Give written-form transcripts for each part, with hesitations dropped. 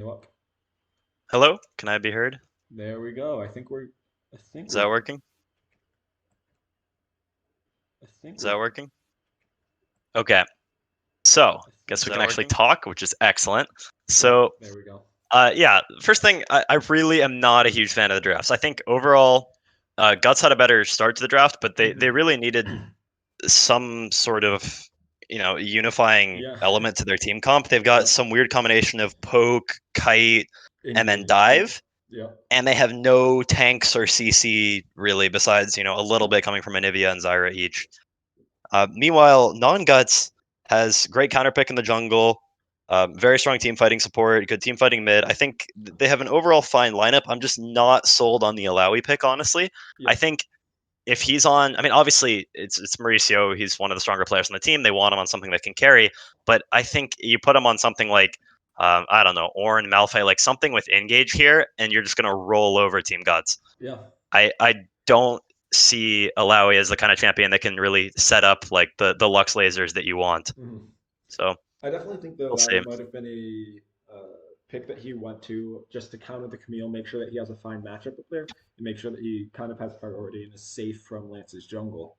Yuck. Hello, can I be heard? There we go. I think Is that we're working? I think Is we're that working? Okay, so I think guess we can actually talk, which is excellent. yeah, So, there we go. yeah, first thing, I really am not a huge fan of the drafts. I think overall, Guts had a better start to the draft, but they really needed some sort of unifying Yeah. element to their team comp. They've got Yep. some weird combination of poke, kite, and then Engage. dive. Yep. And they have no tanks or CC really, besides a little bit coming from Anivia and Zyra each. Meanwhile, Non Guts has great counter pick in the jungle, very strong team fighting support, good team fighting mid. I think they have an overall fine lineup. I'm just not sold on the Alawi pick, honestly. I Yep. think if he's on, I mean, obviously it's Mauricio. He's one of the stronger players on the team. They want him on something that can carry. But I think you put him on something like, I don't know, Ornn, Malphite, like something with engage here, and you're just gonna roll over Team Gods. Yeah. I don't see Alawi as the kind of champion that can really set up like the Lux lasers that you want. Mhm. So I definitely think the we'll Lowry see. might have been a pick that he went to just to counter the Camille, make sure that he has a fine matchup up there, and make sure that he kind of has priority and is safe from Lance's jungle.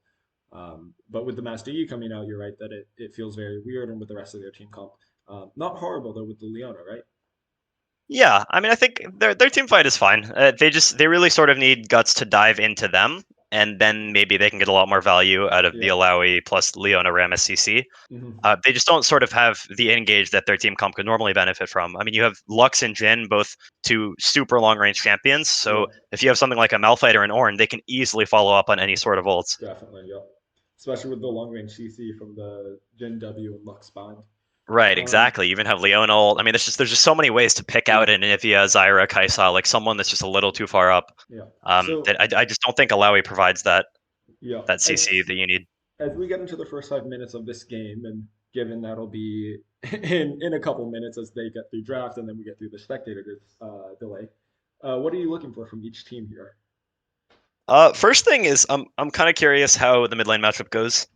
But with the Master Yi coming out, you're right that it feels very weird, and with the rest of their team comp, not horrible though with the Leona, right? Yeah, I mean, I think their team fight is fine. They really sort of need Guts to dive into them, and then maybe they can get a lot more value out of the Yeah. Alawi plus Leona Rammus CC. Hmm. They just don't sort of have the engage that their team comp could normally benefit from. I mean, you have Lux and Jin, both two super long range champions. So Yep. if you have something like a Malphite or an Ornn, they can easily follow up on any sort of ults. Definitely. Yep. Especially with the long range CC from the Gen W and Lux Bind. Right, Um, exactly. You even have Leona ult. I mean, there's just so many ways to pick out yeah. an Anivia, Zyra, Kaisa, like someone that's just a little too far up. Yeah. So That I just don't think Alawi provides yeah, that CC that you need. as we get into the first 5 minutes of this game, and given that'll be in a couple minutes as they get through draft and then we get through the spectator delay, what are you looking for from each team here? First thing is I'm kind of curious how the mid lane matchup goes.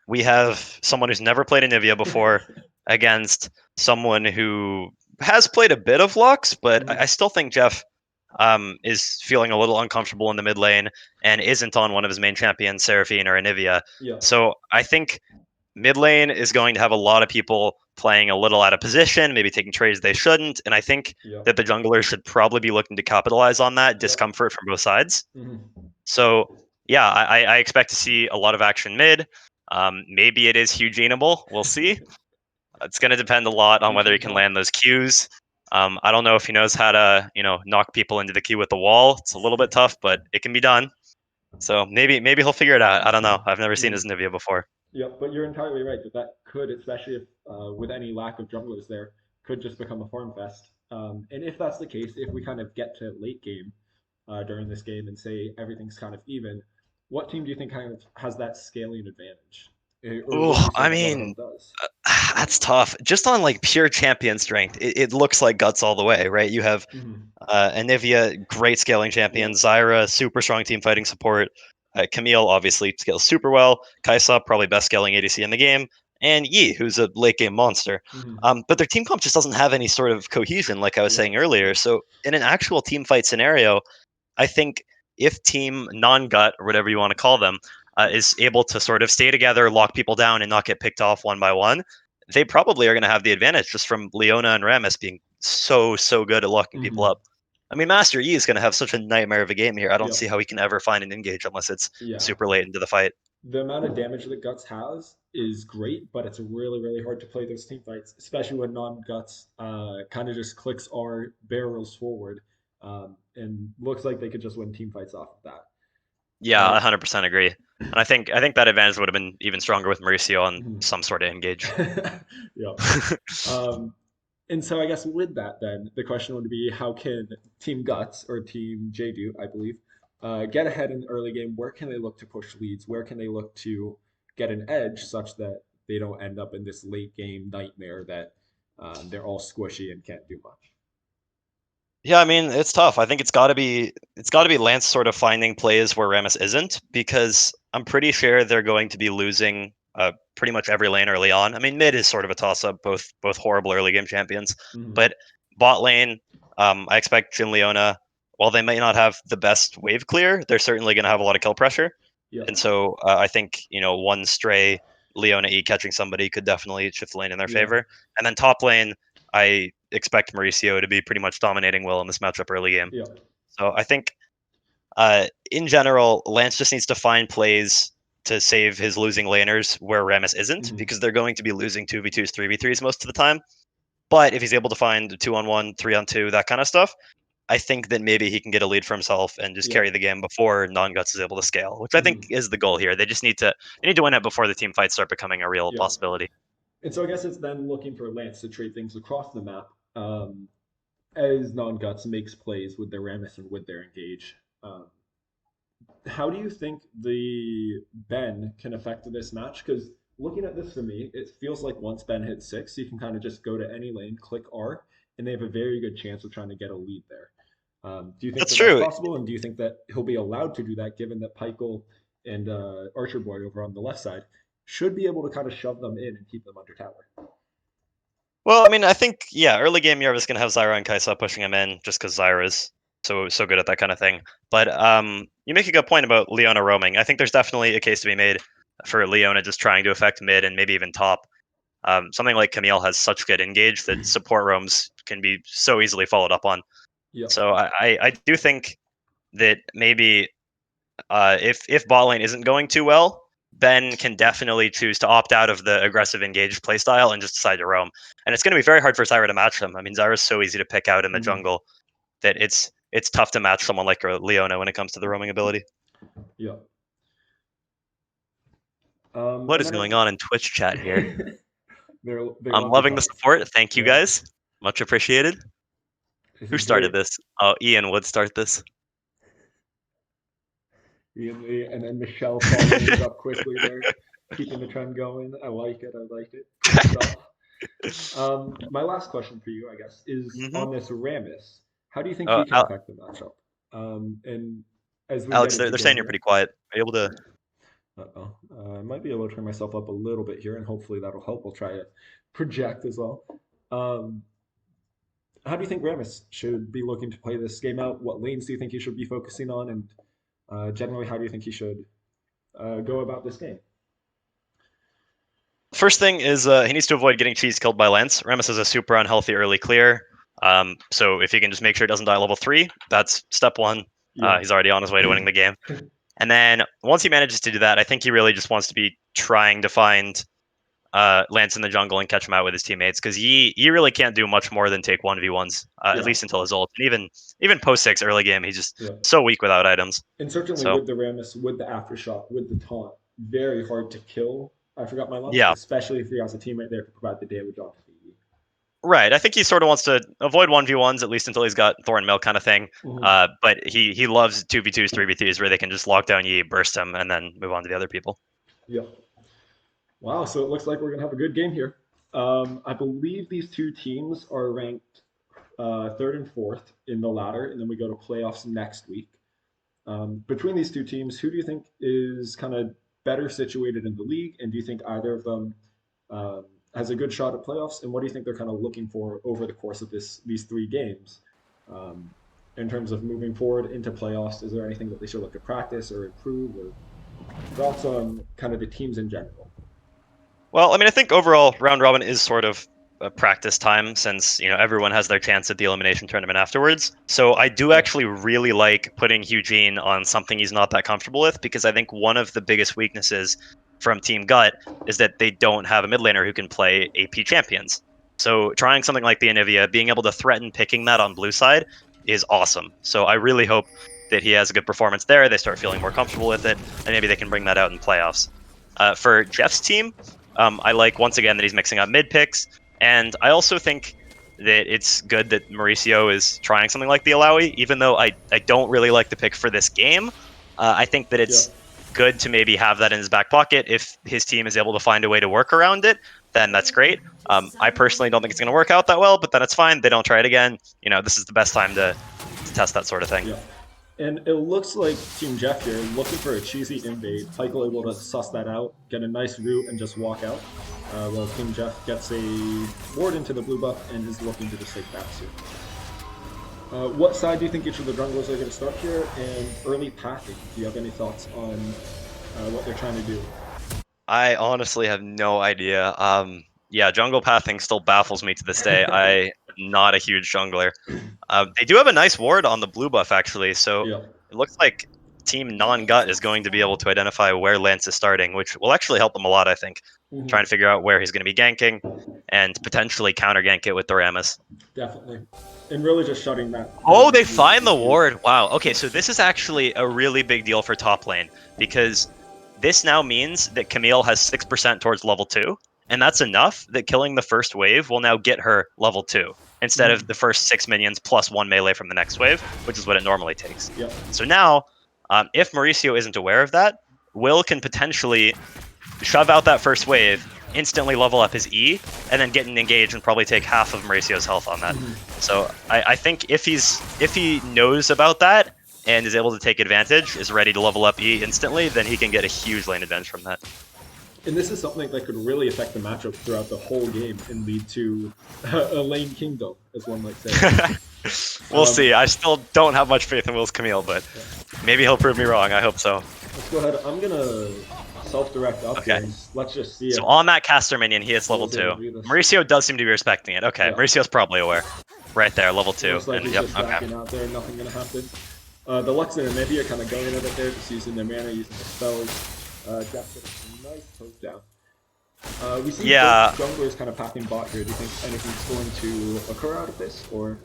We have someone who's never played Anivia before against someone who has played a bit of Lux, but I Mhm. still think Geoff is feeling a little uncomfortable in the mid lane and isn't on one of his main champions, Seraphine or Anivia. Yeah. So I think mid lane is going to have a lot of people playing a little out of position, maybe taking trades they shouldn't, and I think Yeah. that the junglers should probably be looking to capitalize on that Yeah. discomfort from both sides. Hmm. So yeah, I expect to see a lot of action mid. Maybe it is Eugeneable. We'll see. It's going to depend a lot on whether he Eugene can Pop. land those Qs. I don't know if he knows how to, knock people into the queue with the wall. It's a little bit tough, but it can be done. So maybe he'll figure it out. I don't know. I've never seen his Hmm. Nivea before. Yeah, but you're entirely right that that could, especially if with any lack of junglers there, could just become a farm fest. And if that's the case, if we kind of get to late game during this game and say everything's kind of even, what team do you think kind of has that scaling advantage? Or would Oh, you say I that one of mean, them does? that's tough. Just on like pure champion strength, it looks like guts all the way, right? You have Hmm. Anivia, great scaling champion. Yeah. Zyra, super strong team fighting support. Camille, obviously, scales super well. Kaisa, probably best scaling ADC in the game. And Yi, who's a late game monster. Hmm. But their team comp just doesn't have any sort of cohesion, like I was Yeah. saying earlier. So, in an actual team fight scenario, I think if team non gut, or whatever you want to call them, is able to sort of stay together, lock people down, and not get picked off one by one, they probably are going to have the advantage just from Leona and Rammus being so good at locking people Hmm. up. I mean, Master Yi is going to have such a nightmare of a game here. I don't Yeah. see how he can ever find an engage unless it's Yeah. super late into the fight. The amount of damage that Guts has is great, but it's really hard to play those team fights, especially when non-Guts kind of just clicks R, barrels forward, and looks like they could just win team fights off of that. Yeah, I Uh, 100% agree. And I think that advantage would have been even stronger with Mauricio on mhm. some sort of engage. Yeah. Um, and so I guess with that, then the question would be, how can Team Guts or Team J-doot, I believe, get ahead in the early game? Where can they look to push leads? Where can they look to get an edge such that they don't end up in this late game nightmare that they're all squishy and can't do much? Yeah, I mean, it's tough. I think it's got to be Lance sort of finding plays where Rammus isn't, because I'm pretty sure they're going to be losing pretty much every lane early on. I mean, mid is sort of a toss up, both horrible early game champions, Hmm. but bot lane, I expect Jhin Leona, while they might not have the best wave clear, they're certainly going to have a lot of kill pressure. Yeah. And so I think, one stray Leona E catching somebody could definitely shift the lane in their Yeah. favor. And then top lane, I expect Mauricio to be pretty much dominating Will in this matchup early game. Yeah. So I think, in general, Lance just needs to find plays to save his losing laners where Rammus isn't, because they're going to be losing 2v2s, 3v3s most of the time. But if he's able to find 2-on-1, 3-on-2, that kind of stuff, I think that maybe he can get a lead for himself and just carry the game before Non-Guts is able to scale, which I think is the goal here. They just need to win it before the team fights start becoming a real possibility. And so I guess it's then looking for Lance to trade things across the map as Non-Guts makes plays with their Rammus and with their Engage. How do you think the Ben can affect this match? Because looking at this for me, it feels like once Ben hits 6, you can kind of just go to any lane, click R, and they have a very good chance of trying to get a lead there. Do you think That's that that's true. possible? And do you think that he'll be allowed to do that, given that Pykel and Archer Boy over on the left side should be able to kind of shove them in and keep them under tower? Well, I mean, I think, early game you're just going to have Zyra and Kai'Sa pushing him in just because Zyra's so good at that kind of thing. But you make a good point about Leona roaming. I think there's definitely a case to be made for Leona just trying to affect mid and maybe even top. Something like Camille has such good engage that support roams can be so easily followed up on. Yeah. So I do think that maybe if bot lane isn't going too well, Ben can definitely choose to opt out of the aggressive engaged playstyle and just decide to roam. And it's going to be very hard for Zyra to match them. I mean, Zyra's so easy to pick out in the jungle that it's tough to match someone like Leona when it comes to the roaming ability. Yeah. What is going on in Twitch chat here? I'm love loving the support. Thank you guys. Much appreciated. Who started this? Oh, Ian would start this. Ian Lee, and then Michelle following up quickly there, keeping the trend going. I like it. I like it. Good stuff. My last question for you, I guess, is on this Rammus. How do you think he can affect the matchup? And as we Alex, get they're saying you're pretty quiet. Are you able to? I might be able to turn myself up a little bit here, and hopefully that'll help. We'll try to project as well. How do you think Rammus should be looking to play this game out? What lanes do you think he should be focusing on? And generally, how do you think he should go about this game? First thing is he needs to avoid getting cheese killed by Lance. Rammus has a super unhealthy early clear. So if he can just make sure it doesn't die level 3, that's step 1. He's already on his way to winning the game. And then once he manages to do that, I think he really just wants to be trying to find Lance in the jungle and catch him out with his teammates, because he really can't do much more than take 1v1s, at least until his ult. And even post 6 early game, he's just so weak without items. And certainly with the Rammus, with the aftershock, with the taunt, very hard to kill. I forgot my line. Yeah. Especially if he has a teammate there to provide the damage off of the Right. I think he sort of wants to avoid 1v1s, at least until he's got Thorn Milk kind of thing. But he loves 2v2s, 3v3s, where they can just lock down Yi, burst him, and then move on to the other people. Yeah. Wow, so it looks like we're going to have a good game here. I believe these two teams are ranked 3rd and 4th in the ladder, and then we go to playoffs next week. Between these two teams, who do you think is kind of better situated in the league, and do you think either of them has a good shot at playoffs, and what do you think they're kind of looking for over the course of these 3 games? In terms of moving forward into playoffs, is there anything that they should look to practice or improve, or thoughts on kind of the teams in general? Well, I mean, I think overall round robin is sort of a practice time, since everyone has their chance at the elimination tournament afterwards. So I do actually really like putting Eugene on something he's not that comfortable with, because I think one of the biggest weaknesses from Team Gut is that they don't have a mid laner who can play AP champions. So trying something like the Anivia, being able to threaten picking that on blue side is awesome. So I really hope that he has a good performance there, they start feeling more comfortable with it, and maybe they can bring that out in playoffs. For Geoff's team, I like, once again, that he's mixing up mid picks, and I also think that it's good that Mauricio is trying something like the Alawi, even though I don't really like the pick for this game. I think that it's good to maybe have that in his back pocket. If his team is able to find a way to work around it, then that's great. I personally don't think it's going to work out that well, but then it's fine. They don't try it again. This is the best time to test that sort of thing. And it looks like Team Jeff here looking for a cheesy invade. Pykel able to suss that out, get a nice root, and just walk out. While Team Jeff gets a ward into the blue buff and is looking to just take that soon. What side do you think each of the junglers are going to start here? And early pathing, do you have any thoughts on what they're trying to do? I honestly have no idea. Yeah, jungle pathing still baffles me to this day. I'm not a huge jungler. They do have a nice ward on the blue buff, actually, so Yeah. it looks like Team Non-Gut is going to be able to identify where Lance is starting, which will actually help them a lot, I think. Trying to figure out where he's going to be ganking and potentially counter gank it with the Rammus. Definitely. And really just shutting that. Oh, they find the ward. Wow. Okay, so this is actually a really big deal for top lane because this now means that Camille has 6% towards level 2, and that's enough that killing the first wave will now get her level 2 instead of the first 6 minions plus 1 melee from the next wave, which is what it normally takes. Yep. So now, if Mauricio isn't aware of that, Will can potentially shove out that first wave, instantly level up his E, and then get engaged and probably take half of Mauricio's health on that. So I think if he knows about that and is able to take advantage, is ready to level up E instantly, then he can get a huge lane advantage from that. And this is something that could really affect the matchup throughout the whole game and lead to a lane kingdom, as one might say. We'll see. I still don't have much faith in Will's Camille, but maybe he'll prove me wrong. I hope so. Let's go ahead. I'm going to self-direct up here. Let's just see. So on that caster minion, he hits level 2. Mauricio does seem to be respecting it. Okay, Mauricio's probably aware. Right there, level 2. Looks like and, he's yep, just backing out there. Nothing going to happen. The Lux and Anivia kind of going at it there, just using their mana, using their spells. Geoff getting a nice poke down. We see both junglers kind of pathing bot here. Do you think anything's going to occur out of this, or?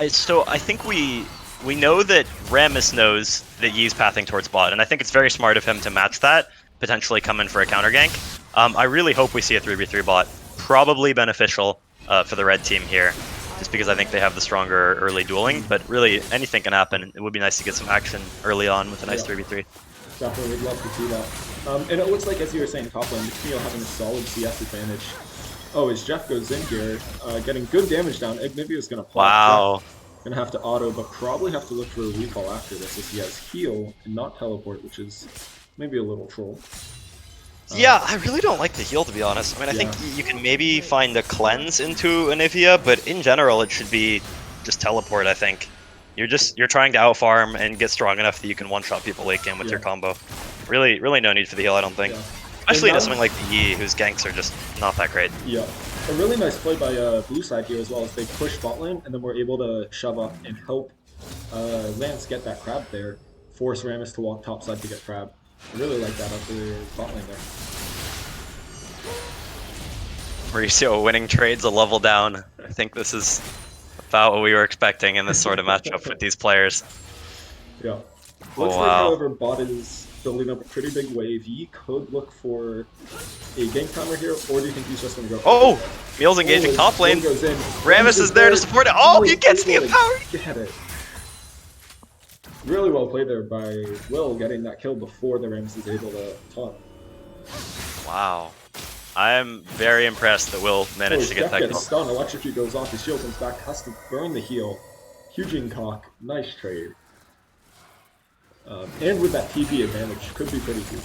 So I think we know that Rammus knows that Yi's pathing towards bot, and I think it's very smart of him to match that, potentially come in for a counter gank. I really hope we see a 3v3 bot. Probably beneficial for the red team here, just because I think they have the stronger early dueling, but really anything can happen. It would be nice to get some action early on with a nice 3v3. Definitely would love to see that. And it looks like, as you were saying, top lane, Camille having a solid CS advantage. Oh, as Geoff goes in here, getting good damage down. Ignivia is going to pop. Wow. Going to have to auto, but probably have to look for a recall after this if he has heal and not teleport, which is maybe a little troll. Yeah, I really don't like the heal, to be honest. I mean, I think you can maybe find a cleanse into Anivia, but in general, it should be just teleport, I think. You're trying to outfarm and get strong enough that you can one-shot people late game with your combo. Really no need for the heal, I don't think. Especially into something like the Yi, whose ganks are just not that great. Yeah. A really nice play by blue side here as well, as they push bot lane, and then we're able to shove up and help Lance get that crab there. Force Rammus to walk top side to get crab. I really like that up the bot lane there. Mauricio winning trades a level down. I think this is about what we were expecting in this sort of matchup with these players. Yeah. Looks like, however, bot is building up a pretty big wave. He could look for a gank timer here, or do you think he's just going to go? Oh! Meal's engaging top lane. Rammus is there to support it. Oh, he gets the empower! Get it. Really well played there by Will, getting that kill before the Rammus is able to taunt. Wow. I am very impressed that Will managed to get that kill. Stun, electrocute goes off, his shield comes back, has to burn the heal. Huge cock, nice trade. And with that TP advantage, could be pretty huge.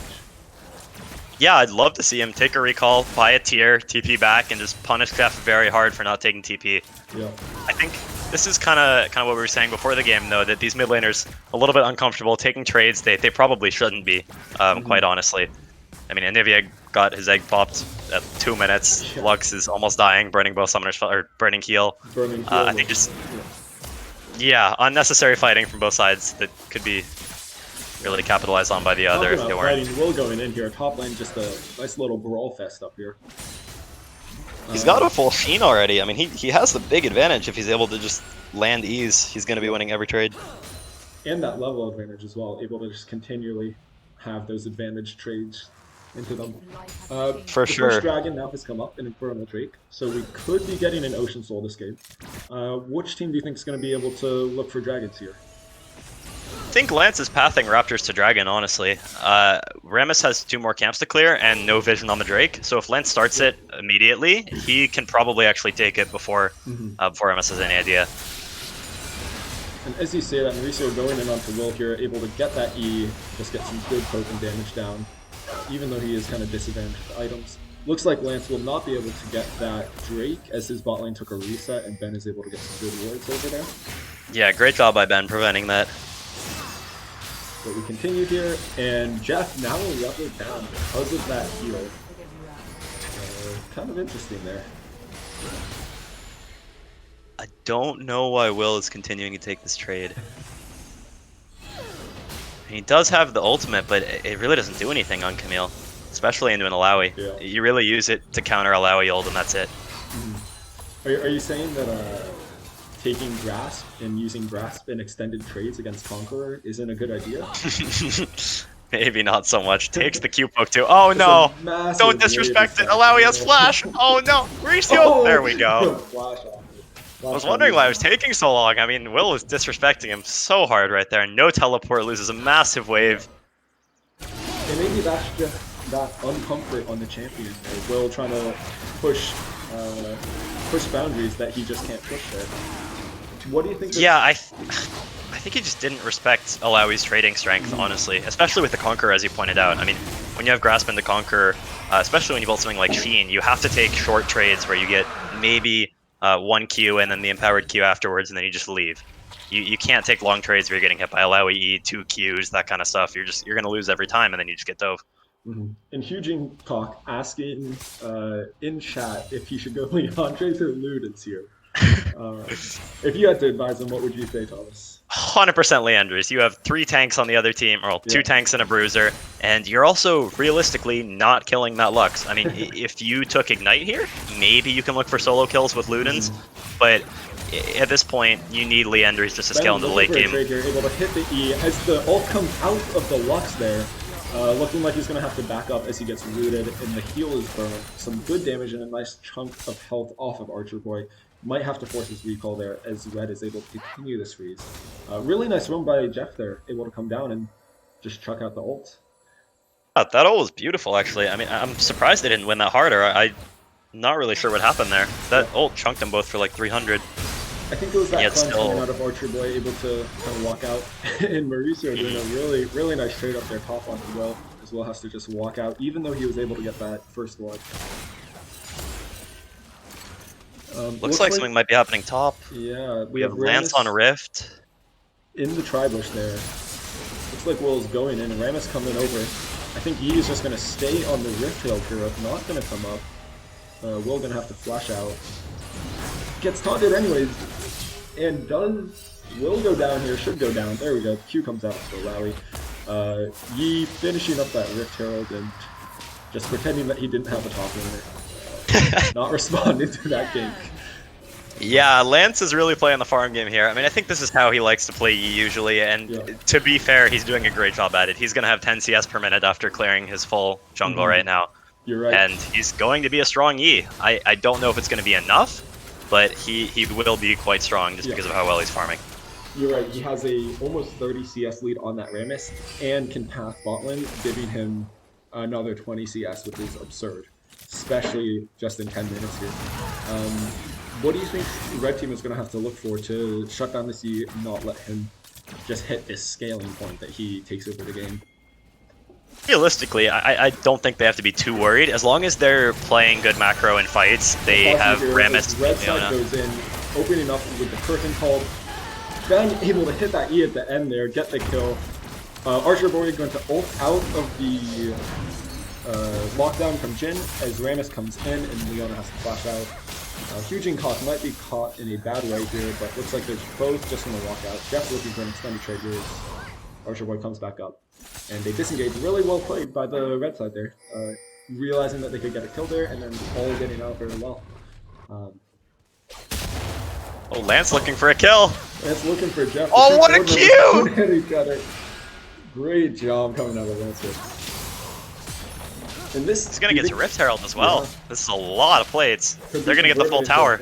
Yeah, I'd love to see him take a recall, buy a tier, TP back, and just punish Geoff very hard for not taking TP. Yeah. I think this is kind of what we were saying before the game, though, that these mid laners a little bit uncomfortable taking trades. They probably shouldn't be, quite honestly. I mean, Anivia got his egg popped at 2 minutes. Lux is almost dying, burning both summoners, or burning heal. I think just unnecessary fighting from both sides that could be really capitalized on by the other if they weren't. Will going in here. Top lane, just a nice little brawl fest up here. He's got a full Sheen already. I mean, he has the big advantage if he's able to just land ease. He's going to be winning every trade. And that level advantage as well, able to just continually have those advantage trades into them. For sure. The first dragon now has come up, an Infernal Drake, so we could be getting an Ocean Soul this game. Which team do you think is going to be able to look for dragons here? I think Lance is pathing Raptors to Dragon, honestly. Rammus has 2 more camps to clear and no vision on the Drake, so if Lance starts it immediately, he can probably actually take it before Rammus has any idea. And as you say that, Mauricio going in onto Will here, able to get that E, just get some good poking damage down, even though he is kind of disadvantaged with items. Looks like Lance will not be able to get that Drake as his bot lane took a reset, and Ben is able to get some good wards over there. Yeah, great job by Ben preventing that. But we continue here, and Geoff now leveled down because of that heal. Kind of interesting there. I don't know why Will is continuing to take this trade. He does have the ultimate, but it really doesn't do anything on Camille, especially into an Alawi. Yeah. You really use it to counter Alawi ult, and that's it. Are you saying that taking Grasp and using Grasp in extended trades against Conqueror isn't a good idea? Maybe not so much. Takes the Q poke too. Oh no! Don't disrespect it. Alawi has flash. Oh no! Mauricio! Oh! There we go. Flash I was wondering why it was taking so long. I mean, Will was disrespecting him so hard right there. No teleport, loses a massive wave. And maybe that's just that uncomfort on the champion there. Will trying to push boundaries that he just can't push there. What do you think? Yeah, I think he just didn't respect Alawi's trading strength, honestly. Especially with the Conqueror, as you pointed out. I mean, when you have Grasp into Conqueror, especially when you build something like Fiend, you have to take short trades where you get maybe one Q and then the empowered Q afterwards, and then you just leave. You can't take long trades where you're getting hit by Alawi E, 2 Qs, that kind of stuff. You're gonna lose every time, and then you just get dove. And Hugin Cock asking in chat if he should go Leandres or Ludens here. If you had to advise him, what would you say, Thomas? 100% Leandres. You have 3 tanks on the other team, or 2 tanks and a bruiser, and you're also realistically not killing that Lux. I mean, if you took Ignite here, maybe you can look for solo kills with Ludens, but at this point, you need Leandres just to scale into the late game. You're able to hit the E as the ult comes out of the Lux there. Looking like he's going to have to back up as he gets rooted, and the heal is burned. Some good damage and a nice chunk of health off of Archer Boy. Might have to force his recall there as Red is able to continue this freeze. Really nice run by Geoff there, able to come down and just chuck out the ult. That ult was beautiful, actually. I mean, I'm surprised they didn't win that harder. I'm not really sure what happened there. That ult chunked them both for like 300. I think it was that cleanse coming out of Archer Boy, able to kind of walk out, and Mauricio doing a really nice trade up there top on Will, as Will has to just walk out, even though he was able to get that first one. Looks like something might be happening top. Yeah, we have Lance on Rift. In the Tribush there. Looks like Will's going in, and Rammus coming over. I think he is just going to stay on the Rift Hill hero, not going to come up. Will going to have to flash out. Gets taunted anyways, and will go down here, should go down. There we go, Q comes out for Lowy. Yi finishing up that Rift Herald and just pretending that he didn't have a top laner. Not responding to that gank. Yeah, Lance is really playing the farm game here. I mean, I think this is how he likes to play Yi usually, and to be fair, he's doing a great job at it. He's going to have 10 CS per minute after clearing his full jungle right now. You're right. And he's going to be a strong Yi. I don't know if it's going to be enough, but he will be quite strong just because of how well he's farming. You're right, he has a almost 30 CS lead on that Rammus, and can path bot lane, giving him another 20 CS, which is absurd. Especially just in 10 minutes here. What do you think the red team is going to have to look for to shut down this E and not let him just hit this scaling point that he takes over the game? Realistically, I don't think they have to be too worried. As long as they're playing good macro in fights, they have Rammus. Red side goes in, opening up with the curtain called. Ben able to hit that E at the end there, get the kill. Archer Boy going to ult out of the lockdown from Jin as Rammus comes in and Leona has to flash out. Hugin Cock might be caught in a bad way here, but looks like they're both just going to walk out. Geoff looking for an extended trade here. Archer Boy comes back up. And they disengage. Really well played by the red side there. Realizing that they could get a kill there, and then all getting out very well. Oh, Lance looking for a kill! Lance looking for Geoff. Oh, what a Q! Hit each other. Great job coming out of Lance here. And this he's gonna get to Rift Herald as well. Yeah. This is a lot of plates. They're gonna get the full tower.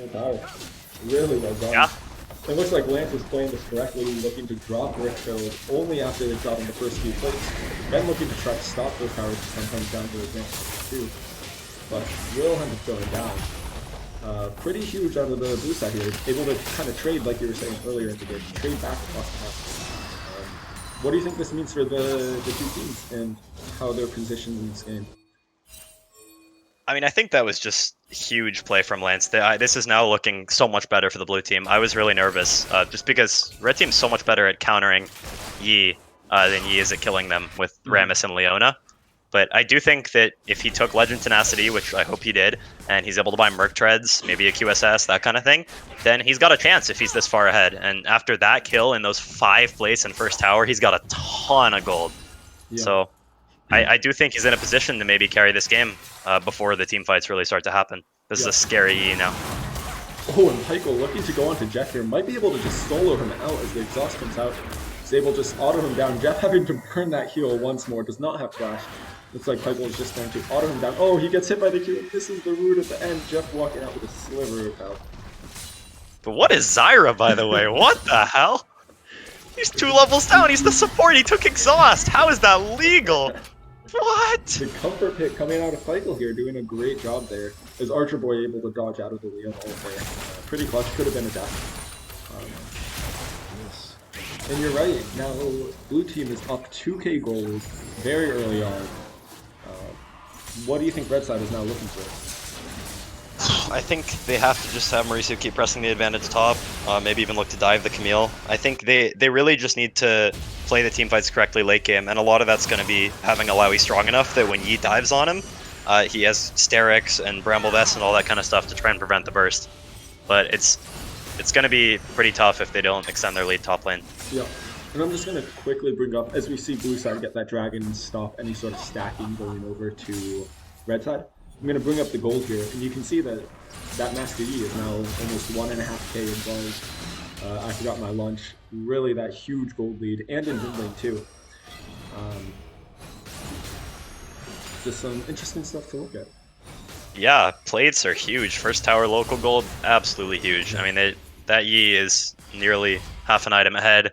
Really well done. Yeah. It looks like Lance was playing this correctly, looking to drop Rift Herald only after they've gotten the first few plates. Then looking to try to stop those towers and comes down to the advantage too. But will end up going down. Pretty huge out of the blue side here. Able to kind of trade, like you were saying earlier in the game, trade back across the map. What do you think this means for the two teams and how they're positioned in this game? I mean, I think that was just huge play from Lance. This is now looking so much better for the blue team. I was really nervous, just because red team's so much better at countering Yi than Yi is at killing them with Rammus and Leona. But I do think that if he took Legend Tenacity, which I hope he did, and he's able to buy Merc Treads, maybe a QSS, that kind of thing, then he's got a chance if he's this far ahead. And after that kill in those 5 plates in first tower, he's got a ton of gold. Yeah. So I do think he's in a position to maybe carry this game before the team fights really start to happen. This is a scary Yi now. Oh, and Pykel looking to go onto Geoff here, might be able to just solo him out as the exhaust comes out. He's able to just auto him down. Geoff having to burn that heal once more, does not have flash. Looks like Pykel is just going to auto him down. Oh, he gets hit by the Q. This is the root at the end. Geoff walking out with a sliver of health. But what is Zyra, by the way? What the hell? He's 2 levels down. He's the support. He took exhaust. How is that legal? What? The comfort pick coming out of Pykel here, doing a great job there. Is Archer Boy able to dodge out of the Leon ult there? Pretty clutch. Could have been a death. And you're right, now blue team is up 2k gold very early on. What do you think red side is now looking for? I think they have to just have Mauricio keep pressing the advantage top, maybe even look to dive the Camille. I think they really just need to play the team fights correctly late game, and a lot of that's going to be having Alawi strong enough that when Yi dives on him, he has Sterix and Bramble Vest and all that kind of stuff to try and prevent the burst. But it's going to be pretty tough if they don't extend their lead top lane. Yeah, and I'm just going to quickly bring up, as we see blue side get that dragon and stop any sort of stacking going over to red side, I'm going to bring up the gold here, and you can see that Master Yi is now almost 1.5k above I Forgot My Lunch. Really that huge gold lead, and in mid lane too. Just some interesting stuff to look at. Yeah, plates are huge. First tower local gold, absolutely huge. I mean, that Yi is nearly half an item ahead.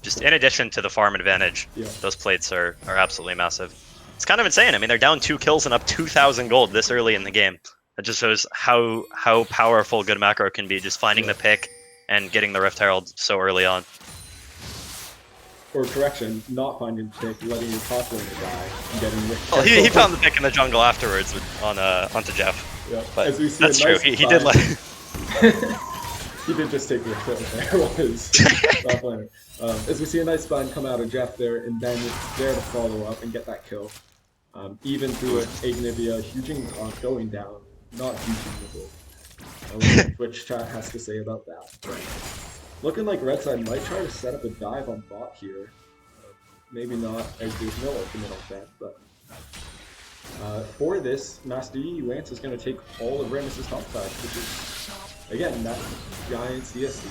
Just in addition to the farm advantage, those plates are absolutely massive. It's kind of insane. I mean, they're down 2 kills and up 2,000 gold this early in the game. That just shows how powerful good macro can be, just finding the pick and getting the Rift Herald so early on. Or correction, not finding the pick, letting your top laner die, and getting Rift Well, he found the pick in the jungle afterwards onto Geoff. Yeah. But as we see that's true. He did let. He did just take the kill there while his top laner. As we see a nice spine come out of Geoff there, and then it's there to follow up and get that kill. Even through Ignivia, huging going doing not huging what Twitch chat has to say about that. But looking like red side might try to set up a dive on bot here. Maybe not, as there's no ultimate on that, but for this, Master Yi, Lance is going to take all of Rammus' top side, which is, again, that giant CSD.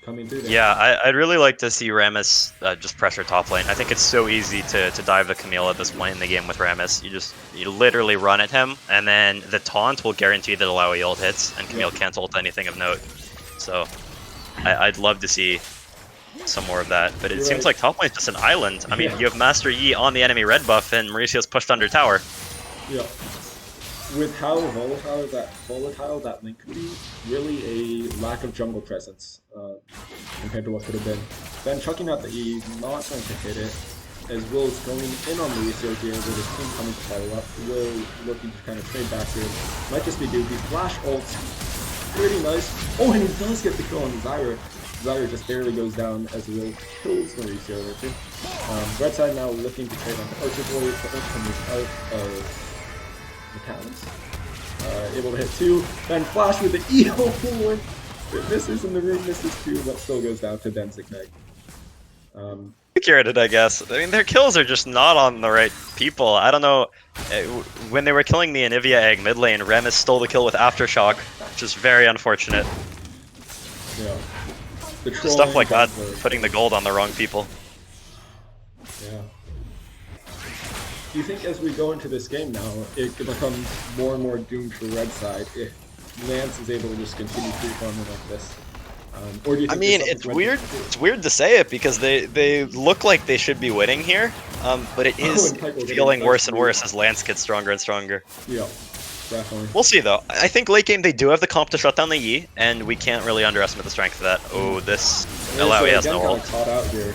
Coming through there. Yeah, I'd really like to see Rammus just pressure top lane. I think it's so easy to dive the Camille at this point in the game with Rammus. You literally run at him, and then the taunt will guarantee that Alawi ult hits, and Camille can't ult anything of note. So I'd love to see some more of that. But it seems like top lane's just an island. I mean, you have Master Yi on the enemy red buff, and Mauricio's pushed under tower. Yeah. With how volatile that link could be, really a lack of jungle presence compared to what could have been. Then chucking out the E, not going to hit it, as Will is going in on Mauricio here with his team coming to follow up. Will looking to kind of trade back here. Might just be goofy. Flash ults, pretty nice. Oh, and he does get the kill on Zyra. Zyra just barely goes down as Will kills Mauricio right there. Red side now looking to trade on the Archer Boy. The ult comes out of mechanics. Able to hit 2, then flash with the E. Oh, it misses in the room, misses 2, but still goes down to Denzik Meg. Cured it, I guess. I mean, their kills are just not on the right people. I don't know. When they were killing the Anivia egg mid lane, Rammus stole the kill with Aftershock, which is very unfortunate. Yeah. Stuff like that, putting the gold on the wrong people. Yeah. Do you think as we go into this game now, it becomes more and more doomed for red side if Lance is able to just continue free farming like this? Or do you think I mean, it's weird. It's weird to say it because they look like they should be winning here, but it is feeling worse and worse as Lance gets stronger and stronger. Yeah. Definitely. We'll see though. I think late game they do have the comp to shut down the Yi, and we can't really underestimate the strength of that. Oh, this Alawi has no ult. Caught out here.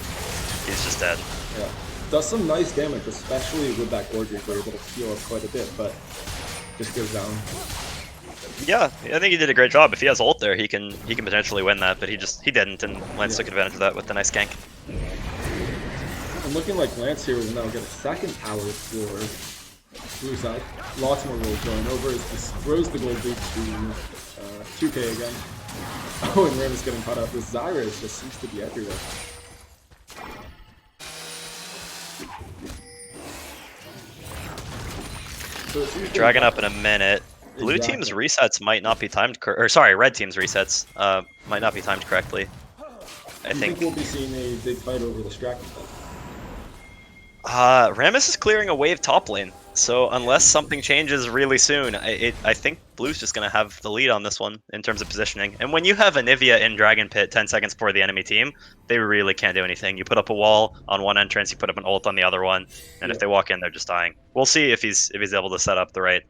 He's just dead. Yeah. Does some nice damage, especially with that Gorgic, where you're able to heal up quite a bit, but just goes down. Yeah, I think he did a great job. If he has ult there, he can potentially win that, but he didn't, and Lance took advantage of that with the nice gank. And looking like Lance here will now get a second tower for blue side. Lots more gold going over as this throws the gold loop to 2k again. Oh, and Ram is getting caught up. This Zyra just seems to be everywhere. So Dragon up in a minute. Blue team's resets might not be timed, or sorry, red team's resets might not be timed correctly. I think we'll be seeing a big fight over the Strack. Rammus is clearing a wave top lane, so unless something changes really soon, I think Blue's just gonna have the lead on this one in terms of positioning. And when you have Anivia in Dragon Pit 10 seconds before the enemy team, they really can't do anything. You put up a wall on one entrance, you put up an ult on the other one, and if they walk in, they're just dying. We'll see if he's able to set up the right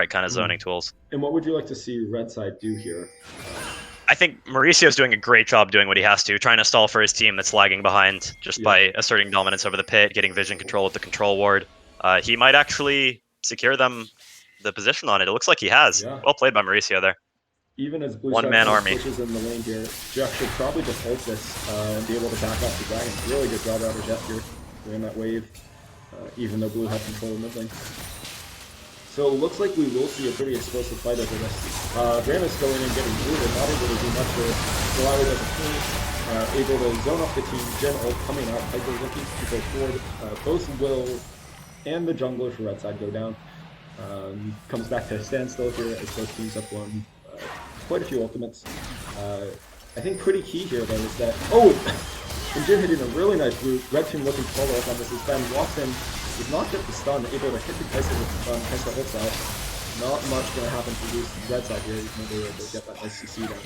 kind of zoning tools. And what would you like to see Red Side do here? I think Mauricio's doing a great job doing what he has to, trying to stall for his team that's lagging behind just by asserting dominance over the pit, getting vision control with the control ward. He might actually secure them the position on it. It looks like he has. Yeah. Well played by Mauricio there. Even as Blue One-man army pushes in the lane here, Geoff should probably just ult this and be able to back off the dragon. Really good job out of Geoff here doing that wave, even though Blue had control of mid lane. So it looks like we will see a pretty explosive fight over this. Rammus going and getting blue, and not able to do much with Malawi doesn't team. Able to zone off the team, Gen ult coming out, Piper looking to go forward. Both Will and the jungler for Red Side go down. Comes back to a standstill here as both teams have won quite a few ultimates. I think pretty key here though is that, and Jin hitting a really nice route. Red team looking to follow up on this as Ben walks in. Does not get the stun, able to hit the Kai'Sa with the stun, Kai'Sa ults out. Not much going to happen to lose Red Side here, even though they were able to get that nice CC down.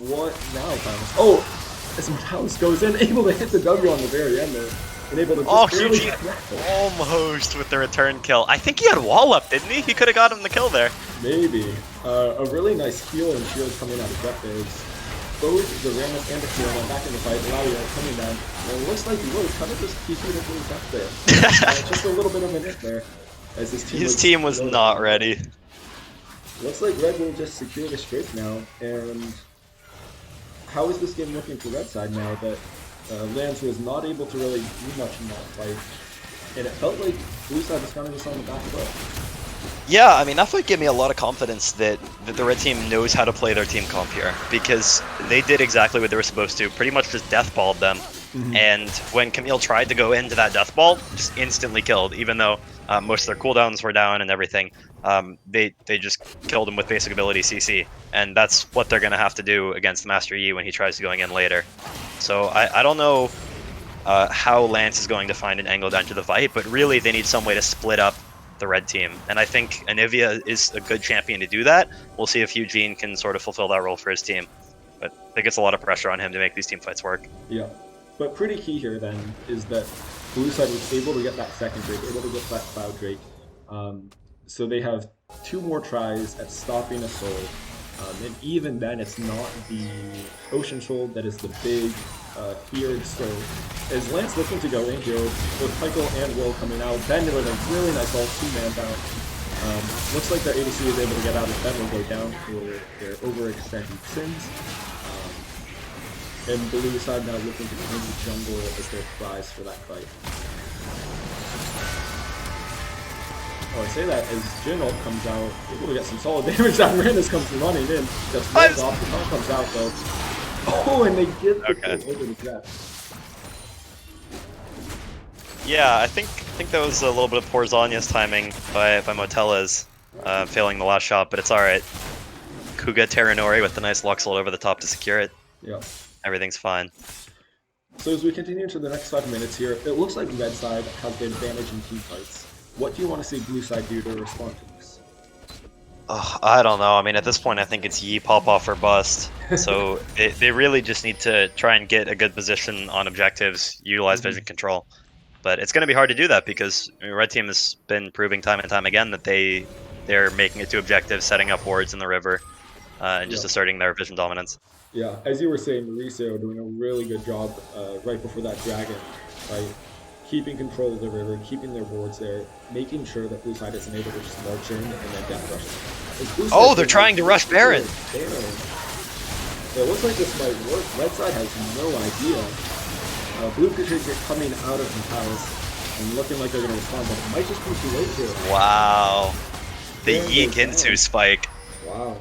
What now, Thomas? Oh! As Mortalis goes in, able to hit the W on the very end there. And able to just barely almost with the return kill. I think he had wall up, didn't he? He could have gotten the kill there. Maybe. A really nice heal and shield coming out of Geoff there. Both the Rammus and the Fiona back in the fight, Malawi coming down. And it looks like he would kind of just TP'd into his death there. Just a little bit of a nit there. As his team was not ready. Looks like Red will just secure the straight now. And how is this game looking for Red Side now that Lance was not able to really do much in that fight? And it felt like Blue Side was kind of just on the back foot. Yeah, I mean, that fight gave me a lot of confidence that the red team knows how to play their team comp here, because they did exactly what they were supposed to, pretty much just deathballed them. And when Camille tried to go into that deathball, just instantly killed, even though most of their cooldowns were down and everything. They just killed him with basic ability CC, and that's what they're going to have to do against Master Yi when he tries to going in later. So I don't know how Lance is going to find an angle down to the fight, but really they need some way to split up the red team, and I think Anivia is a good champion to do that. We'll see if Eugene can sort of fulfill that role for his team, but I think it's a lot of pressure on him to make these team fights work. Yeah, but pretty key here then is that Blue Side was able to get that second Drake, able to get that Cloud Drake, so they have 2 more tries at stopping a soul, and even then it's not the Ocean Soul that is the big feared soul. As Lance looking to go in here, both Michael and Will coming out, Ben with a really nice ult, 2-man down. Looks like their ADC is able to get out as Ben will go down for their overextended sins. And Blue Side now looking to come into jungle as their prize for that fight. Oh, I say that as Jin ult comes out, able to get some solid damage down. Randus comes running in, just rolls off, the top comes out though. Oh, and they get the kill over the Geoff. Yeah, I think that was a little bit of poor Zanya's timing by Motella's, failing the last shot, but it's alright. Kuga Terranori with the nice Lux ult over the top to secure it. Yeah. Everything's fine. So as we continue into the next 5 minutes here, it looks like Red Side has the advantage in team fights. What do you want to see Blue Side do to respond to this? I don't know. I mean, at this point, I think it's Yi pop off or bust. So they really just need to try and get a good position on objectives, utilize vision control. But it's going to be hard to do that because red team has been proving time and time again that they're making it to objectives, setting up wards in the river, and just Yeah. asserting their vision dominance. Yeah, as you were saying, Mauricio doing a really good job right before that dragon, right? Keeping control of the river, keeping their wards there, making sure that blue side isn't able to just march in and then death rush them. As blue Oh, side they're being trying to rush Baron. Baron. It looks like this might work. Red side has no idea. Blue creatures are coming out of the palace and looking like they're going to respond, but it might just be too late here. Wow. The Baron yeek goes into down. spike. Wow.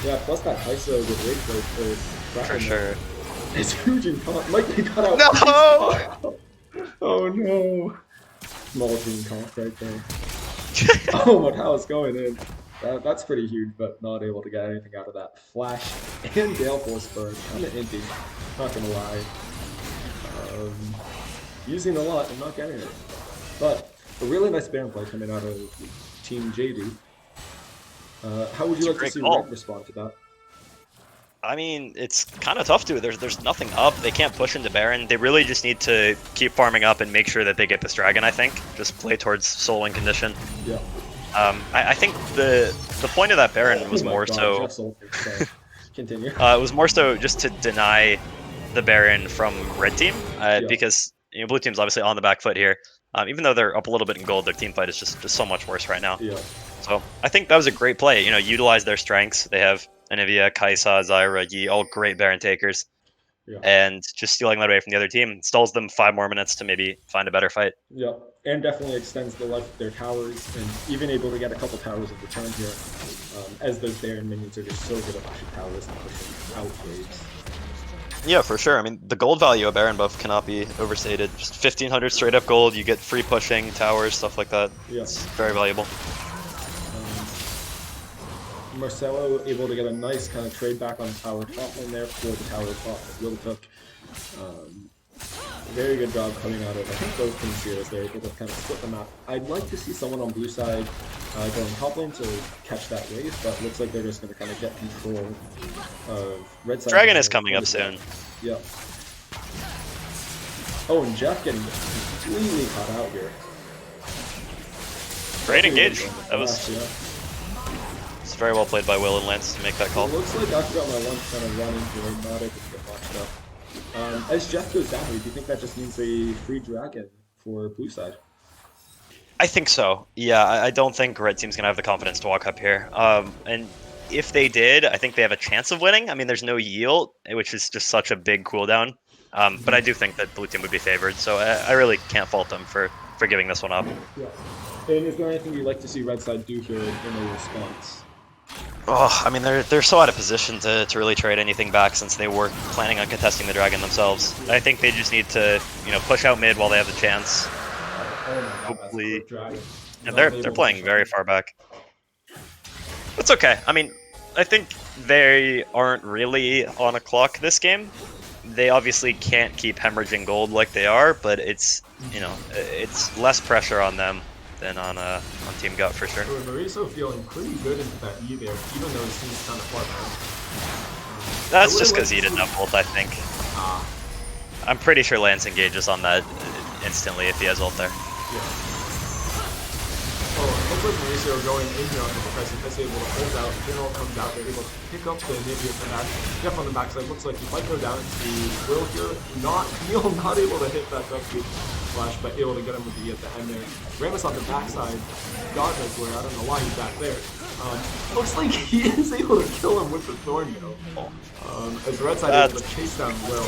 Yeah, plus that Kai'Sa with Rage Blade For sure. It's huge and Mike, they cut out. No! Oh no! Small dream cough right there. Oh, what how it's going in. That's pretty huge, but not able to get anything out of that. Flash and Gale Force burn. Kind of empty. Not gonna lie. Using a lot and not getting it. But a really nice Baron play coming out of Team J-doot. How would you like to see Red respond to that? I mean, it's kind of tough to. There's nothing up. They can't push into Baron. They really just need to keep farming up and make sure that they get this dragon, I think. Just play towards soul win condition. Yeah. I think the point of that Baron was more so... Continue. It was more so just to deny the Baron from red team, because blue team's obviously on the back foot here. Even though they're up a little bit in gold, their team fight is just so much worse right now. Yeah. So I think that was a great play. Utilize their strengths. They have Anivia, Kai'Sa, Zyra, Yi, all great Baron takers. Yeah. And just stealing that away from the other team stalls them 5 more minutes to maybe find a better fight. Yeah, and definitely extends the life of their towers, and even able to get a couple towers of return here, as those Baron minions are just so good at pushing towers and pushing out waves. Yeah, for sure. I mean, the gold value of Baron buff cannot be overstated. Just 1,500 straight up gold, you get free pushing, towers, stuff like that. Yeah. It's very valuable. Marcelo able to get a nice kind of trade back on tower top lane there for the tower top that Will took. Very good job coming out of, I think, both teams here as they're able to kind of split the map. I'd like to see someone on blue side going top lane to catch that wave, but looks like they're just going to kind of get control of red side. Dragon is coming up soon. Yeah. Oh, and Geoff getting completely caught out here. Great engage. That was... It's very well played by Will and Lance to make that call. It looks like I forgot my lunch kind of running here, not able to get launched up. As Geoff goes down, do you think that just means a free dragon for blue side? I think so. Yeah, I don't think red team's gonna have the confidence to walk up here. And if they did, I think they have a chance of winning. I mean, there's no yield, which is just such a big cooldown. But I do think that blue team would be favored, so I really can't fault them for giving this one up. Yeah. And is there anything you'd like to see red side do here in a response? Oh, I mean, they're so out of position to really trade anything back since they were planning on contesting the dragon themselves. I think they just need to, push out mid while they have the chance. Hopefully, and they're playing very far back. It's okay. I mean, I think they aren't really on a clock this game. They obviously can't keep hemorrhaging gold like they are, but it's it's less pressure on them than on Team Gut for sure. Mauricio feeling pretty good into that E there, even though it seems kind of far back. That's just because he didn't have ult, I think. I'm pretty sure Lance engages on that instantly if he has ult there. Yeah. Oh, it looks like Mauricio going in here on the defensive. That's able to hold out. General comes out. They're able to pick up the Nivea for that. Geoff on the backside looks like he might go down to Will here. Not able to hit that dusty flash, but able to get him with the E at the end there. Rammus on the backside. God knows where. I don't know why he's back there. Looks like he is able to kill him with the Thorn though. As the red side is able to chase down Will.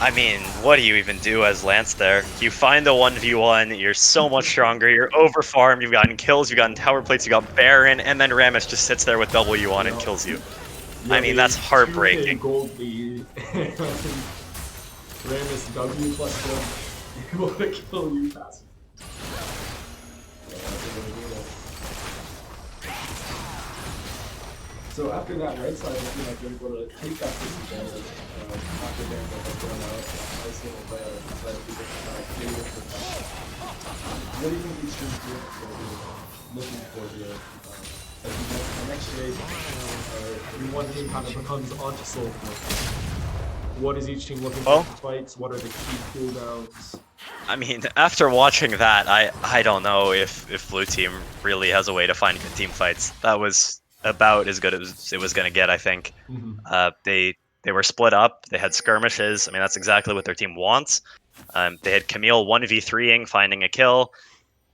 I mean, what do you even do as Lance there? You find a 1v1, you're so much stronger, you're over farmed, you've gotten kills, you've gotten tower plates, you got Baron, and then Rammus just sits there with W on and kills you. Yeah, I mean, that's heartbreaking. Gold lead. Rammus W plus 1 able to kill you faster. So after that, red side looking like they're able to take that disadvantage after they're going out. Nice little play out of the What do you think these teams do looking for here? As we get to the next trade, one team kind of becomes onto soul. What is each team looking for Well, in fights? What are the key cooldowns? I mean, after watching that, I don't know if blue team really has a way to find good team fights. That was about as good as it was going to get, I think. Mhm. They were split up. They had skirmishes. I mean, that's exactly what their team wants. They had Camille 1v3ing, finding a kill,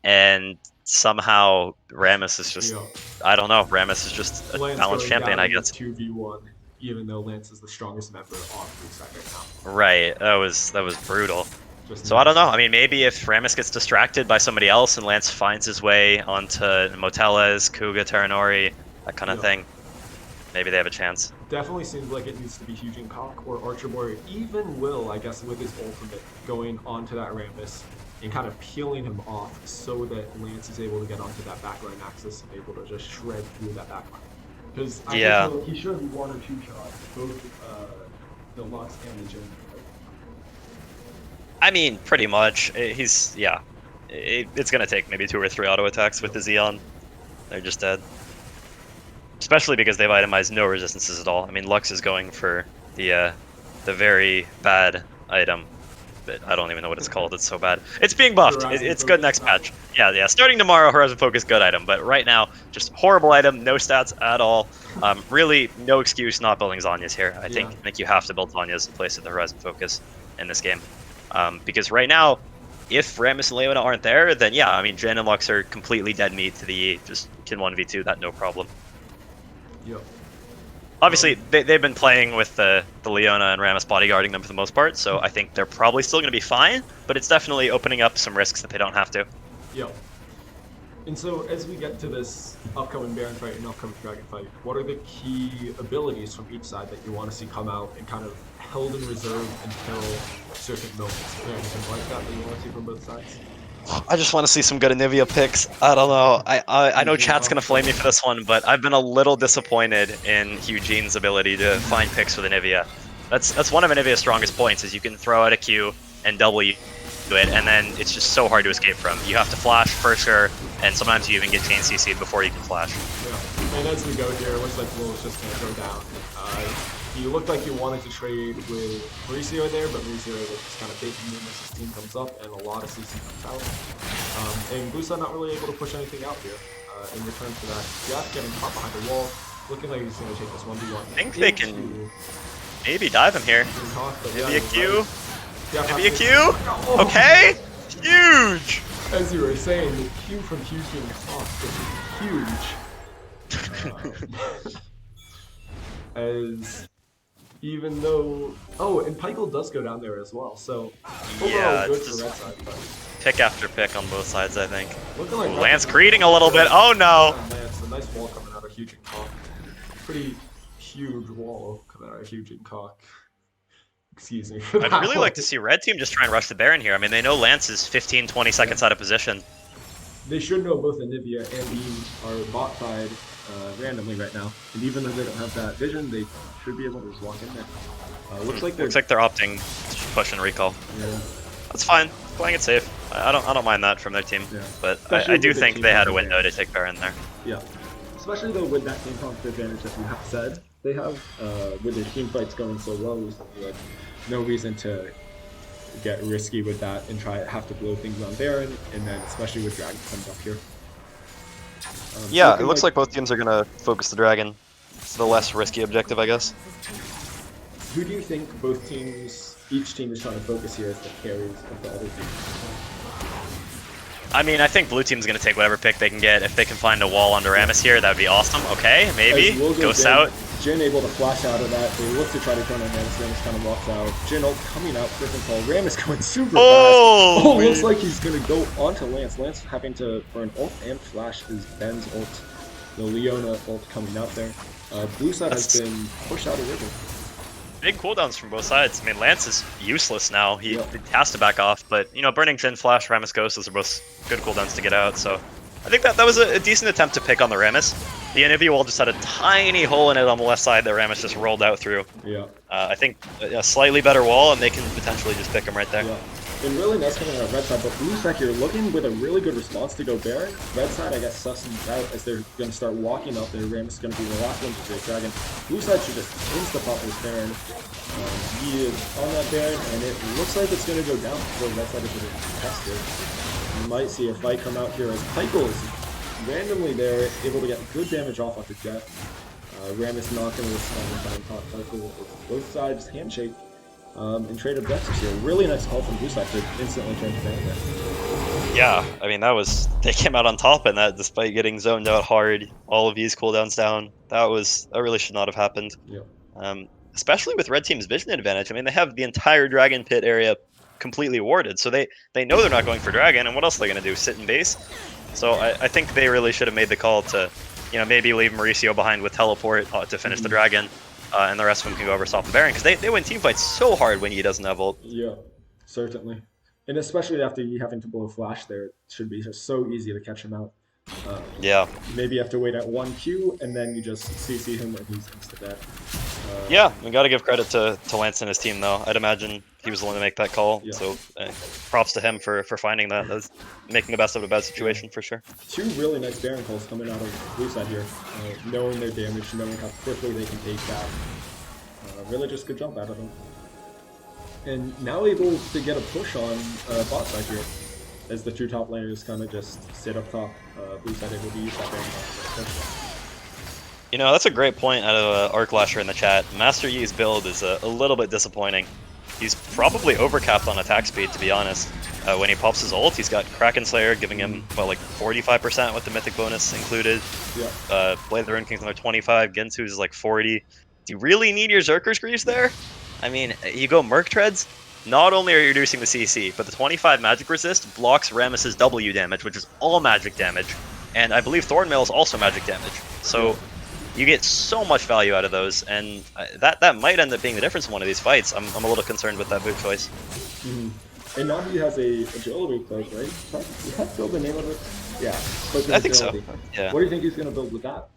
and somehow Rammus is just, Yeah. I don't know, Rammus is just a Lance balanced going champion, down I in the guess. 2v1, even though Lance is the strongest member on Blue side right now. Right, that was brutal. Just So I don't know. nasty. I mean, maybe if Rammus gets distracted by somebody else and Lance finds his way onto Moteles, Kuga, Taranori, that kind of Yeah. thing, maybe they have a chance. Definitely seems like it needs to be Hugin Cock or Archer Warrior, even Will, I guess, with his ultimate going onto that Rambus and kind of peeling him off so that Lance is able to get onto that backline axis and able to just shred through that backline. Because I Yeah. think he should have one or two shots, both the Lux and the Jin. I mean, pretty much. Yeah. It's going to take maybe 2 or 3 auto attacks with the Xeon. They're just dead. Especially because they've itemized no resistances at all. I mean, Lux is going for the very bad item. But I don't even know what it's called. It's so bad. It's being buffed. It's good next patch. Yeah. Starting tomorrow, Horizon Focus, good item. But right now, just horrible item. No stats at all. Really, no excuse not building Zhonya's here. I think you have to build Zhonya's in place of the Horizon Focus in this game. Because right now, if Rammus and Leona aren't there, then yeah, I mean, Jin and Lux are completely dead meat to the E. Just can 1v2 that, no problem. Yep. Obviously, they've been playing with the Leona and Rammus bodyguarding them for the most part, so I think they're probably still going to be fine, but it's definitely opening up some risks that they don't have to. Yep. And so, as we get to this upcoming Baron fight and upcoming Dragon fight, what are the key abilities from each side that you want to see come out and kind of held in reserve until certain moments? Is there anything like that you want to see from both sides? I just want to see some good Anivia picks. I don't know. I know chat's going to flame me for this one, but I've been a little disappointed in Eugene's ability to find picks with Anivia. That's one of Anivia's strongest points, is you can throw out a Q and W it, and then it's just so hard to escape from. You have to flash for sure, and sometimes you even get chain CC'd before you can flash. Yeah. And as we go here, it looks like Will is just going to go down. He looked like he wanted to trade with Mauricio there, but Mauricio was just kind of taking him as his team comes up and a lot of CC comes out. And Blueside not really able to push anything out here. In return for that, Geoff getting caught behind the wall, looking like he's going to take this 1v1. I think they can maybe dive him here. Maybe a Q. Maybe a Q? Okay! Huge! As you were saying, the Q from Houston cost is huge. As even though... Oh, and Pykel does go down there as well, so overall good for red side. But pick after pick on both sides, I think. looking like Lance creating a little bit. Oh no! Lance, a nice wall coming out of Huge and Cock. Pretty huge wall coming out of Huge and Cock. Excuse me for that. I'd really like to see red team just try and rush the Baron here. I mean, they know Lance is 15-20 seconds out of position. They should know both Anivia and Beam are bot side randomly right now. And even though they don't have that vision, they should be able to just walk in there. Looks like they're opting to push and recall. Yeah. That's fine. Playing it safe. I don't mind that from their team. Yeah. But I do think they had a window to take Baron there. Yeah. Especially though with that team comp advantage that you have said they have, with their team fights going so well recently, like no reason to get risky with that and have to blow things on Baron, and then especially with Dragon comes up here. Yeah, it looks like both teams are gonna focus the Dragon. It's the less risky objective, I guess. Who do you think each team is trying to focus here as the carries of the other team? I mean, I think blue team's gonna take whatever pick they can get. If they can find a wall under Rammus here, that'd be awesome. Okay, maybe. Ghosts out. Jin able to flash out of that. They look to try to turn on Rammus. Rammus kind of walks out. Jin ult coming out, different call. Rammus going super fast. Oh, looks like he's gonna go onto Lance. Lance having to burn ult and flash his Ben's ult. The Leona ult coming out there. Blue side has been pushed out of river. Big cooldowns from both sides. I mean, Lance is useless now. He has to back off, but you know, burning Jin, flash, Rammus, Ghost, those are both good cooldowns to get out. So I think that was a decent attempt to pick on the Rammus. The Anivia wall just had a tiny hole in it on the left side that Rammus just rolled out through. Yeah. I think a slightly better wall, and they can potentially just pick him right there. Yeah. And really nice coming out of red side, but blue side here looking with a really good response to go Baron. Red side, I guess, sussing out as they're going to start walking up there. Rammus is going to be the last one to take Dragon. Blue side should just insta-pop this Baron. He is on that Baron, and it looks like it's going to go down before red side is going to contest it. You might see a fight come out here as Pykel is randomly there, able to get good damage off the Jet. Rammus not going to respond in time. Pykel with both sides handshake. And trade objectives here. Really nice call from blue side to instantly turn to Baron there. Yeah, I mean, they came out on top in that despite getting zoned out hard, all of these cooldowns down. That really should not have happened. Yeah. Especially with red team's vision advantage. I mean, they have the entire dragon pit area completely warded, so they know they're not going for dragon, and what else are they going to do, sit in base? So I think they really should have made the call to, maybe leave Mauricio behind with teleport to finish the dragon. And the rest of them can go over stop the Baron, because they win team fights so hard when he doesn't have ult. Yeah, certainly. And especially after you having to blow a flash there, it should be just so easy to catch him out. Yeah. Maybe you have to wait at 1Q, and then you just CC him and he's insta-dead. Yeah, we got to give credit to Lance and his team, though. I'd imagine he was the one to make that call, so props to him for finding that. That's making the best of a bad situation, for sure. Two really nice Baron calls coming out of blue side here. Knowing their damage, knowing how quickly they can take that. Really just good jump out of them. And now able to get a push on bot side here, as the two top laners kind of just sit up top. Blue side able to use that Baron push. That's a great point out of Arclasher in the chat. Master Yi's build is a little bit disappointing. He's probably overcapped on attack speed, to be honest. When he pops his ult, he's got Kraken Slayer giving him, well, like 45% with the mythic bonus included. Yeah. Blade of the Rune King's another 25, Gensu's is like 40. Do you really need your Zerker's Greaves there? I mean, you go Merc Treads, not only are you reducing the CC, but the 25 magic resist blocks Rammus's W damage, which is all magic damage. And I believe Thornmail is also magic damage. So you get so much value out of those, and that might end up being the difference in one of these fights. I'm a little concerned with that boot choice. And now he has a agility cloak, right? You have to build the name of it? Yeah. I think so. Yeah. What do you think he's going to build with that?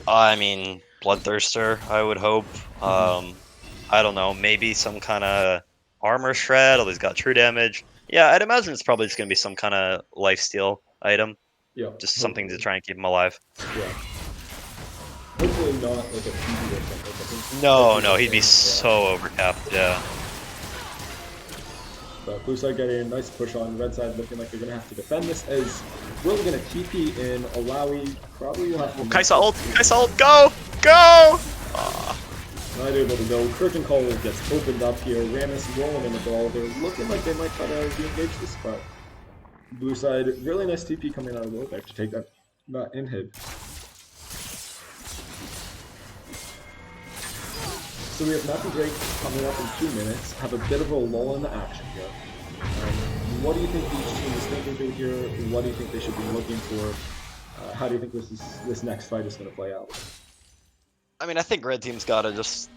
I mean, Bloodthirster, I would hope. I don't know, maybe some kind of armor shred, although he's got true damage. Yeah, I'd imagine it's probably just going to be some kind of lifesteal item. Yeah. Just something to try and keep him alive. Yeah. Hopefully not like a PB or something. No, he'd be so overcapped, yeah. But blue side getting a nice push on, red side looking like they're going to have to defend this, as we're going to TP in Alawi. Probably will have to... Kaisa ult, go! Go! Not able to go. Curtain Call gets opened up here. Rammus rolling in the ball. They're looking like they might try to re-engage this, but blue side, really nice TP coming out of YUEC to take that inhib. So we have Nappy Drake coming up in 2 minutes. Have a bit of a lull in the action here. What do you think each team is thinking through here? What do you think they should be looking for? How do you think this next fight is going to play out? I mean, I think red team's got to just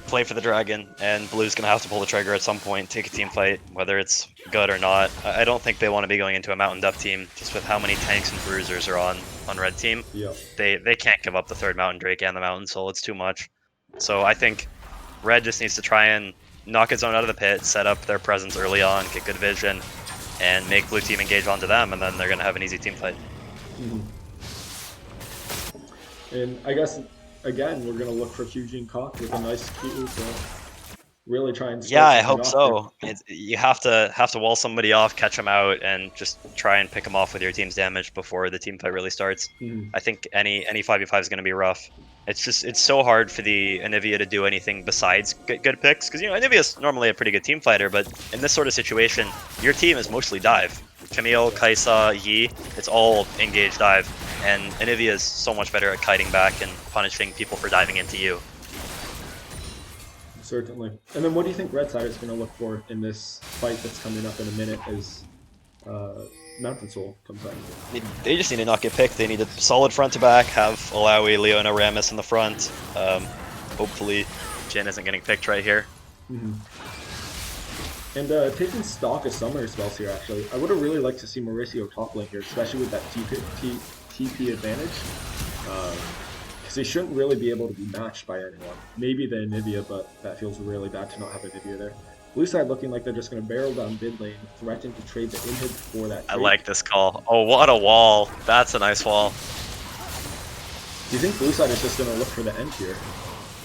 play for the dragon, and blue's going to have to pull the trigger at some point, take a team fight, whether it's good or not. I don't think they want to be going into a Mountain Depth team, just with how many tanks and bruisers are on red team. Yeah. They can't give up the third Mountain Drake and the Mountain Soul, it's too much. So I think red just needs to try and knock its own out of the pit, set up their presence early on, get good vision, and make blue team engage onto them, and then they're going to have an easy team fight. And I guess, again, we're going to look for Eugene Koch with a nice Q to really try and... Yeah, I hope so. You have to wall somebody off, catch them out, and just try and pick them off with your team's damage before the team fight really starts. I think any 5v5 is going to be rough. It's so hard for the Anivia to do anything besides good picks, because Anivia's normally a pretty good team fighter, but in this sort of situation, your team is mostly dive. Camille, Kaisa, Yi, it's all engage dive, and Anivia is so much better at kiting back and punishing people for diving into you. Certainly. And then what do you think red side is going to look for in this fight that's coming up in a minute as Mountain Soul comes out? They just need to not get picked. They need a solid front to back, have Alawi, Leona, Rammus in the front. Hopefully Jin isn't getting picked right here. And taking stock of summoner spells here, actually, I would have really liked to see Mauricio top lane here, especially with that TP advantage. Because he shouldn't really be able to be matched by anyone. Maybe the Anivia, but that feels really bad to not have Anivia there. Blue side looking like they're just going to barrel down mid lane, threatening to trade the inhib for that I trade. like this call. Oh, what a wall. That's a nice wall. Do you think blue side is just going to look for the end here?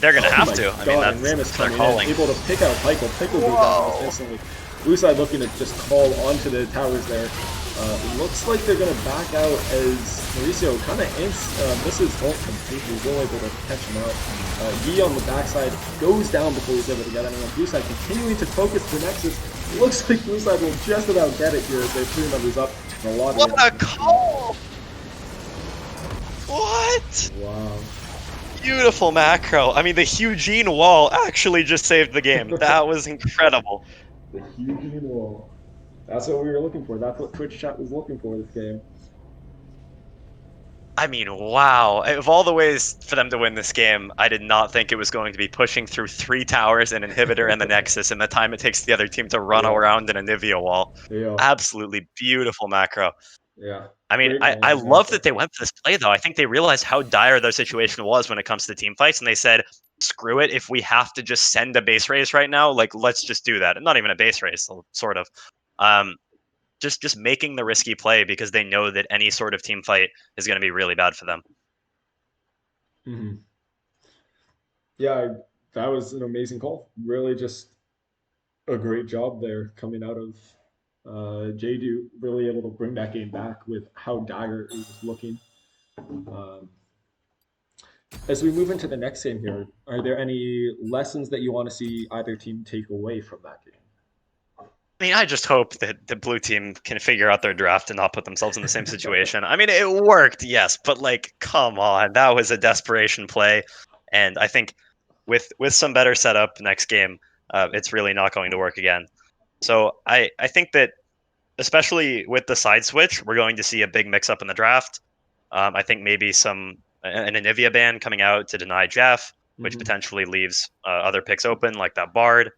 They're going to Oh have my to. I mean, god, and that's Ram is their coming in, calling. able to pick out Pikel. Pikel goes down almost instantly. Blue side looking to just call onto the towers there. Looks like they're going to back out as Mauricio kind of misses ult completely. Will able to catch him out. Yi on the backside goes down before he's able to get anyone. Blue side continuing to focus the Nexus. Looks like blue side will just about get it here as they're 3 numbers up. And a lot of What a call! What? Wow. Beautiful macro. I mean, the Eugene wall actually just saved the game. That was incredible. The huge wall. That's what we were looking for. That's what Twitch chat was looking for this game. I mean, wow. Of all the ways for them to win this game, I did not think it was going to be pushing through 3 towers, an inhibitor, and the Nexus, and the time it takes the other team to run Yeah. around in a Nivea wall. Yeah. Absolutely beautiful macro. Yeah. I mean, Great I calling love macro. that they went for this play, though. I think they realized how dire their situation was when it comes to team fights, and they said, screw it. If we have to just send a base race right now, like, let's just do that. And not even a base race, sort of. Um, just making the risky play because they know that any sort of team fight is going to be really bad for them. Mm-hmm. Yeah, that was an amazing call. Really just a great job there coming out of J-doot, really able to bring that game back with how dire it was looking. Um, as we move into the next game here, are there any lessons that you want to see either team take away from that game? I mean, I just hope that the blue team can figure out their draft and not put themselves in the same situation. I mean, it worked, yes, but like, come on, that was a desperation play, and I think with some better setup next game, it's really not going to work again. So I think that especially with the side switch, we're going to see a big mix up in the draft. I think maybe an Anivia ban coming out to deny Geoff, which Mm-hmm. potentially leaves other picks open like that Bard.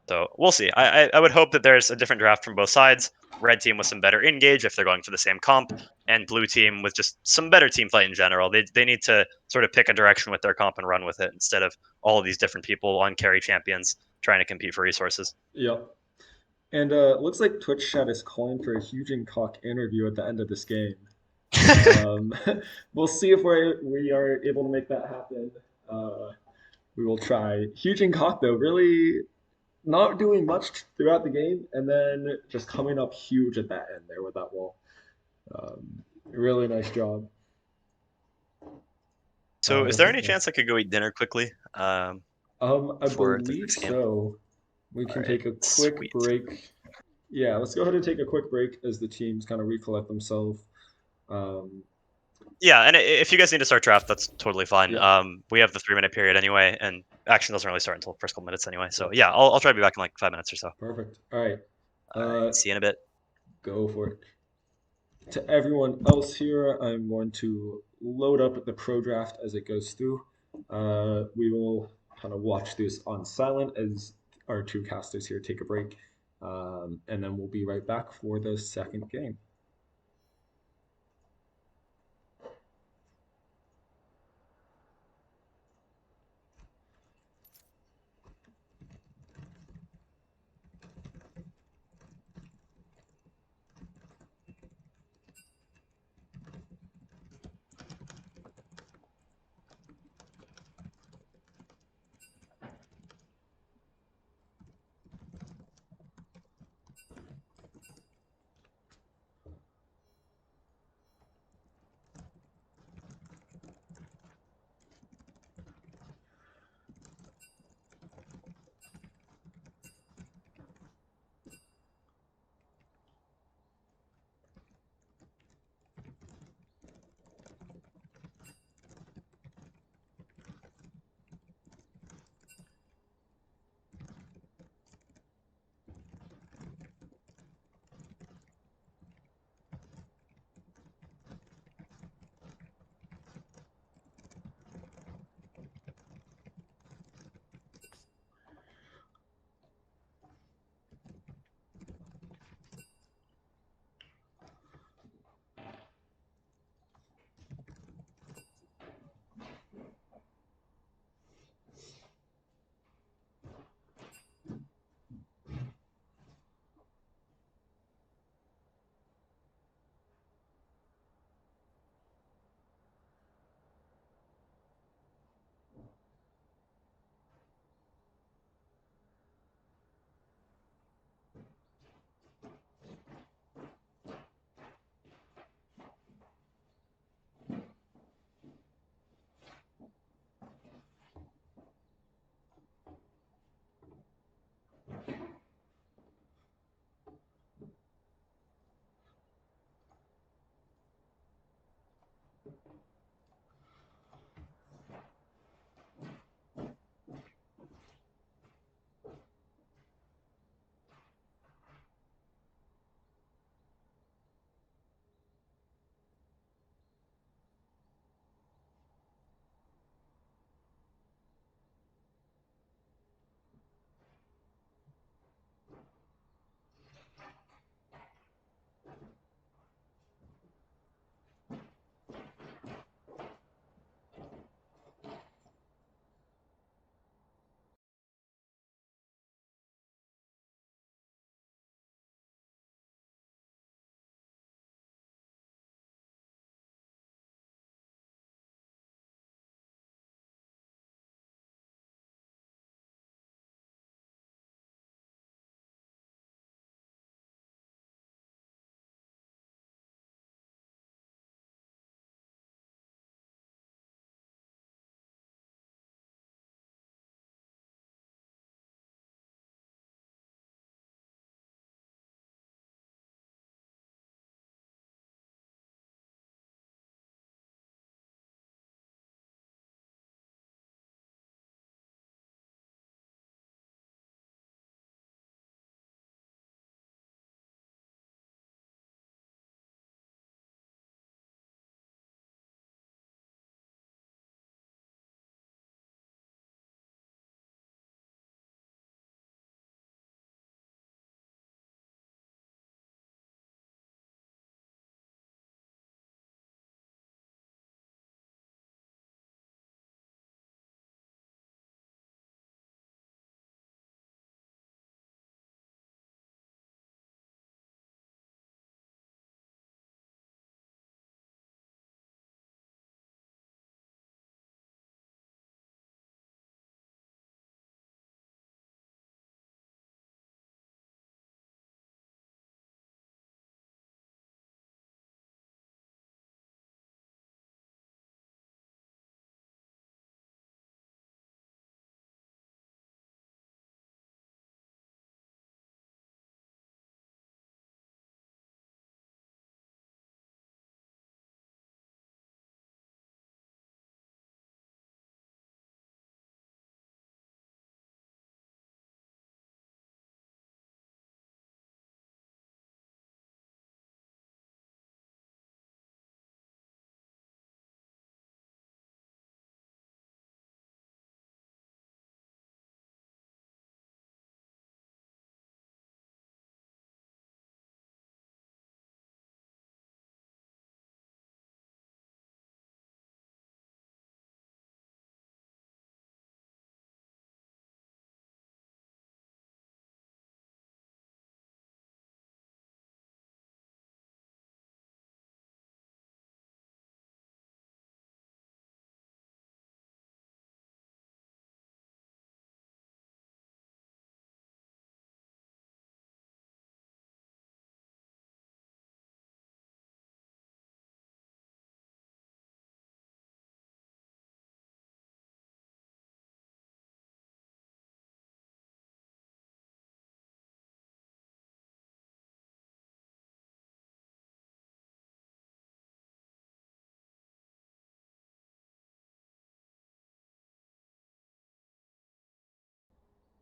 So we'll see. I would hope that there's a different draft from both sides. Red team with some better engage if they're going for the same comp, and blue team with just some better team fight in general. They need to sort of pick a direction with their comp and run with it instead of all of these different people on carry champions trying to compete for resources. Yep. And looks like Twitch chat is calling for a huge and cock interview at the end of this game. Um, we'll see if we are able to make that happen. Uh, we will try. Huge and cock though, really not doing much throughout the game, and then just coming up huge at that end there with that wall. Really nice job. So, is there Okay, any yeah. chance I could go eat dinner quickly I before the believe next game? so. We All can right, take a quick sweet. break. Yeah, let's go ahead and take a quick break as the teams kind of recollect themselves. Um, Yeah, and if you guys need to start draft, that's totally fine. yeah, We have the 3 minute period anyway, and action doesn't really start until the first couple minutes anyway. yeah, So yeah, I'll try to be back in like 5 minutes or so. perfect. All right, All right, uh, see you in a bit. go for it. To everyone else here, I'm going to load up the pro draft as it goes through. We will kind of watch this on silent as our 2 casters here take a break, and then we'll be right back for the second game.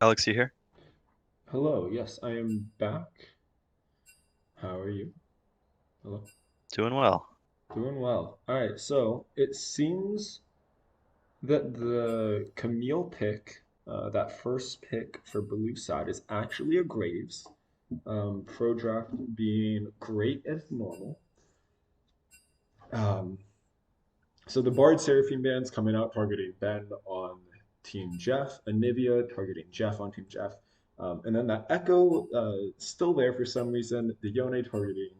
Alex, you here? Hello, yes, I am back. How are you? Hello. Doing well. Doing well. All right, so it seems that the Camille pick, that first pick for blue side, is actually a Graves. Pro draft being great as normal. Um, so the Bard Seraphim band's coming out targeting Ben on Team Geoff, Anivia targeting Geoff on Team Geoff, and then that Echo still there for some reason. The Yone targeting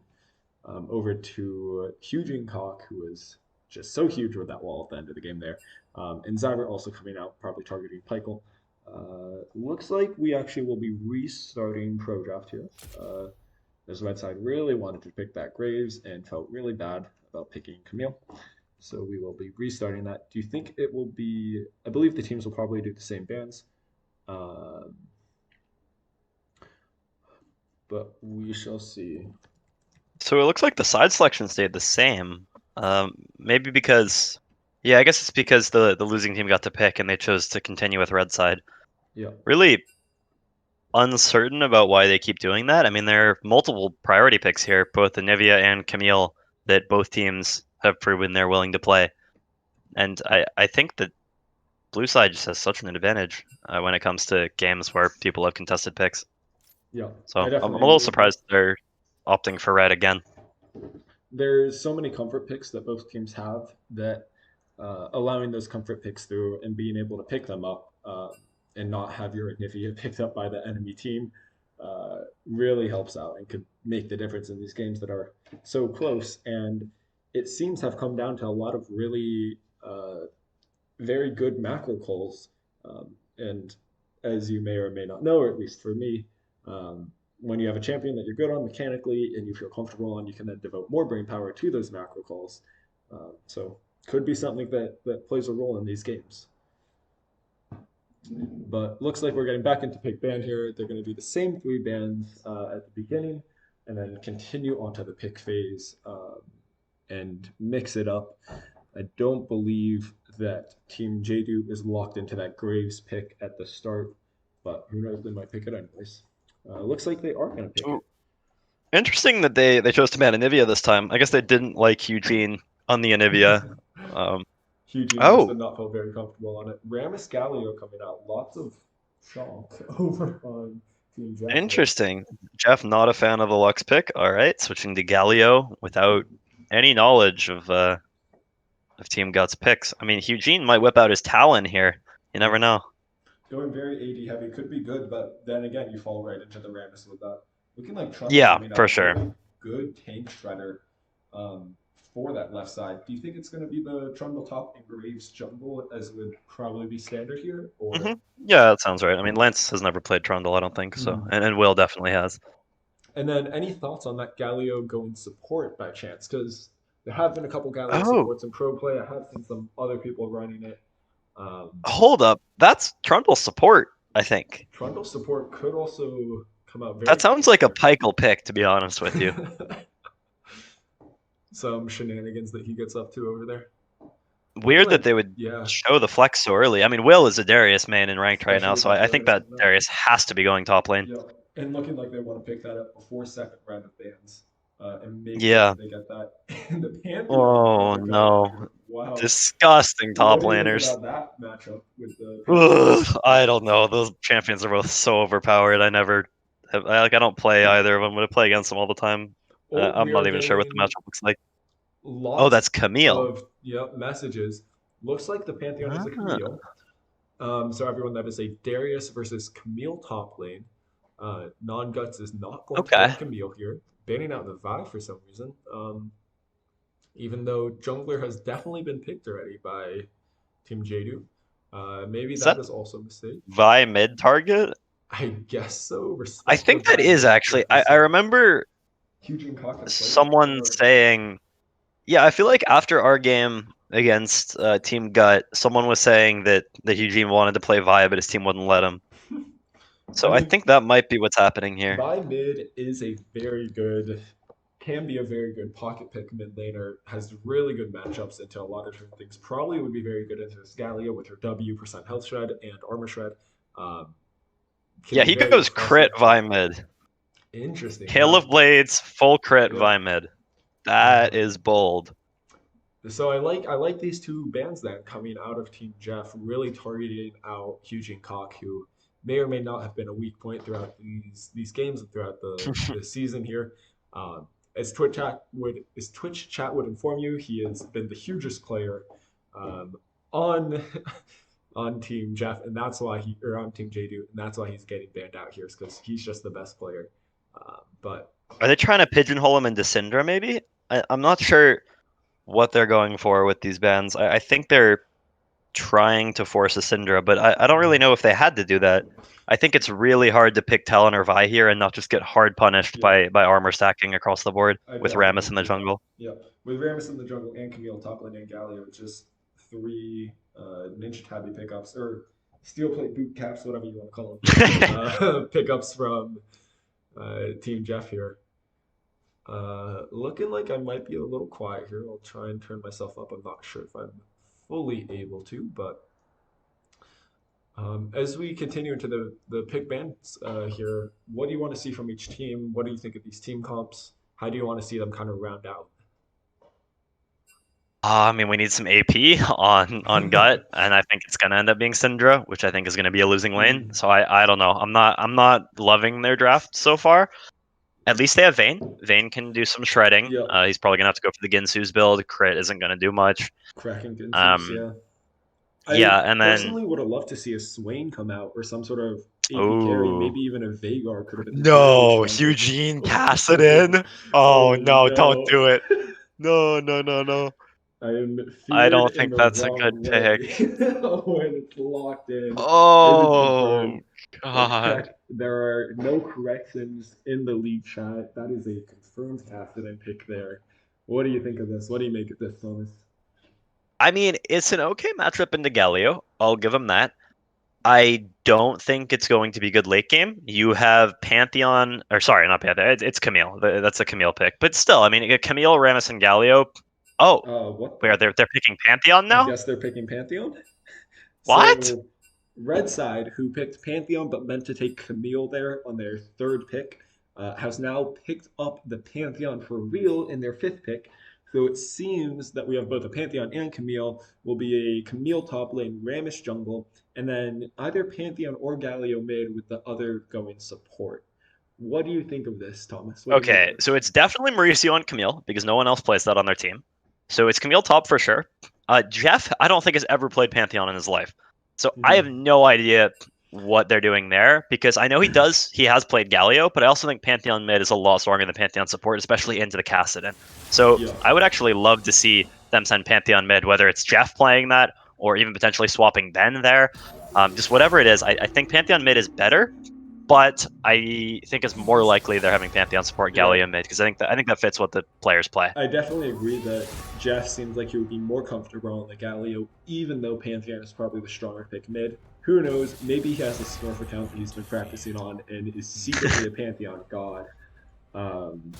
over to Huge Cock, who was just so huge with that wall at the end of the game there. And Zyber also coming out, probably targeting Pykel. Looks like we actually will be restarting Pro Draft here. As Red Side really wanted to pick that Graves and felt really bad about picking Camille. So we will be restarting that. Do you think it will be? I believe the teams will probably do the same bands, um, but we shall see. So it looks like the side selection stayed the same. Maybe because, yeah, I guess it's because the losing team got to pick and they chose to continue with red side. Yeah. Really uncertain about why they keep doing that. I mean, there are multiple priority picks here, both the Nivea and Camille, that both teams have proven they're willing to play. And I think that blue side just has such an advantage when it comes to games where people have contested picks. Yeah, So I I'm a definitely little agree with that. surprised they're opting for red again. There's so many comfort picks that both teams have that allowing those comfort picks through and being able to pick them up and not have your Nivea picked up by the enemy team really helps out and could make the difference in these games that are so close. And it seems have come down to a lot of really very good macro calls. And as you may or may not know, or at least for me, um, when you have a champion that you're good on mechanically and you feel comfortable on, you can then devote more brain power to those macro calls. So could be something that plays a role in these games. But looks like we're getting back into pick band here. They're going to do the same three bands at the beginning and then continue onto the pick phase and mix it up. I don't believe that Team J-doot is locked into that Graves pick at the start, but who knows? They might pick it anyways. Looks like they are going to pick Ooh, it. interesting that they chose to ban Anivia this time. I guess they didn't like Eugene on the Anivia. Um, Eugene must oh, have not felt very comfortable on it. Ramus Gallio coming out. Lots of shock over on Team Jeff here. interesting. Geoff, not a fan of the Lux pick. All right, switching to Galio without any knowledge of Team Guts picks. I mean, Eugene might whip out his Talon here. You Yeah. never know. Going very AD heavy could be good, but then again, you fall right into the Ramus with that. Looking like Trundle Yeah, coming for out. sure. Very good tank shredder for that left side. Do you think it's going to be the Trundle top and Graves jungle as would probably be standard here? hmm Or Yeah, that sounds right. I mean, Lance has never played Trundle, I don't think so, Mhm. and Will definitely has. And then any thoughts on that Galio going support by chance? Because there have been a couple Galio Oh, supports in pro play. I have seen some other people running it. Um, hold up. That's Trundle support, I think. Trundle support could also come out That very sounds clutch like a here. Pykel pick, to be honest with you. Some shenanigans that he gets up to over there. Looking Weird that like, they would yeah, show the flex so early. I mean, Will is a Darius main in ranked right now, especially so with I think Darius that coming up. Darius has to be going top lane. Yeah, and looking like they want to pick that up before second round of bans and make sure Yeah. that they get that. And the Pantheon Oh Karma coming out no. here. Wow. Disgusting What top do you think laners. about that matchup with the Pantheon Ugh, and the I don't Karma? know. Those champions are both so overpowered. I never I don't play either of them, but I play against them all the time. Oh, I'm we are not even sure what the getting matchup looks like. Oh, lots that's Camille. of messages. Looks like the Pantheon is a Ah, Camille. So everyone, that is a Darius versus Camille top lane. Non Guts is not going to okay. pick Camille here, banning out the Vi for some reason. Even though jungler has definitely been picked already by Team J-doot. Maybe Is that that is also a mistake. Vi mid target? I guess so. I Respect the think that Vi is mid actually. with the I sub. remember Huge Cock has played it, someone or saying, yeah, I feel like after our game against Team Gut, someone was saying that Eugene wanted to play Vi, but his team wouldn't let him. I So I mean, think that might be what's happening here. Vi mid is a very good, can be a very good pocket pick mid laner. Has really good matchups into a lot of different things. Probably would be very good into Scalia with her W percent health shred and armor shred. Um, can Yeah, be he very goes crit impressive. Vi mid. Interesting. Hail Yeah, of Blades, full crit yeah. Vi mid. That Um, is bold. So I like these two bands then coming out of Team Jeff, really targeting out Eugene Koch, who may or may not have been a weak point throughout these games and throughout the season here. Um, as Twitch chat would inform you, he has been the hugest player um, on on Team Jeff, and that's why he or on Team J-doot, and that's why he's getting banned out here, is because he's just the best player. But Are they trying to pigeonhole him into Syndra, maybe? I'm not sure what they're going for with these bans. I think they're trying to force a Syndra, but I don't really know if they had to do that. I think it's really hard to pick Talon or Vi here and not just get hard punished yeah, by armor stacking across the board I with definitely Rammus in the agree with that. jungle. Yeah, with Rammus in the jungle and Camille top lane and Galio, it's just three Ninja Tabby pickups or steel plate boot caps, whatever you want to call them, pickups from Team Jeff here. Looking like I might be a little quiet here. I'll try and turn myself up. I'm not sure if I'm fully able to, but as we continue into the pick bands here, what do you want to see from each team? What do you think of these team comps? How do you want to see them kind of round out? I mean, we need some AP on gut, and I think it's gonna end up being Syndra, which I think is gonna be a losing lane. Mm, So I don't know. I'm not loving their draft so far. At least they have Vayne. Vayne can do some shredding. yep, He's probably gonna have to go for the Ginsu's build. Crit isn't gonna do much. cracking Ginsus, Um, yeah. I yeah, and then personally would have loved to see a Swain come out or some sort of AP carry. oh Maybe even a Vagar could have been very no, strong. Eugene Oh, Cassidon. Oh oh no, don't no. do it. No, no, no, no. I am I feared don't in think the that's a good wrong pick. way. When it's locked in, it is Oh confirmed. God. There are no corrections in the league chat. That is a confirmed Cassidy pick there. What do you think of this? What do you make of this, Thomas? I mean, it's an okay matchup into Galio. I'll give him that. I don't think it's going to be good late game. You have Pantheon, or sorry, not Pantheon. It's Camille. That's a Camille pick. But still, I mean, Camille, Rammus, and Galio. Oh, What where the? they're picking Pantheon I now? guess they're picking Pantheon. What? So, Red Side, who picked Pantheon but meant to take Camille there on their third pick, has now picked up the Pantheon for real in their fifth pick. So it seems that we have both a Pantheon and Camille. Will be a Camille top lane, Ramish jungle, and then either Pantheon or Galio mid with the other going support. What do you think of this, Thomas? What do you make of Okay, so this? it's definitely Mauricio and Camille because no one else plays that on their team. So it's Camille top for sure. Geoff, I don't think has ever played Pantheon in his life. So I have Mhm. no idea what they're doing there because I know he does. He has played Galio, but I also think Pantheon mid is a lot stronger than Pantheon support, especially into the Kassadin. So Yeah, I would actually love to see them send Pantheon mid, whether it's Geoff playing that or even potentially swapping Ben there. Just whatever it is, I think Pantheon mid is better, but I think it's more likely they're having Pantheon support yeah. Gallia mid because I think that fits what the players play. I definitely agree that Jeff seems like he would be more comfortable on the Galio, even though Pantheon is probably the stronger pick mid. Who knows? Maybe he has a Smurf account that he's been practicing on and is secretly a Pantheon god. Um,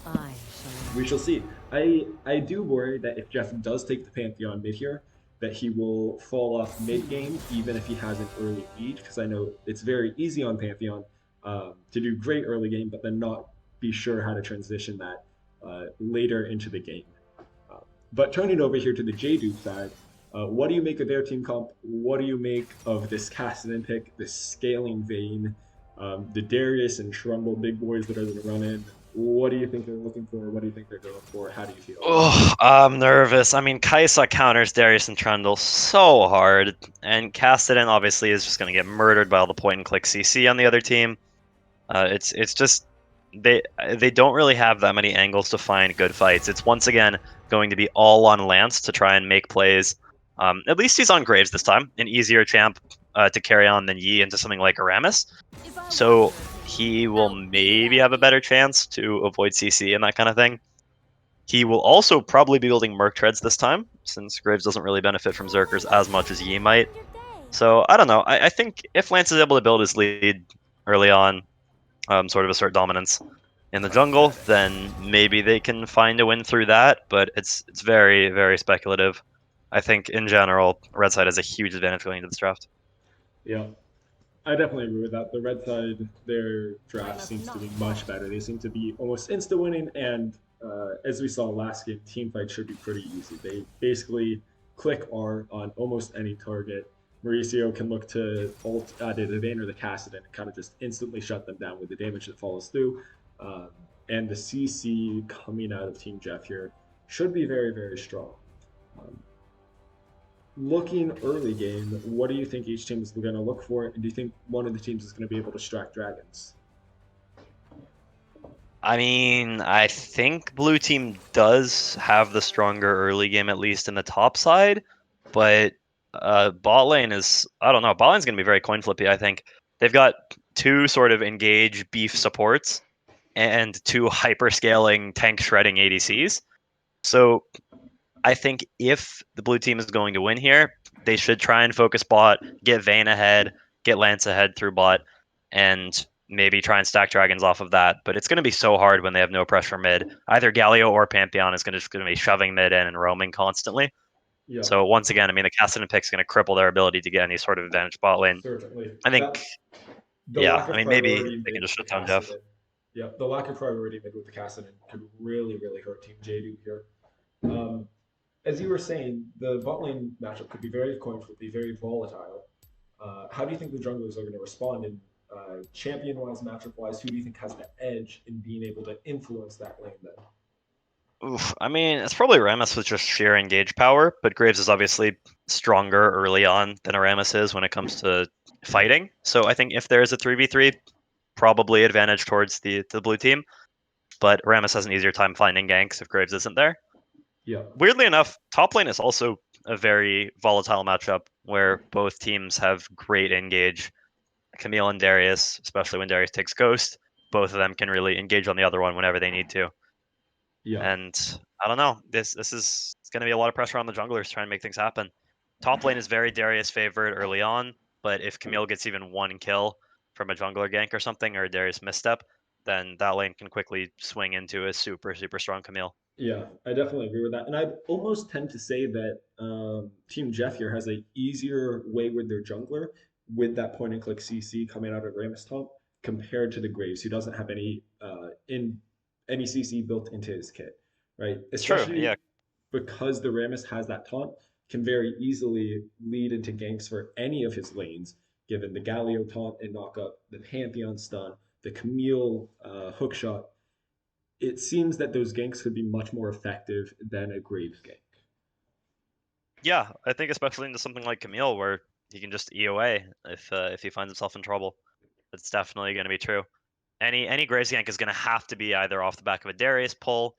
we shall see. I do worry that if Jeff does take the Pantheon mid here, that he will fall off mid game, even if he has an early lead, because I know it's very easy on Pantheon to do great early game, but then not be sure how to transition that later into the game. But turning over here to the J-doot side, what do you make of their team comp? What do you make of this Cassidy pick, this scaling vein, the Darius and Trundle big boys that are going to run in? What do you think they're looking for? What do you think they're going for? How do you feel? Oh, I'm nervous. I mean, Kaisa counters Darius and Trundle so hard, and Kassadin obviously is just going to get murdered by all the point and click CC on the other team. It's just they they don't really have that many angles to find good fights. It's once again going to be all on Lance to try and make plays. At least he's on Graves this time, an easier champ to carry on than Yi into something like Aramis. So he will maybe have a better chance to avoid CC and that kind of thing. He will also probably be building Merc Treads this time, since Graves doesn't really benefit from Zerkers as much as Yi might. So I don't know. I think if Lance is able to build his lead early on, sort of assert dominance in the jungle, then maybe they can find a win through that. But it's very very speculative. I think in general, Red Side has a huge advantage going into this draft. Yeah, I definitely agree with that. The red side, their draft seems to be much better. They seem to be almost insta winning, and as we saw last game, team fight should be pretty easy. They basically click R on almost any target. Mauricio can look to ult the Vayne or the Cassidon and kind of just instantly shut them down with the damage that follows through. Um, and the CC coming out of Team Jeff here should be very, very strong. Um, Looking early game, what do you think each team is going to look for? And do you think one of the teams is going to be able to strike dragons? I mean, I think blue team does have the stronger early game, at least in the top side, but bot lane is, I don't know, bot lane's going to be very coin flippy, I think. They've got two sort of engage beef supports and two hyper scaling tank shredding ADCs. So I think if the blue team is going to win here, they should try and focus bot, get Vayne ahead, get Lance ahead through bot, and maybe try and stack dragons off of that. But it's going to be so hard when they have no pressure mid. Either Galio or Pantheon is just going to be shoving mid in and roaming constantly. Yeah, So once again, I mean, the Kassadin pick is going to cripple their ability to get any sort of advantage bot lane. certainly. I think, That the yeah, lack I of mean, maybe priority they can mid just with the shut down Geoff. Kassadin. Yeah, the lack of priority mid with the Kassadin could really, really hurt Team J-doot here. Um, as you were saying, the bot lane matchup could be very coin flippy, very volatile. How do you think the junglers are going to respond in champion-wise, matchup-wise? Who do you think has the edge in being able to influence that lane then? Oof, I mean, it's probably Rammus with just sheer engage power, but Graves is obviously stronger early on than a Rammus is when it comes to fighting. So I think if there is a 3v3, probably advantage towards the blue team. But Rammus has an easier time finding ganks if Graves isn't there. Yeah, Weirdly enough, top lane is also a very volatile matchup where both teams have great engage. Camille and Darius, especially when Darius takes Ghost, both of them can really engage on the other one whenever they need to. yeah, And I don't know, this is going to be a lot of pressure on the junglers trying to make things happen. Top lane is very Darius favored early on, but if Camille gets even one kill from a jungler gank or something or a Darius misstep, then that lane can quickly swing into a super strong Camille. yeah. I definitely agree with that, and I almost tend to say that Team Jeff here has a easier way with their jungler with that point and click CC coming out of Rammus top compared to the Graves, who doesn't have any CC built into his kit, right? It's true, Especially yeah. because the Rammus has that taunt, can very easily lead into ganks for any of his lanes, given the Galio taunt and knock up, the Pantheon stun, the Camille hook shot. It seems that those ganks could be much more effective than a Graves gank. Yeah, I think especially into something like Camille where he can just EOA if he finds himself in trouble. That's definitely going to be true. Any Graves gank is going to have to be either off the back of a Darius pull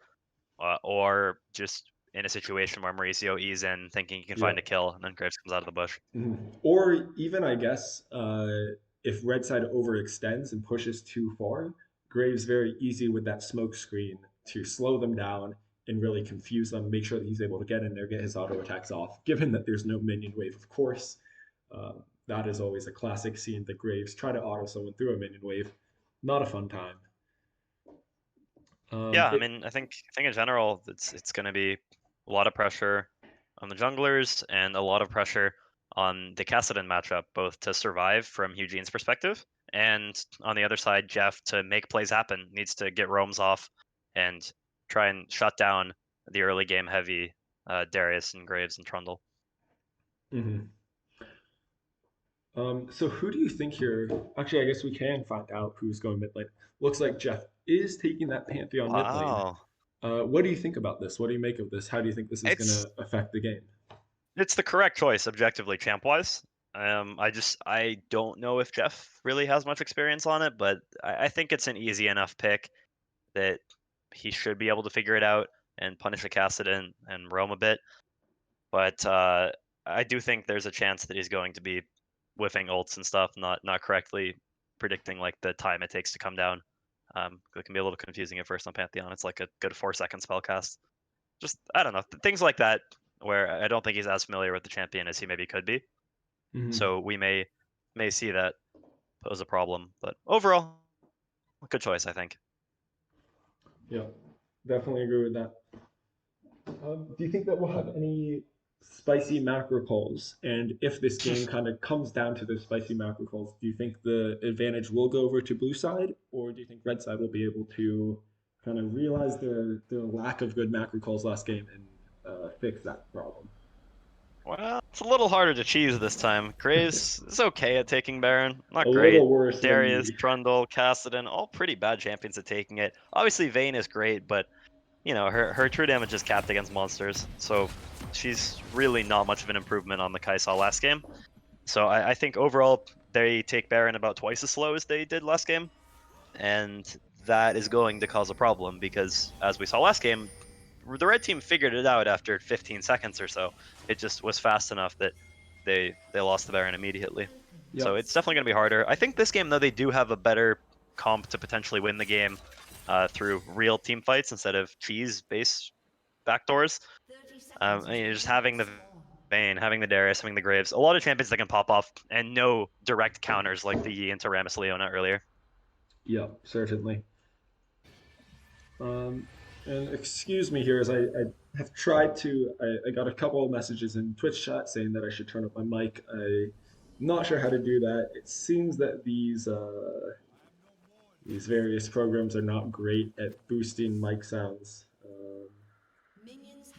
or just in a situation where Mauricio ease in thinking he can Yeah. find a kill and then Graves comes out of the bush. Mhm. Or even, I guess, if red side overextends and pushes too far, Graves very easy with that smoke screen to slow them down and really confuse them, make sure that he's able to get in there, get his auto attacks off. Given that there's no minion wave, of course, that is always a classic scene that Graves try to auto someone through a minion wave. Not a fun time. Yeah, I It mean, I think in general it's going to be a lot of pressure on the junglers and a lot of pressure on the Kassadin matchup, both to survive from Eugene's perspective, and on the other side, Geoff to make plays happen needs to get roams off and try and shut down the early game heavy Darius and Graves and Trundle. mhm. So who do you think here? Actually, I guess we can find out who's going mid lane. Looks like Jeff is taking that Pantheon mid lane. Wow, What do you think about this? What do you make of this? How do you think this is going it's to affect the game? it's the correct choice objectively champ wise. I don't know if Geoff really has much experience on it, but I think it's an easy enough pick that he should be able to figure it out and punish a Kassadin and roam a bit. But I do think there's a chance that he's going to be whiffing ults and stuff, not correctly predicting like the time it takes to come down. It can be a little confusing at first on Pantheon. It's like a good 4 second spell cast. Just I don't know things like that where I don't think he's as familiar with the champion as he maybe could be. Hmm. So we may see that pose a problem. But overall, good choice, I think. Yeah, definitely agree with that. Do you think that we'll have any spicy macro calls? And if this game kind of comes down to the spicy macro calls, do you think the advantage will go over to blue side, or do you think red side will be able to kind of realize their lack of good macro calls last game and fix that problem? Well, it's a little harder to cheese this time. Graves is okay at taking Baron, A not great. little worse than Darius, me. Trundle, Kassadin, all pretty bad champions at taking it. Obviously, Vayne is great, but her true damage is capped against monsters, so she's really not much of an improvement on the Kai saw last game. So I think overall they take Baron about twice as slow as they did last game, and that is going to cause a problem because as we saw last game, the red team figured it out after 15 seconds or so. It just was fast enough that they lost the Baron immediately. So Yep. it's definitely going to be harder. I think this game though they do have a better comp to potentially win the game through real team fights instead of cheese based backdoors. Just having the Vayne, having the Darius, having the Graves, a lot of champions that can pop off and no direct counters like the Yi into Rammus Leona earlier. Yep, certainly. Um, and excuse me here as I have tried to, I got a couple of messages in Twitch chat saying that I should turn up my mic. I'm not sure how to do that. It seems that these various programs are not great at boosting mic sounds.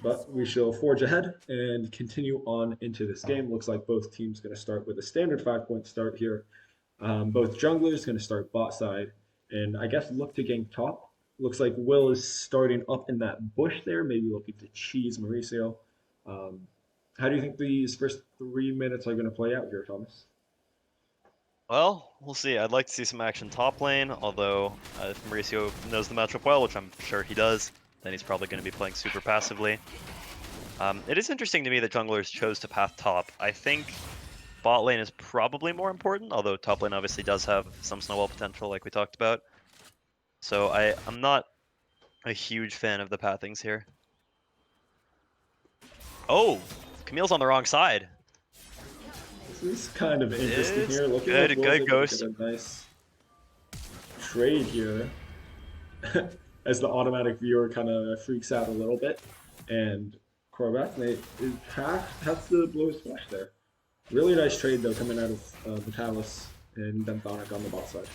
But we shall forge ahead and continue on into this game. Looks like both teams going to start with a standard 5 point start here. Both junglers going to start bot side, and I guess look to gank top. Looks like Will is starting up in that bush there, maybe looking to cheese Mauricio. Um, how do you think these first 3 minutes are going to play out here, Thomas? Well, we'll see. I'd like to see some action top lane, although if Mauricio knows the matchup well, which I'm sure he does, then he's probably going to be playing super passively. It is interesting to me that junglers chose to path top. I think bot lane is probably more important, although top lane obviously does have some snowball potential like we talked about. So I'm not a huge fan of the pathings here. Oh, Camille's on the wrong side. This is kind of interesting It's here. Looking like good, Will's good able to get ghost. a nice trade here as the automatic viewer kind of freaks out a little bit. And Korvac has to blow his flash there. Really nice trade though coming out of Vitalis and Benthonic on the bot side.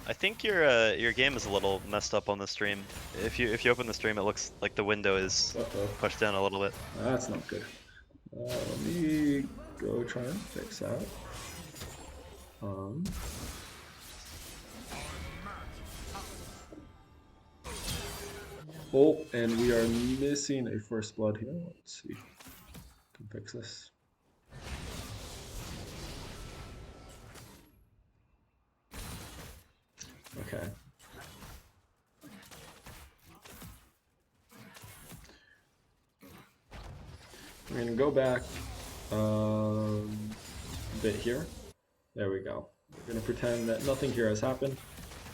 I think your game is a little messed up on the stream. If you open the stream, it looks like the window is Uh-oh. pushed down a little bit. That's not good. Let me go try and fix that. Oh, and we are missing a first blood here. Let's see. Can fix this. Okay. We're gonna go back a bit here. There we go. We're gonna pretend that nothing here has happened,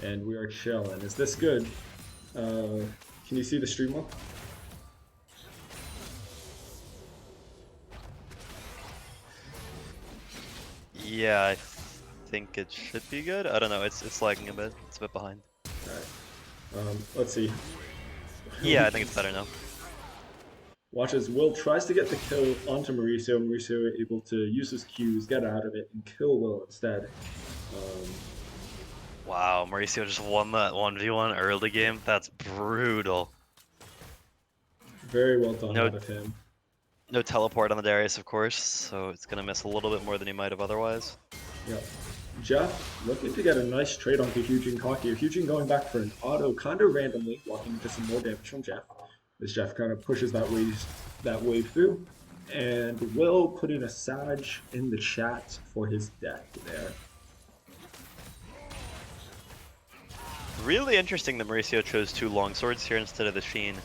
and we are chilling. Is this good? Can you see the stream up? Yeah, I think it should be good. I don't know. It's lagging a bit. It's a bit behind. All right. Let's see. Yeah, I think it's better now. Watch as Will tries to get the kill onto Mauricio. Mauricio able to use his Qs, get out of it, and kill Will instead. Wow, Mauricio just won that 1v1 early game. That's brutal. Very well done No, out of him. no teleport on the Darius, of course, so it's gonna miss a little bit more than he might have otherwise. Yep. Geoff looking to get a nice trade onto Hugin Cocky. Hugin going back for an auto kind of randomly, walking into some more damage from Geoff. As Geoff kind of pushes that wave through. And Will putting a Sage in the chat for his death there. Really interesting that Mauricio chose 2 longswords here instead of the Sheen.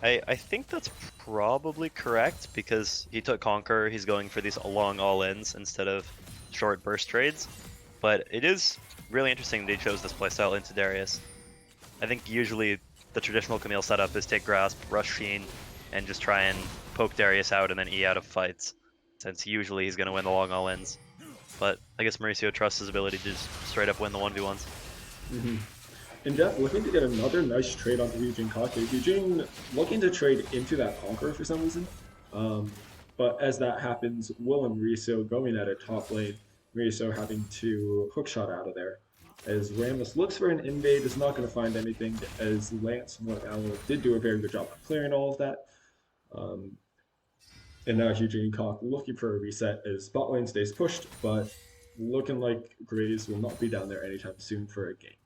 I think that's probably correct because he took Conqueror, he's going for these long all-ins instead of short burst trades. But it is really interesting that he chose this playstyle into Darius. I think usually the traditional Camille setup is take Grasp, rush Sheen, and just try and poke Darius out and then E out of fights, since usually he's going to win the long all-ins. But I guess Mauricio trusts his ability to just straight up win the 1v1s. Mm-hmm. And Geoff looking to get another nice trade onto Hugin Cocky. Hugin looking to trade into that Conqueror for some reason. But as that happens, Will and Mauricio going at a top lane. Mauricio having to hookshot out of there. As Rammus looks for an invade, is not going to find anything, as Lance Morello did do a very good job of clearing all of that. And now Eugene Cock looking for a reset as bot lane stays pushed, but looking like Graves will not be down there anytime soon for a gank.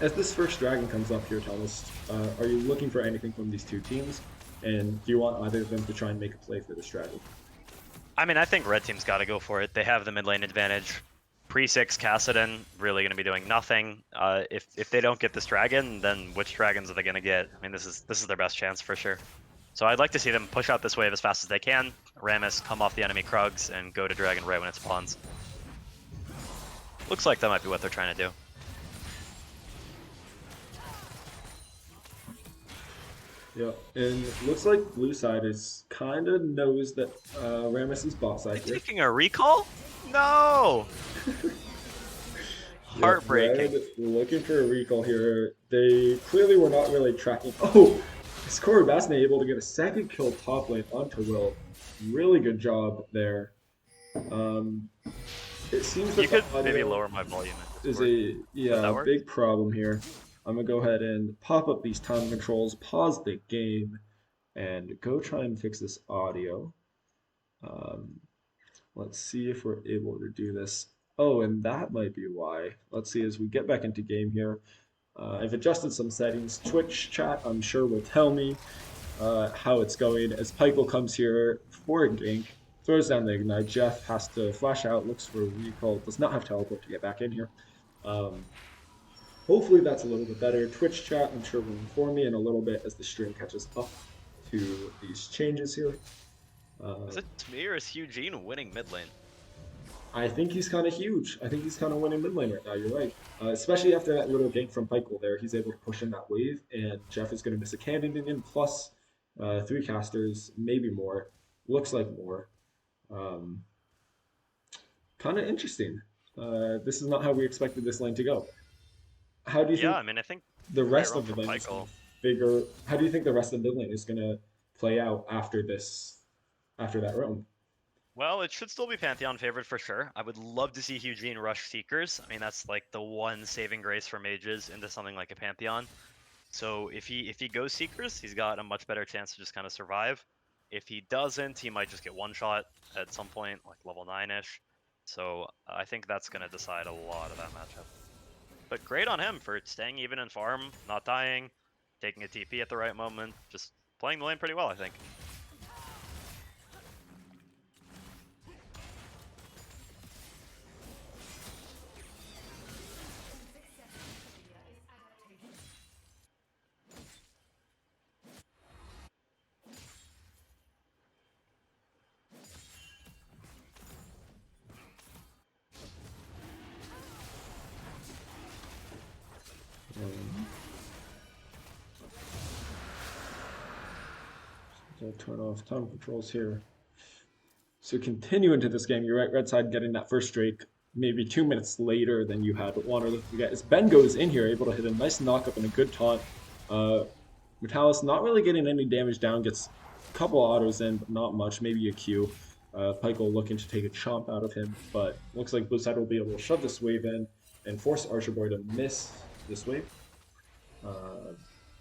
As this first dragon comes up here, Thomas, are you looking for anything from these two teams? And do you want either of them to try and make a play for this dragon? I mean, I think red team's got to go for it. They have the mid lane advantage. Pre-6 Kassadin really going to be doing nothing. If they don't get this dragon, then which dragons are they going to get? I mean, this is their best chance for sure. So I'd like to see them push out this wave as fast as they can. Rammus come off the enemy Krugs and go to dragon right when it spawns. Looks like that might be what they're trying to do. Yeah, and looks like blue side is kind of knows that Rammus is bot side here. Taking a recall? No! Yep, Heartbreaking. Red looking for a recall here. They clearly were not really tracking. Oh, is Corey Basney able to get a second kill top lane onto Will? Really good job there. Um, it seems You that the could maybe audio lower my volume in is Discord. a Would yeah that work? big problem here. I'm gonna go ahead and pop up these time controls, pause the game, and go try and fix this audio. Um, let's see if we're able to do this. Oh, and that might be why. Let's see as we get back into game here. I've adjusted some settings. Twitch chat, I'm sure, will tell me how it's going. As Pykel comes here for a gank, throws down the ignite. Geoff has to flash out, looks for a recall, does not have teleport to get back in here. Um, hopefully that's a little bit better. Twitch chat, I'm sure, will inform me in a little bit as the stream catches up to these changes here. Is it me or is Eugene winning mid lane? I think he's kind of huge. I think he's kind of winning mid lane right now. You're right. Especially after that little gank from Pykel there. He's able to push in that wave, and Geoff is going to miss a cannon minion plus three casters, maybe more. Looks like more. Um, kind of interesting. This is not how we expected this lane to go. How do you Yeah, think I mean, I think the great rest run of the from lane is going Pykel. to figure? How do you think the rest of the mid lane is going to play out after this, after that round? Well, it should still be Pantheon favored for sure. I would love to see Eugene rush Seekers. I mean, that's like the one saving grace for mages into something like a Pantheon. So if he goes Seekers, he's got a much better chance to just kind of survive. If he doesn't, he might just get one shot at some point, like level 9-ish. So I think that's going to decide a lot of that matchup. But great on him for staying even in farm, not dying, taking a TP at the right moment, just playing the lane pretty well, I think. Um, so turn off time controls here. So continue into this game. You're right, Red Side getting that first Drake maybe 2 minutes later than you had wanted to get. As Ben goes in here, able to hit a nice knockup and a good taunt. Metalis not really getting any damage down, gets a couple autos in, but not much, maybe a Q. Pykel looking to take a chomp out of him, but looks like Blue Side will be able to shove this wave in and force Archer Boy to miss this wave.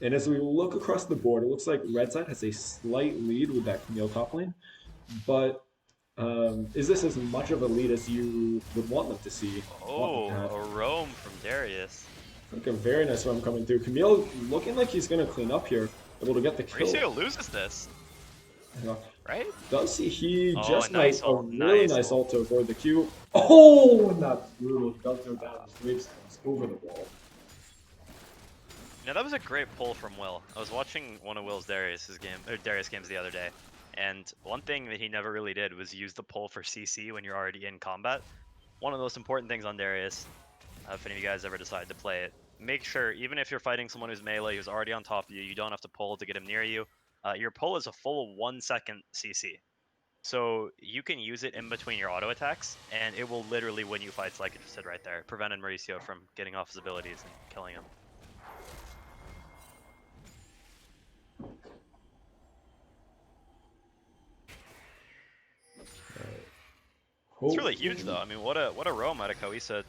And as we look across the board, it looks like Red Side has a slight lead with that Camille top lane, but is this as much of a lead as you would want them to see? Want them Oh, to have? a roam from Darius. Like a very nice run coming through. Camille looking like he's going to clean up here, able to get the kill. Mauricio loses this, Yeah. right? Does he Oh, just nice a ult, really nice nice ult. ult to avoid the Q? Oh, and that's brutal. He does go down. His wave comes over the wall. Now that was a great pull from Will. I was watching one of Will's Darius games the other day, and one thing that he never really did was use the pull for CC when you're already in combat. One of the most important things on Darius, if any of you guys ever decide to play it, make sure, even if you're fighting someone who's melee, who's already on top of you, you don't have to pull to get him near you. Your pull is a full 1 second CC. So you can use it in between your auto attacks, and it will literally win you fights like it just did right there. Prevented Mauricio from getting off his abilities and killing him. It's really huge though. I mean, what a roam out of Kawisa,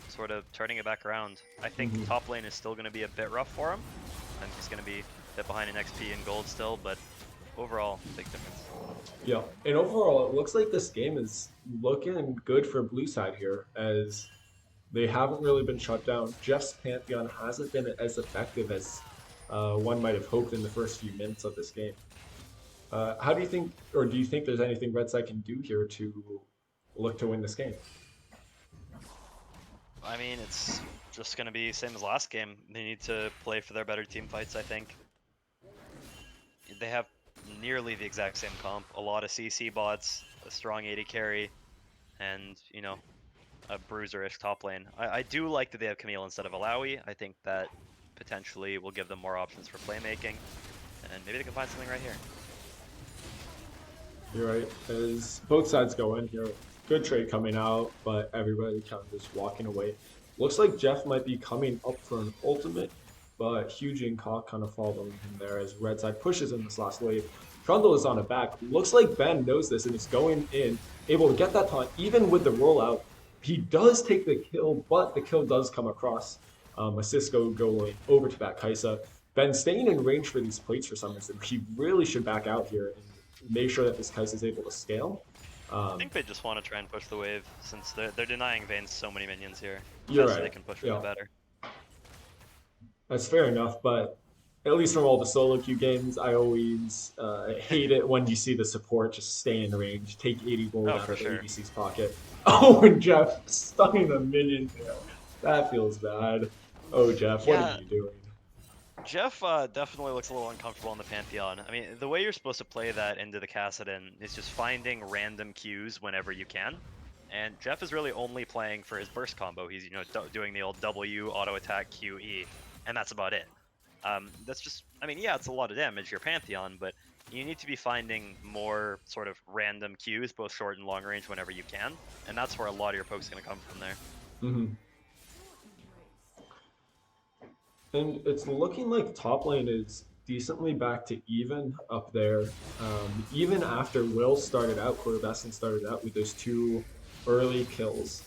sort of turning it back around. I think top lane is still going to be a bit rough for him. I think he's going to be a bit behind in XP and gold still, but overall, big difference. Yeah, and overall, it looks like this game is looking good for Blue Side here, as they haven't really been shut down. Geoff's Pantheon hasn't been as effective as one might have hoped in the first few minutes of this game. How do you think, or do you think there's anything Red Side can do here to look to win this game? I mean, it's just going to be same as last game. They need to play for their better team fights, I think. They have nearly the exact same comp. A lot of CC bots, a strong 80 carry, and, you know, a bruiser-ish top lane. I do like that they have Camille instead of Alawi. I think that potentially will give them more options for playmaking, and maybe they can find something right here. You're right, as both sides go in here. Good trade coming out, but everybody kind of just walking away. Looks like Geoff might be coming up for an ultimate, but Huge and Cock kind of following him there as Red Side pushes in this last wave. Trundle is on a back. Looks like Ben knows this and is going in, able to get that taunt even with the rollout. He does take the kill, but the kill does come across a Cisco going over to that Kaisa. Ben staying in range for these plates for some reason. He really should back out here and make sure that this Kaisa is able to scale. I think they just want to try and push the wave since they're denying Vayne so many minions here. The You're faster right. they can push, Yeah, the better. that's fair enough. But at least from all the solo queue games, I always hate it when you see the support just stay in range, take 80 gold Oh, out for of the sure. ADC's pocket. Oh, and Geoff stunning a minion there. That feels bad. Oh, Geoff, what are Yeah, you doing? Geoff definitely looks a little uncomfortable in the Pantheon. I mean, the way you're supposed to play that into the Kassadin is just finding random Qs whenever you can. And Geoff is really only playing for his burst combo. He's, doing the old W, auto attack, Q, E, and that's about it. That's just, I mean, yeah, it's a lot of damage, your Pantheon, but you need to be finding more sort of random Qs, both short and long range, whenever you can. And that's where a lot of your poke's going to come from there. Hmm. And it's looking like top lane is decently back to even up there. Even after Will started out, Corvescent started out with those two early kills.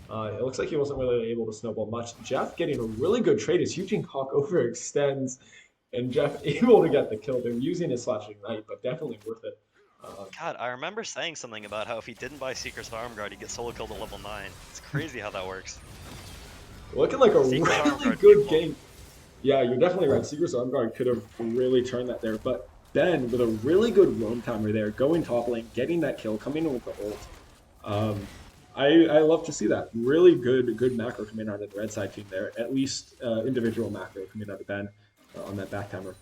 It looks like he wasn't really able to snowball much. Geoff getting a really good trade as Eugene Hawk overextends and Geoff able to get the kill. They're using his slashing knight, but definitely worth it. God, I remember saying something about how if he didn't buy Seeker's Armguard, he'd get solo killed at level 9. It's crazy how that works. Looking like a Seeker's really Armguard good people. game. Yeah, you're definitely right. Secret's Armguard could have really turned that there, but Ben with a really good roam timer there, going top lane, getting that kill, coming in with the ult. Um, I love to see that. Really good macro coming out of the red side team there. At least individual macro coming out of Ben on that back timer.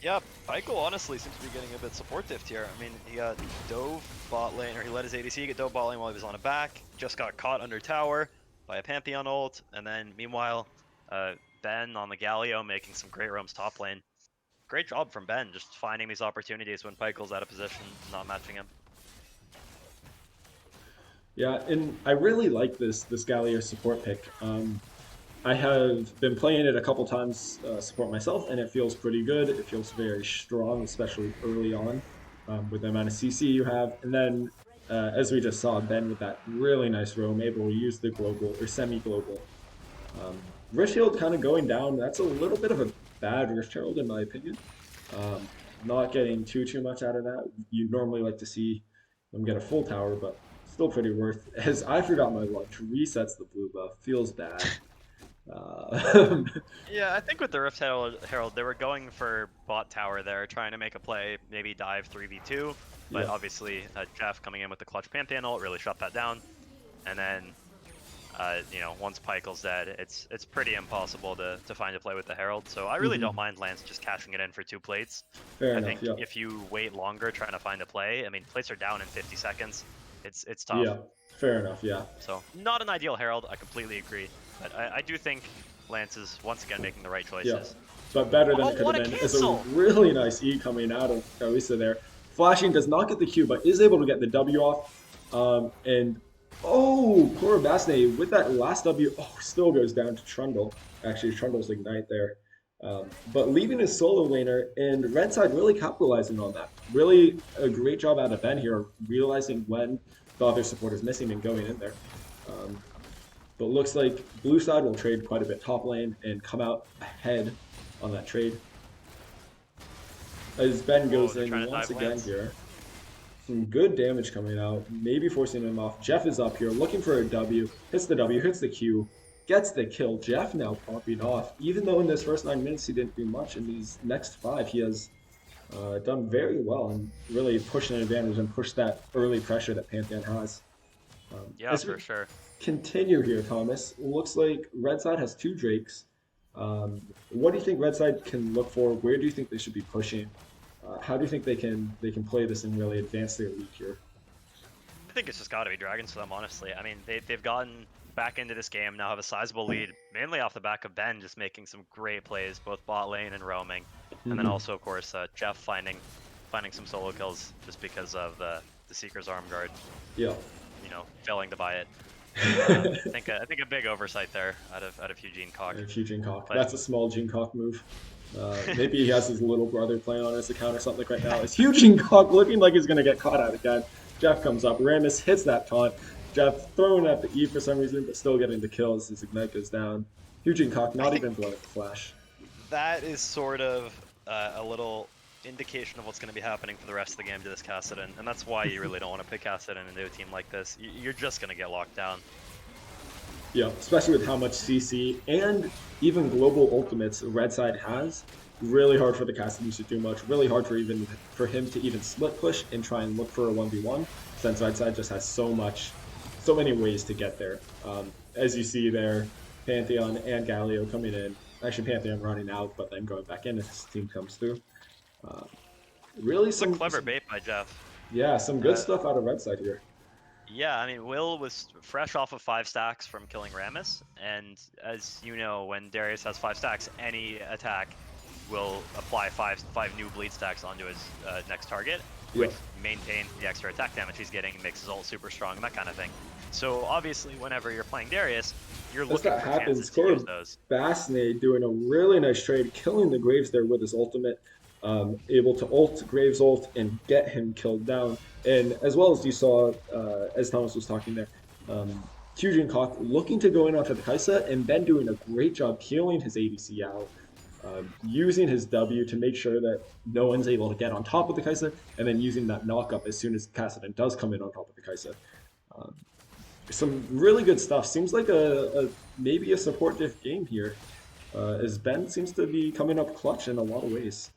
Yeah, Pyko honestly seems to be getting a bit supportive here. I mean, he got dove bot lane, or he let his ADC get dove bot lane while he was on a back, just got caught under tower by a Pantheon ult, and then meanwhile, Ben on the Galio making some great roams top lane. Great job from Ben, just finding these opportunities when Pyko's out of position, not matching him. Yeah, and I really like this Galio support pick. I have been playing it a couple times support myself, and it feels pretty good. It feels very strong, especially early on with the amount of CC you have. And then, as we just saw, Ben with that really nice roam, able to use the global or semi-global. Rift Herald kind of going down. That's a little bit of a bad Rift Herald in my opinion. Um, Not getting too much out of that. You normally like to see them get a full tower, but still pretty worth. As I forgot my lunch, resets the blue buff. Feels bad. Uh, Yeah, I think with the Rift Herald, they were going for bot tower there, trying to make a play, maybe dive 3v2, but yeah. obviously Geoff coming in with the clutch Pantheon ult really shut that down. And then, once Pykel's dead, it's pretty impossible to find a play with the Herald. So I really don't Hmm. mind Lance just cashing it in for 2 plates. Fair I enough. think Yeah. if you wait longer trying to find a play, I mean, plates are down in 50 seconds. It's tough. Yeah. Fair enough. Yeah. So not an ideal Herald, I completely agree. But I do think Lance is once again making the right Yeah. choices. But better than Oh, it could what have a been. It's a cancel! really nice E coming out of Carissa there. Flashing does not get the Q, but is able to get the W off. And oh, poor Basne with that last W. Oh, still goes down to Trundle. Actually, Trundle's Ignite there. But leaving his solo laner and Red Side really capitalizing on that. Really a great job out of Ben here, realizing when the other support is missing and going in there. Um, but looks like blue side will trade quite a bit top lane and come out ahead on that trade. As Ben Whoa, goes they're trying in to once dive again Lance. here. Some good damage coming out, maybe forcing him off. Geoff is up here looking for a W, hits the W, hits the Q, gets the kill. Geoff now popping off. Even though in this first 9 minutes he didn't do much, in these next 5 he has done very well and really pushed an advantage and pushed that early pressure that Pantheon has. Yeah, As we for sure. continue here, Thomas, looks like Red Side has 2 Drakes. What do you think Red Side can look for? Where do you think they should be pushing? How do you think they can play this and really advance their league here? I think it's just got to be Dragons for them, honestly. I mean, they've gotten back into this game, now have a sizable lead, mainly off the back of Ben just making some great plays, both bot lane and roaming. And then Hmm. also, of course, Geoff finding some solo kills just because of the Seeker's Armguard, Yeah. failing to buy it. I think a big oversight there out of Eugene Koch. If Eugene Koch. But That's a small Gene Koch move. Maybe he has his little brother playing on his account or something like right now. It's Eugene Koch looking like he's going to get caught out again. Geoff comes up. Ramus hits that taunt. Geoff throwing at the E for some reason, but still getting the kills as Ignite goes down. Eugene Koch I not think even blowing the flash. that is sort of a little indication of what's going to be happening for the rest of the game to this Kassadin, and that's why you really don't want to pick Kassadin into a team like this. You're just going to get locked down. Yeah, especially with how much CC and even global ultimates red side has. Really hard for the Kassadin to do much. Really hard for him to even split push and try and look for a 1v1, since red side just has so many ways to get there. As you see there, Pantheon and Galio coming in. Actually, Pantheon running out, but then going back in as his team comes through. Really It's a clever bait by Geoff. Yeah, some good stuff out of red side here. Yeah, I mean, Will was fresh off of 5 stacks from killing Ramus, and as you know, when Darius has 5 stacks, any attack will apply five new bleed stacks onto his next target, which maintains the extra attack damage he's getting, makes his ult super strong, and that kind of thing. So obviously, whenever you're playing Darius, you're looking for chances to use those. Basney doing a really nice trade, killing the Graves there with his ultimate, able to ult Graves ult and get him killed down. And as well as you saw, as Thomas was talking there, Eugene Koch looking to go in onto the Kaisa and then doing a great job healing his ADC out, using his W to make sure that no one's able to get on top of the Kaisa, and then using that knock up as soon as Kassadin does come in on top of the Kaisa. Some really good stuff. Seems like maybe a support diff game here, as Ben seems to be coming up clutch in a lot of ways.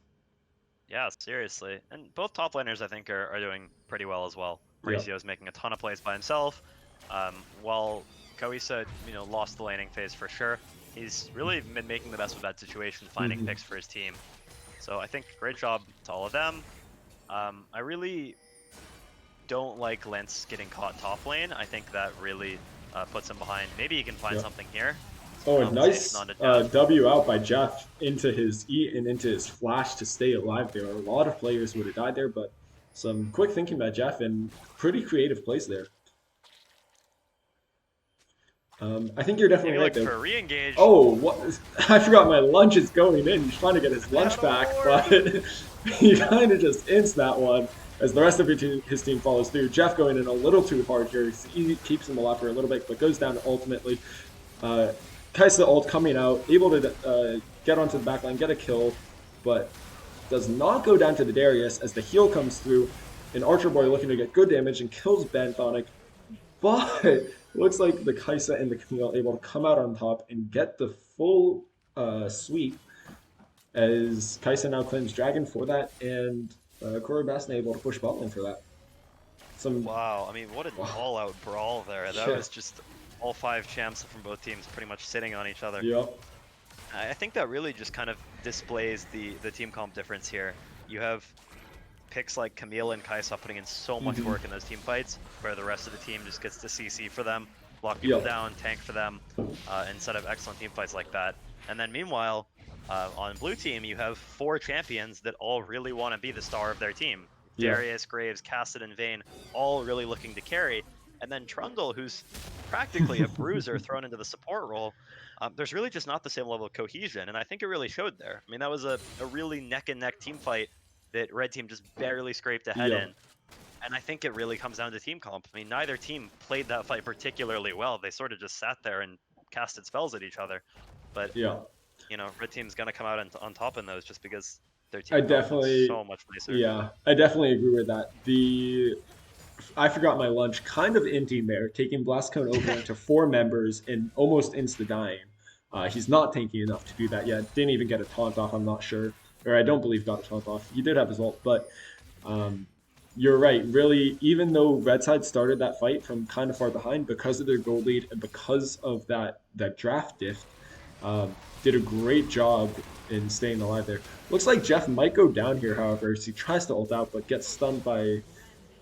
Yeah, seriously. And both top laners, I think, are doing pretty well as well. Maricio's making a ton of plays by himself, while Koisa, lost the laning phase for sure. He's really been making the best of that situation, finding picks for his team. So I think great job to all of them. I really don't like Lance getting caught top lane. I think that really puts him behind. Maybe he can find something here. Oh, a nice W out by Geoff into his E and into his flash to stay alive there. A lot of players would have died there, but some quick thinking by Geoff and pretty creative plays there. I think you're definitely right there. For re-engage. Oh, what? I forgot my lunch is going in. He's trying to get his lunch back, but he kind of just ints that one as the rest of his team follows through. Geoff going in a little too hard here. He keeps him alive for a little bit, but goes down ultimately. Kaisa ult coming out, able to get onto the backline, get a kill, but does not go down to the Darius as the heal comes through. An Archer Boy looking to get good damage and kills Banthonic, but looks like the Kaisa and the Camille able to come out on top and get the full sweep as Kaisa now claims Dragon for that, and Corey Bassin able to push bot lane for that. Wow, I mean, what an all-out brawl there. That was just all 5 champs from both teams pretty much sitting on each other. Yep. I think that really just kind of displays the team comp difference here. You have picks like Camille and Kaisa putting in so much work in those team fights, where the rest of the team just gets to CC for them, block people down, tank for them, instead of excellent team fights like that. And then meanwhile, on blue team, you have 4 champions that all really want to be the star of their team. Darius, Graves, Kassadin, Vayne, all really looking to carry. And then Trundle, who's practically a bruiser thrown into the support role. There's really just not the same level of cohesion, and I think it really showed there. I mean, that was a really neck-and-neck team fight that Red Team just barely scraped ahead in. And I think it really comes down to team comp. I mean, neither team played that fight particularly well. They sort of just sat there and casted spells at each other. But, Red Team's going to come out on top in those just because their team is so much nicer. Yeah, I definitely agree with that. I forgot my lunch, kind of inting there, taking Blastcone over into 4 members and almost insta-dying. He's not tanky enough to do that yet. Didn't even get a taunt off, I'm not sure. Or I don't believe got a taunt off. He did have his ult, but you're right. Really, even though Red Side started that fight from kind of far behind because of their gold lead and because of that draft diff, did a great job in staying alive there. Looks like Geoff might go down here, however, as he tries to ult out, but gets stunned by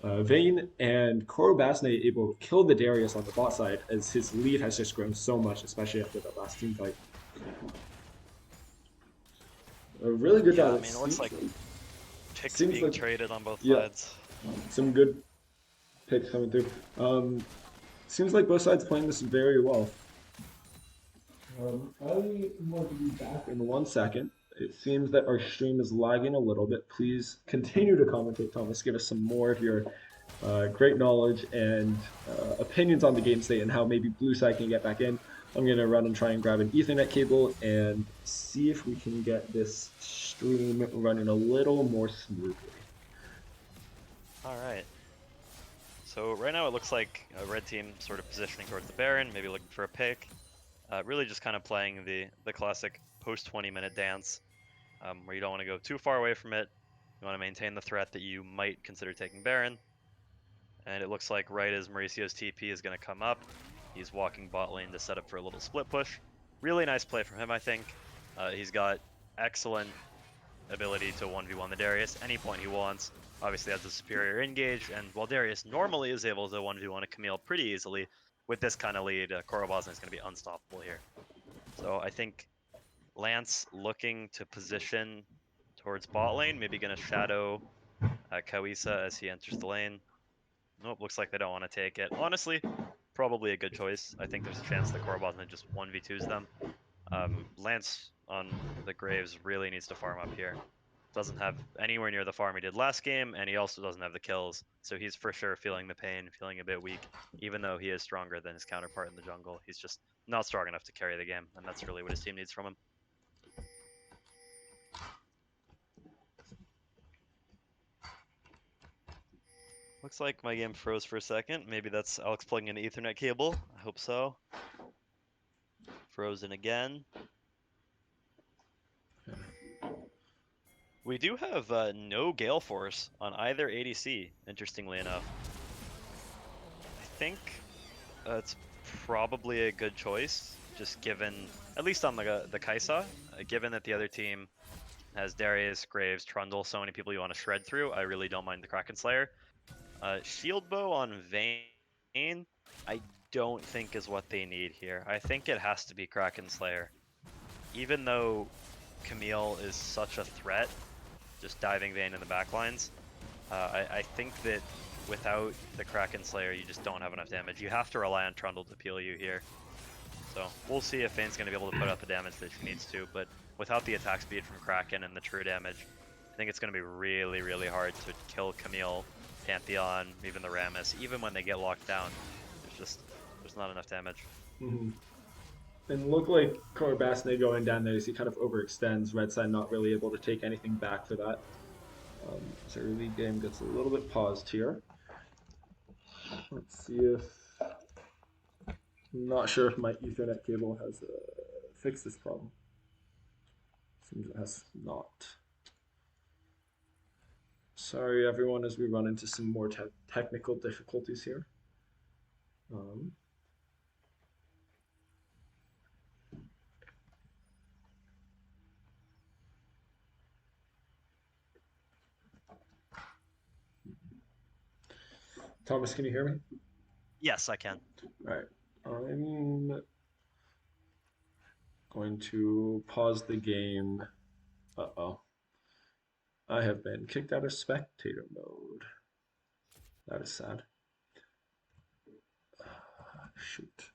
Vayne, and Koro Basne able to kill the Darius on the bot side as his lead has just grown so much, especially after that last team fight. A really good job. I mean, it looks like picks being traded on both sides. Some good picks coming through. Seems like both sides playing this very well. I am going to be back in 1 second. It seems that our stream is lagging a little bit. Please continue to commentate, Thomas. Give us some more of your great knowledge and opinions on the game state and how maybe blue side can get back in. I'm going to run and try and grab an Ethernet cable and see if we can get this stream running a little more smoothly. All right. So right now it looks like a red team sort of positioning towards the Baron, maybe looking for a pick. Really just kind of playing the classic post 20-minute dance, where you don't want to go too far away from it. You want to maintain the threat that you might consider taking Baron. And it looks like right as Mauricio's TP is going to come up, he's walking bot lane to set up for a little split push. Really nice play from him, I think. He's got excellent ability to 1v1 the Darius any point he wants. Obviously has a superior engage, and while Darius normally is able to 1v1 a Camille pretty easily, with this kind of lead, Korobozan is going to be unstoppable here. So I think Lance looking to position towards bot lane, maybe going to shadow Kawisa as he enters the lane. Nope, looks like they don't want to take it. Honestly, probably a good choice. I think there's a chance that Korobozan just 1v2s them. Lance on the Graves really needs to farm up here. Doesn't have anywhere near the farm he did last game, and he also doesn't have the kills. So he's for sure feeling the pain, feeling a bit weak, even though he is stronger than his counterpart in the jungle. He's just not strong enough to carry the game, and that's really what his team needs from him. Looks like my game froze for a second. Maybe that's Alex plugging in an Ethernet cable. I hope so. Frozen again. We do have no Gale Force on either ADC, interestingly enough. I think it's probably a good choice, just given, at least on the Kaisa, given that the other team has Darius, Graves, Trundle, so many people you want to shred through. I really don't mind the Kraken Slayer. Shield Bow on Vayne, I don't think is what they need here. I think it has to be Kraken Slayer. Even though Camille is such a threat, just diving Vayne in the backlines, I think that without the Kraken Slayer, you just don't have enough damage. You have to rely on Trundle to peel you here. So we'll see if Vayne's going to be able to put up the damage that she needs to, but without the attack speed from Kraken and the true damage, I think it's going to be really, really hard to kill Camille, Pantheon, even the Rammus. Even when they get locked down, there's not enough damage. Mm-hmm. And look like Corbasne going down there as he kind of overextends. Red side not really able to take anything back for that. So early game gets a little bit paused here. Let's see if... I'm not sure if my Ethernet cable has fixed this problem. Seems it has not. Sorry everyone as we run into some more technical difficulties here. Thomas, can you hear me? Yes, I can. All right. I'm going to pause the game. Uh-oh. I have been kicked out of spectator mode. That is sad. Shoot.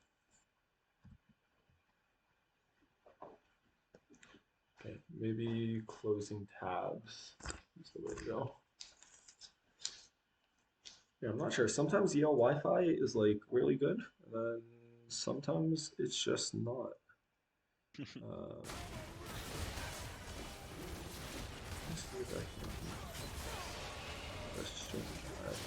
Okay, maybe closing tabs is the way to go. Yeah, I'm not sure. Sometimes EL Wi-Fi is like really good, and then sometimes it's just not. Let's see if I can. Let's change that.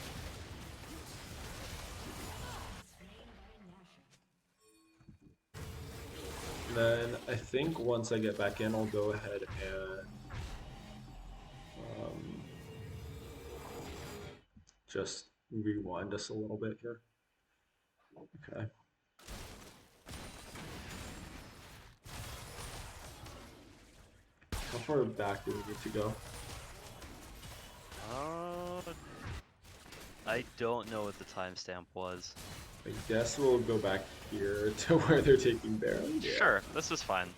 Then I think once I get back in, I'll go ahead and just rewind us a little bit here. Okay. How far back do we need to go? I don't know what the timestamp was. I guess we'll go back here to where they're taking Baron. Yeah. Sure, this is fine.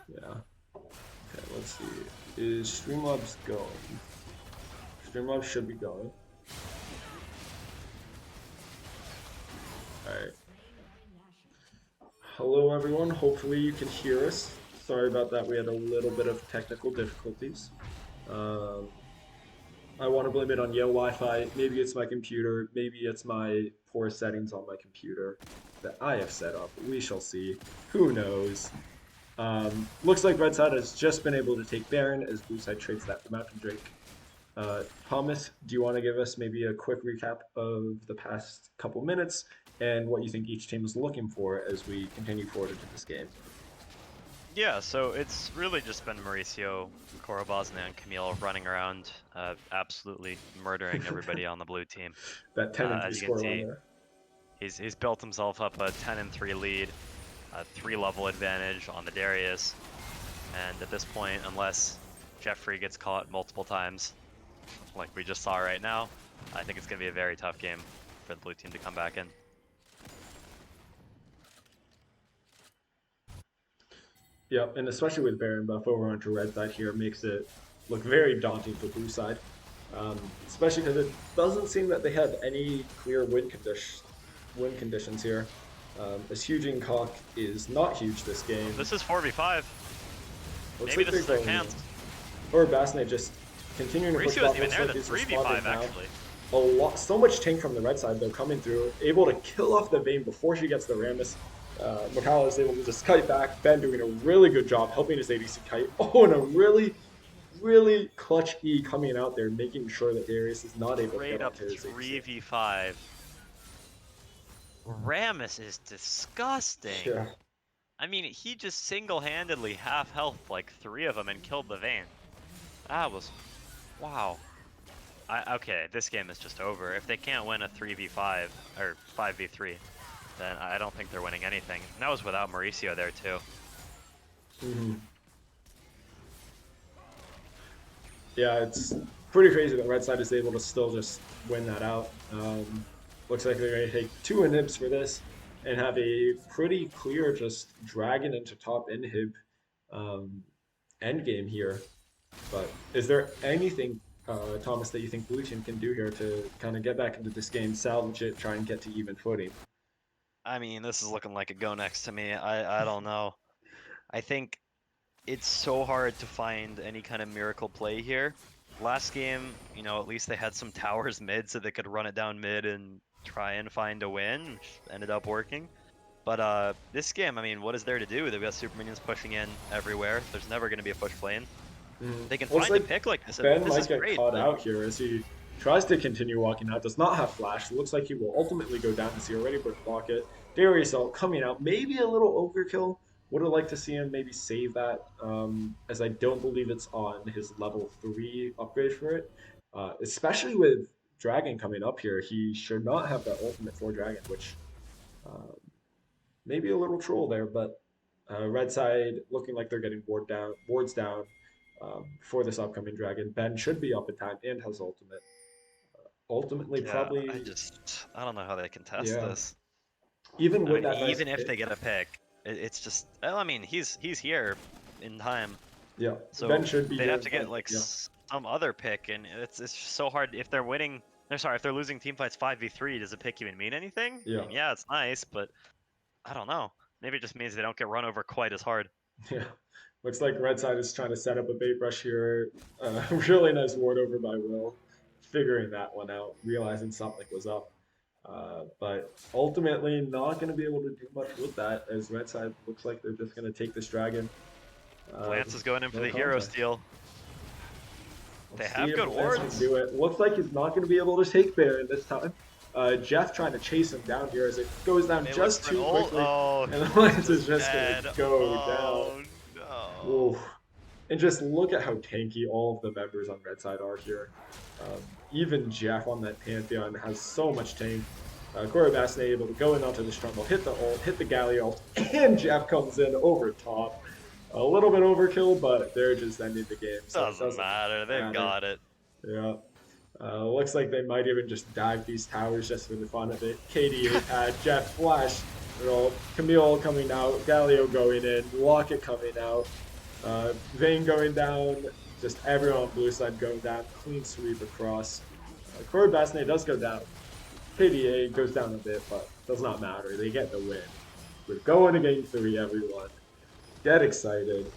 Yeah. Okay, let's see. Is Streamlabs going? Streamlabs should be going. Alright. Hello, everyone. Hopefully, you can hear us. Sorry about that. We had a little bit of technical difficulties. Um, I want to blame it on Yale Wi-Fi. Maybe it's my computer. Maybe it's my poor settings on my computer that I have set up. We shall see. Who knows? Looks like Red Side has just been able to take Baron as Blue Side trades that for Mountain Drake. Thomas, do you want to give us maybe a quick recap of the past couple minutes and what you think each team is looking for as we continue forward into this game? Yeah, so it's really just been Mauricio, Korobozna, and Camille running around, absolutely murdering everybody on the blue team. That 10 and 3 As you can scoreline see, there. he's built himself up a 10-3 lead, a 3-level advantage on the Darius, and at this point, unless Jeffrey gets caught multiple times, like we just saw right now, I think it's going to be a very tough game for the blue team to come back in. Yep, and especially with Baron buff over onto red side here makes it look very daunting for blue side. Especially because it doesn't seem that they have any clear win conditions here. As Hugin Cock is not huge this game. This is 4v5. Looks Maybe like this is they're their going chance. Or Basnet just continuing to push Mauricio's bot. even Looks there like than he's 3v5 responded now. actually. So much tank from the red side though coming through, able to kill off the Vayne before she gets the Rammus. Mikala is able to just kite back. Ben doing a really good job helping his ADC kite. Oh, and a really clutch E coming out there, making sure that Darius is not able to Straight get up onto his ADC. 3v5. Rammus is disgusting. Yeah. I mean, he just single-handedly half health like 3 of them and killed the Vayne. That was, wow. Okay, this game is just over. If they can't win a 3v5 or 5v3, then I don't think they're winning anything. And that was without Mauricio there too. Mm-hmm. Yeah, it's pretty crazy that red side is able to still just win that out. Looks like they're going to take 2 inhibs for this and have a pretty clear just dragon into top inhib end game here. But is there anything, Thomas, that you think Blue Team can do here to kind of get back into this game, salvage it, try and get to even footing? I mean, this is looking like a go next to me. I don't know. I think it's so hard to find any kind of miracle play here. Last game, you know, at least they had some towers mid so they could run it down mid and try and find a win, which ended up working. But this game, I mean, what is there to do? They've got super minions pushing in everywhere. There's never going to be a push lane. They can Looks find a like pick like this. Ben This might is get great. caught out here as he tries to continue walking out. Does not have flash. Looks like he will ultimately go down as he already put block it. Darius ult coming out. Maybe a little overkill. Would have liked to see him maybe save that, as I don't believe it's on his level 3 upgrade for it. Especially with Dragon coming up here, he should not have that ultimate for Dragon, which maybe a little troll there, but red side looking like they're getting boards down for this upcoming Dragon. Ben should be up in time and has ultimate. Ultimately, Yeah, probably, I don't know how they can test yeah. this. Even I with mean, that nice even if they pick, get a pick, it's just, well, I mean, he's here in time. yeah, Ben So should be they'd here have in to get time. like Yeah, some other pick, and it's just so hard. If they're winning, sorry, if they're losing team fights 5v3, does a pick even mean anything? I yeah, mean, yeah, it's nice, but I don't know. Maybe it just means they don't get run over quite as hard. yeah. Looks like red side is trying to set up a bait rush here. Really nice ward over by Will, figuring that one out, realizing something was up. But ultimately, not going to be able to do much with that as red side looks like they're just going to take this dragon. Lance is going in for No the hero contest. steal. They Let's have see if good Lance can wards. do it. Looks like he's not going to be able to take Baron this time. Geoff trying to chase him down here as it goes down They just look for too an ult. quickly. Oh, And Lance is just going dead. to go Oh, down. no. Oof. And just look at how tanky all of the members on red side are here. Even Geoff on that Pantheon has so much tank. Corey Basnet able to go in onto the struggle, hit the ult, hit the Galley ult, and Geoff comes in over top. A little bit overkill, but they're just ending the game. So it Doesn't matter. They got it. Yeah. Looks like they might even just dive these towers just for the fun of it. KD pad, Geoff flash, roll, Camille coming out, Galio going in, Locket coming out, Vayne going down, just everyone on blue side going down, clean sweep across. Corey Basnet does go down. KDA goes down a bit, but does not matter. They get the win. We're going to game three, everyone. Get excited.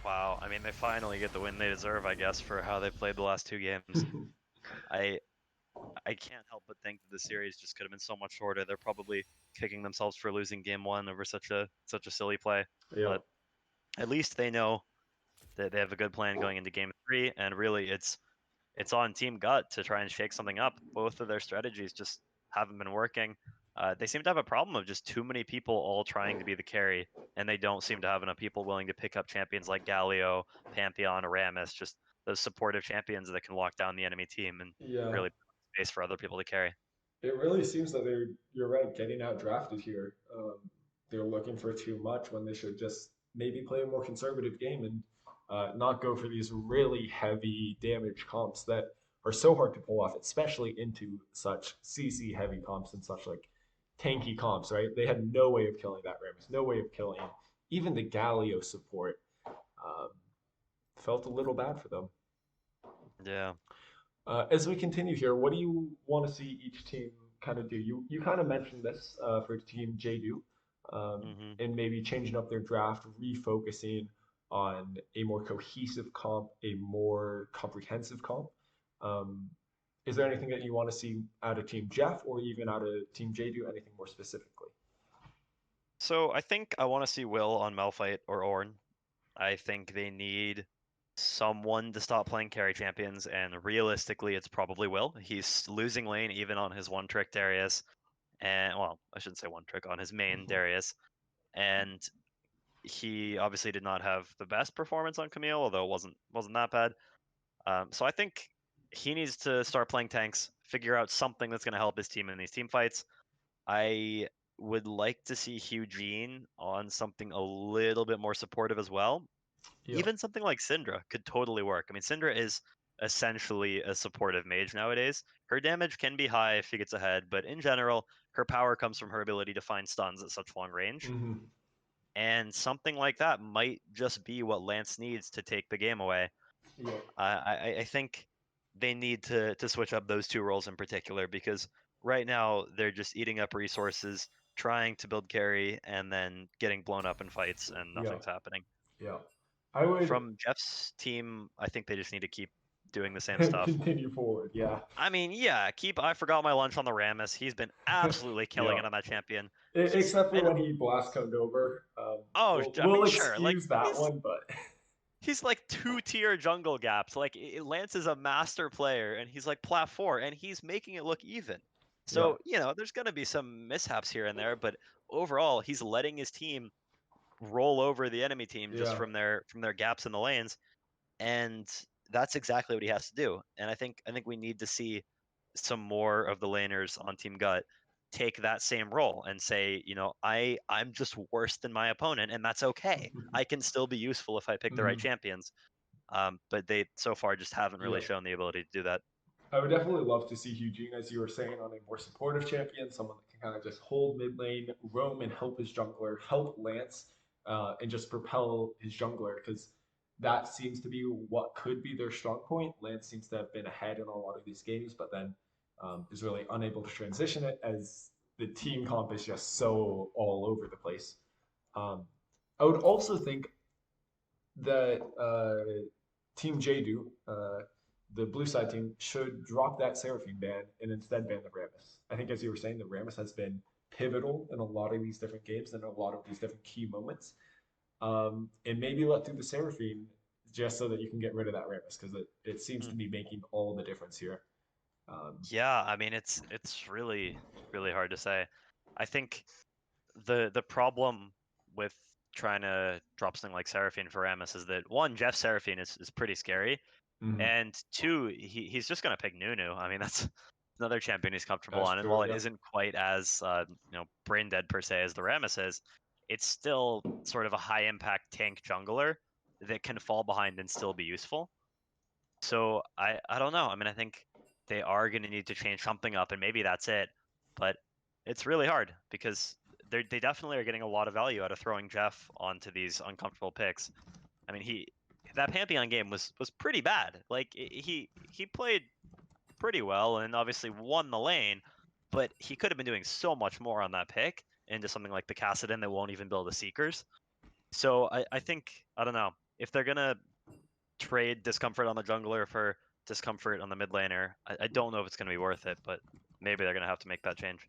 Wow, I mean, they finally get the win they deserve, I guess, for how they played the last two games. I I can't help but think that the series just could have been so much shorter. They're probably kicking themselves for losing game one over such a silly play. Yeah, But at least they know that they have a good plan going into game three, and really it's on Team Gut to try and shake something up. Both of their strategies just haven't been working. They seem to have a problem of just too many people all trying to be the carry, and they don't seem to have enough people willing to pick up champions like Galio, Pantheon, Aramis, just those supportive champions that can lock down the enemy team and yeah. really put space for other people to carry. It really seems that you're right, getting out drafted here. They're looking for too much when they should just maybe play a more conservative game and not go for these really heavy damage comps that are so hard to pull off, especially into such CC heavy comps and such like tanky comps, right? They had no way of killing that Rammus, no way of killing even the Galio support. Um, Felt a little bad for them. Yeah. As we continue here, what do you want to see each team kind of do? You kind of mentioned this for Team J-doot, hmm and maybe changing up their draft, refocusing on a more cohesive comp, a more comprehensive comp. Um, is there anything that you want to see out of Team Geoff or even out of Team J-doot? Anything more specifically? So I think I want to see Will on Malphite or Ornn. I think they need someone to stop playing carry champions, and realistically, it's probably Will. He's losing lane even on his one trick Darius, and well, I shouldn't say one trick on his main Mhm. Darius, and he obviously did not have the best performance on Camille, although it wasn't that bad. So I think he needs to start playing tanks, figure out something that's going to help his team in these team fights. I would like to see Eugene on something a little bit more supportive as well. Yeah. Even something like Syndra could totally work. I mean, Syndra is essentially a supportive mage nowadays. Her damage can be high if she gets ahead, but in general, her power comes from her ability to find stuns at such long range. Hmm. And something like that might just be what Lance needs to take the game away. Yeah. I think they need to switch up those two roles in particular because right now they're just eating up resources, trying to build carry, and then getting blown up in fights, and Yeah. nothing's happening. Yeah. I would From Jeff's team, I think they just need to keep doing the same stuff. continue forward. Yeah. I mean, yeah, keep I forgot my lunch on the Rammus. He's been absolutely killing Yeah. it on that champion. He's Except for and when he blast coned over. oh, I We'll mean, sure, like excuse that one, but he's like two-tier jungle gaps. Like Lance is a master player, and he's like plat 4, and he's making it look even. yeah, So there's gonna be some mishaps here and there, but overall, he's letting his team roll over the enemy team just yeah. from their gaps in the lanes, and that's exactly what he has to do. And I think we need to see some more of the laners on Team Gut take that same role and say, I'm just worse than my opponent, and that's okay. I can still be useful if I pick the right Hmm. champions. But they so far just haven't really Yeah. shown the ability to do that. I would definitely love to see Eugene, as you were saying, on a more supportive champion, someone that can kind of just hold mid lane, roam and help his jungler, help Lance, and just propel his jungler because that seems to be what could be their strong point. Lance seems to have been ahead in a lot of these games, but then is really unable to transition it as the team comp is just so all over the place. Um, I would also think that Team J-doot, the blue side team, should drop that Seraphine ban and instead ban the Rammus. I think, as you were saying, the Rammus has been pivotal in a lot of these different games and a lot of these different key moments. And maybe let through the Seraphine just so that you can get rid of that Rammus because it seems Hmm. to be making all the difference here. Um, Yeah, I mean it's really really hard to say. I think the problem with trying to drop something like Seraphine for Rammus is that one, Jeff Seraphine is pretty scary, mhm. and two, he's just gonna pick Nunu. I mean, that's another champion he's comfortable That's on. And true. while it Yeah. isn't quite as brain dead per se as the Rammus is, it's still sort of a high impact tank jungler that can fall behind and still be useful. So I don't know. I mean, I think they are going to need to change something up, and maybe that's it. But it's really hard because they definitely are getting a lot of value out of throwing Jeff onto these uncomfortable picks. I mean, that Pantheon game was pretty bad. Like he played pretty well and obviously won the lane, but he could have been doing so much more on that pick into something like the Kassadin that won't even build the Seekers. So I think, I don't know, if they're going to trade Discomfort on the jungler for Discomfort on the mid laner, I don't know if it's going to be worth it, but maybe they're going to have to make that change.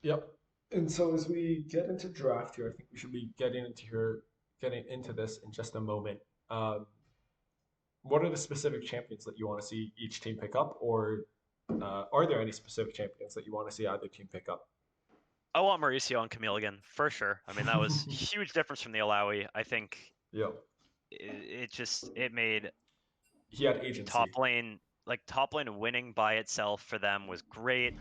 Yep. And so as we get into draft here, I think we should be getting into this in just a moment. Um, what are the specific champions that you want to see each team pick up, or are there any specific champions that you want to see either team pick up? I want Mauricio and Camille again, for sure. I mean, that was huge difference from the Alawi. I think Yep. it made He had agency. top lane winning by itself for them was great.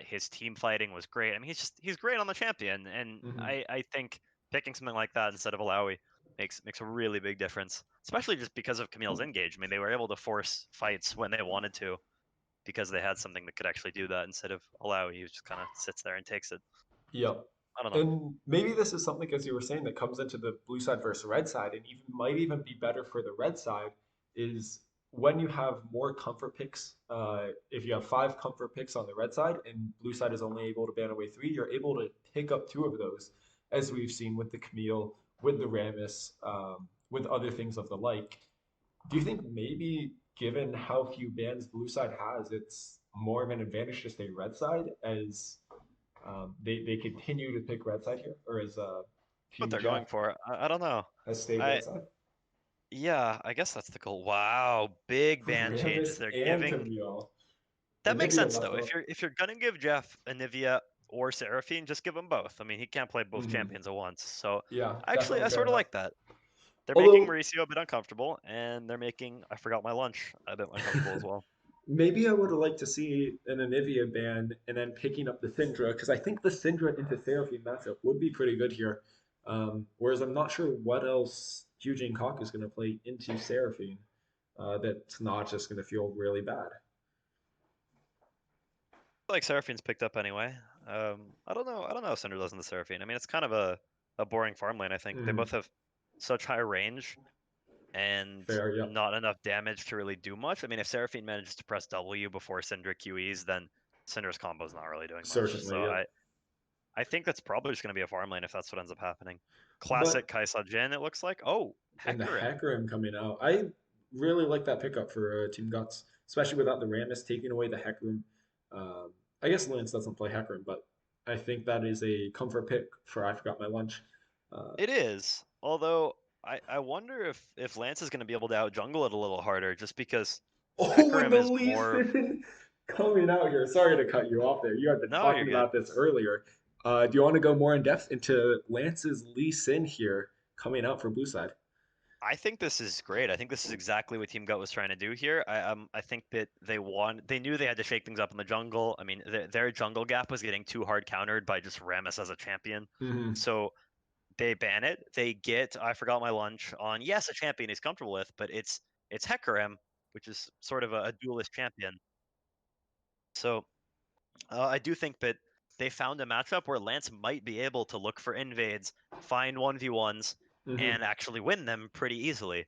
His team fighting was great. I mean, he's great on the champion, and Hmm. I think picking something like that instead of Alawi makes a really big difference, especially just because of Camille's engage. I mean, they were able to force fights when they wanted to because they had something that could actually do that instead of Alawi, who just kind of sits there and takes it. Yep. I don't know. And maybe this is something, as you were saying, that comes into the blue side versus red side, and even might even be better for the red side, is when you have more comfort picks. If you have five comfort picks on the red side and blue side is only able to ban away three, you're able to pick up two of those, as we've seen with the Camille, with the Rammus, with other things of the like. Do you think maybe, given how few bans blue side has, it's more of an advantage to stay red side as they continue to pick red side here, or is What Team they're going Jeff for, I don't know. has stayed I red side? Yeah, I guess that's the goal. Wow, big ban changes. Rammus They're and giving Camille. That makes Anivia sense left though. off. If you're gonna give Jeff Anivia or Seraphine, just give them both. I mean, he can't play both Hmm. champions at once. So Yeah, actually, definitely I fair sort of enough. like that. They're making Although Mauricio a bit uncomfortable, and they're making I forgot my lunch a bit uncomfortable as well. maybe I would have liked to see an Anivia ban and then picking up the Syndra, because I think the Syndra into Seraphine matchup would be pretty good here. Whereas I'm not sure what else Eugene Koch is going to play into Seraphine that's not just going to feel really bad. Like Seraphine's picked up anyway. I don't know. I don't know if Cinder does in the Seraphine. I mean, it's kind of a boring farm lane. I think they both Hmm. have such high range and Fair, yep. not enough damage to really do much. I mean, if Seraphine manages to press W before Syndra QEs, then Syndra's combo's not really doing much. Certainly, So yep. I think that's probably just going to be a farm lane if that's what ends up happening. Classic But Kaisa Jin, it looks like. Oh, and the Hecarim. Hecarim coming out, I really like that pickup for Team Guts, especially without the Rammus taking away the Hecarim. I guess Lance doesn't play Hecarim, but I think that is a comfort pick for I Forgot My Lunch. Uh, It is. Although I wonder if Lance is going to be able to out jungle it a little harder just because oh, with Hecarim the is Lee more of. Sin coming out here. Sorry to cut you off there. You had been No, you're talking good. about this earlier. Do you want to go more in depth into Lance's Lee Sin here coming out for Blue Side? I think this is great. I think this is exactly what Team Gut was trying to do here. I think that they knew they had to shake things up in the jungle. I mean, their jungle gap was getting too hard countered by just Rammus as a champion. Hmm. So they ban it. They get I forgot my lunch on yes, a champion he's comfortable with, but it's Hecarim, which is sort of a duelist champion. So I do think that they found a matchup where Lance might be able to look for invades, find 1v1s, and Hmm. actually win them pretty easily.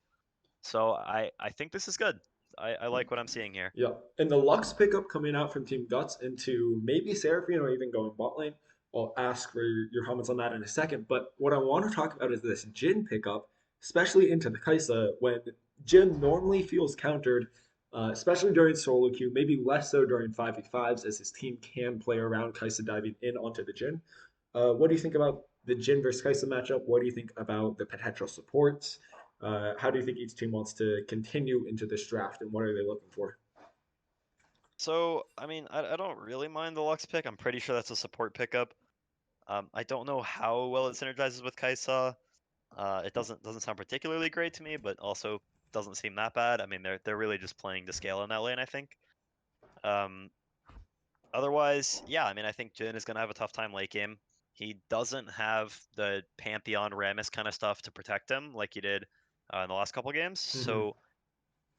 So I think this is good. I like what I'm seeing here. Yeah, and the Lux pickup coming out from Team Guts into maybe Seraphine or even going bot lane. I'll ask for your comments on that in a second. But what I want to talk about is this Jin pickup, especially into the Kaisa, when Jin normally feels countered, especially during solo queue, maybe less so during 5v5s as his team can play around Kaisa diving in onto the Jin. What do you think about the Jin versus Kaisa matchup? What do you think about the potential supports? How do you think each team wants to continue into this draft, and what are they looking for? So I mean I don't really mind the Lux pick. I'm pretty sure that's a support pickup. I don't know how well it synergizes with Kaisa. It doesn't sound particularly great to me, but also doesn't seem that bad. I mean they're really just playing to scale in that lane. I think. Um, Otherwise, yeah, I mean, I think Jin is going to have a tough time late game. He doesn't have the Pantheon Rammus kind of stuff to protect him like he did in the last couple games. Hmm. So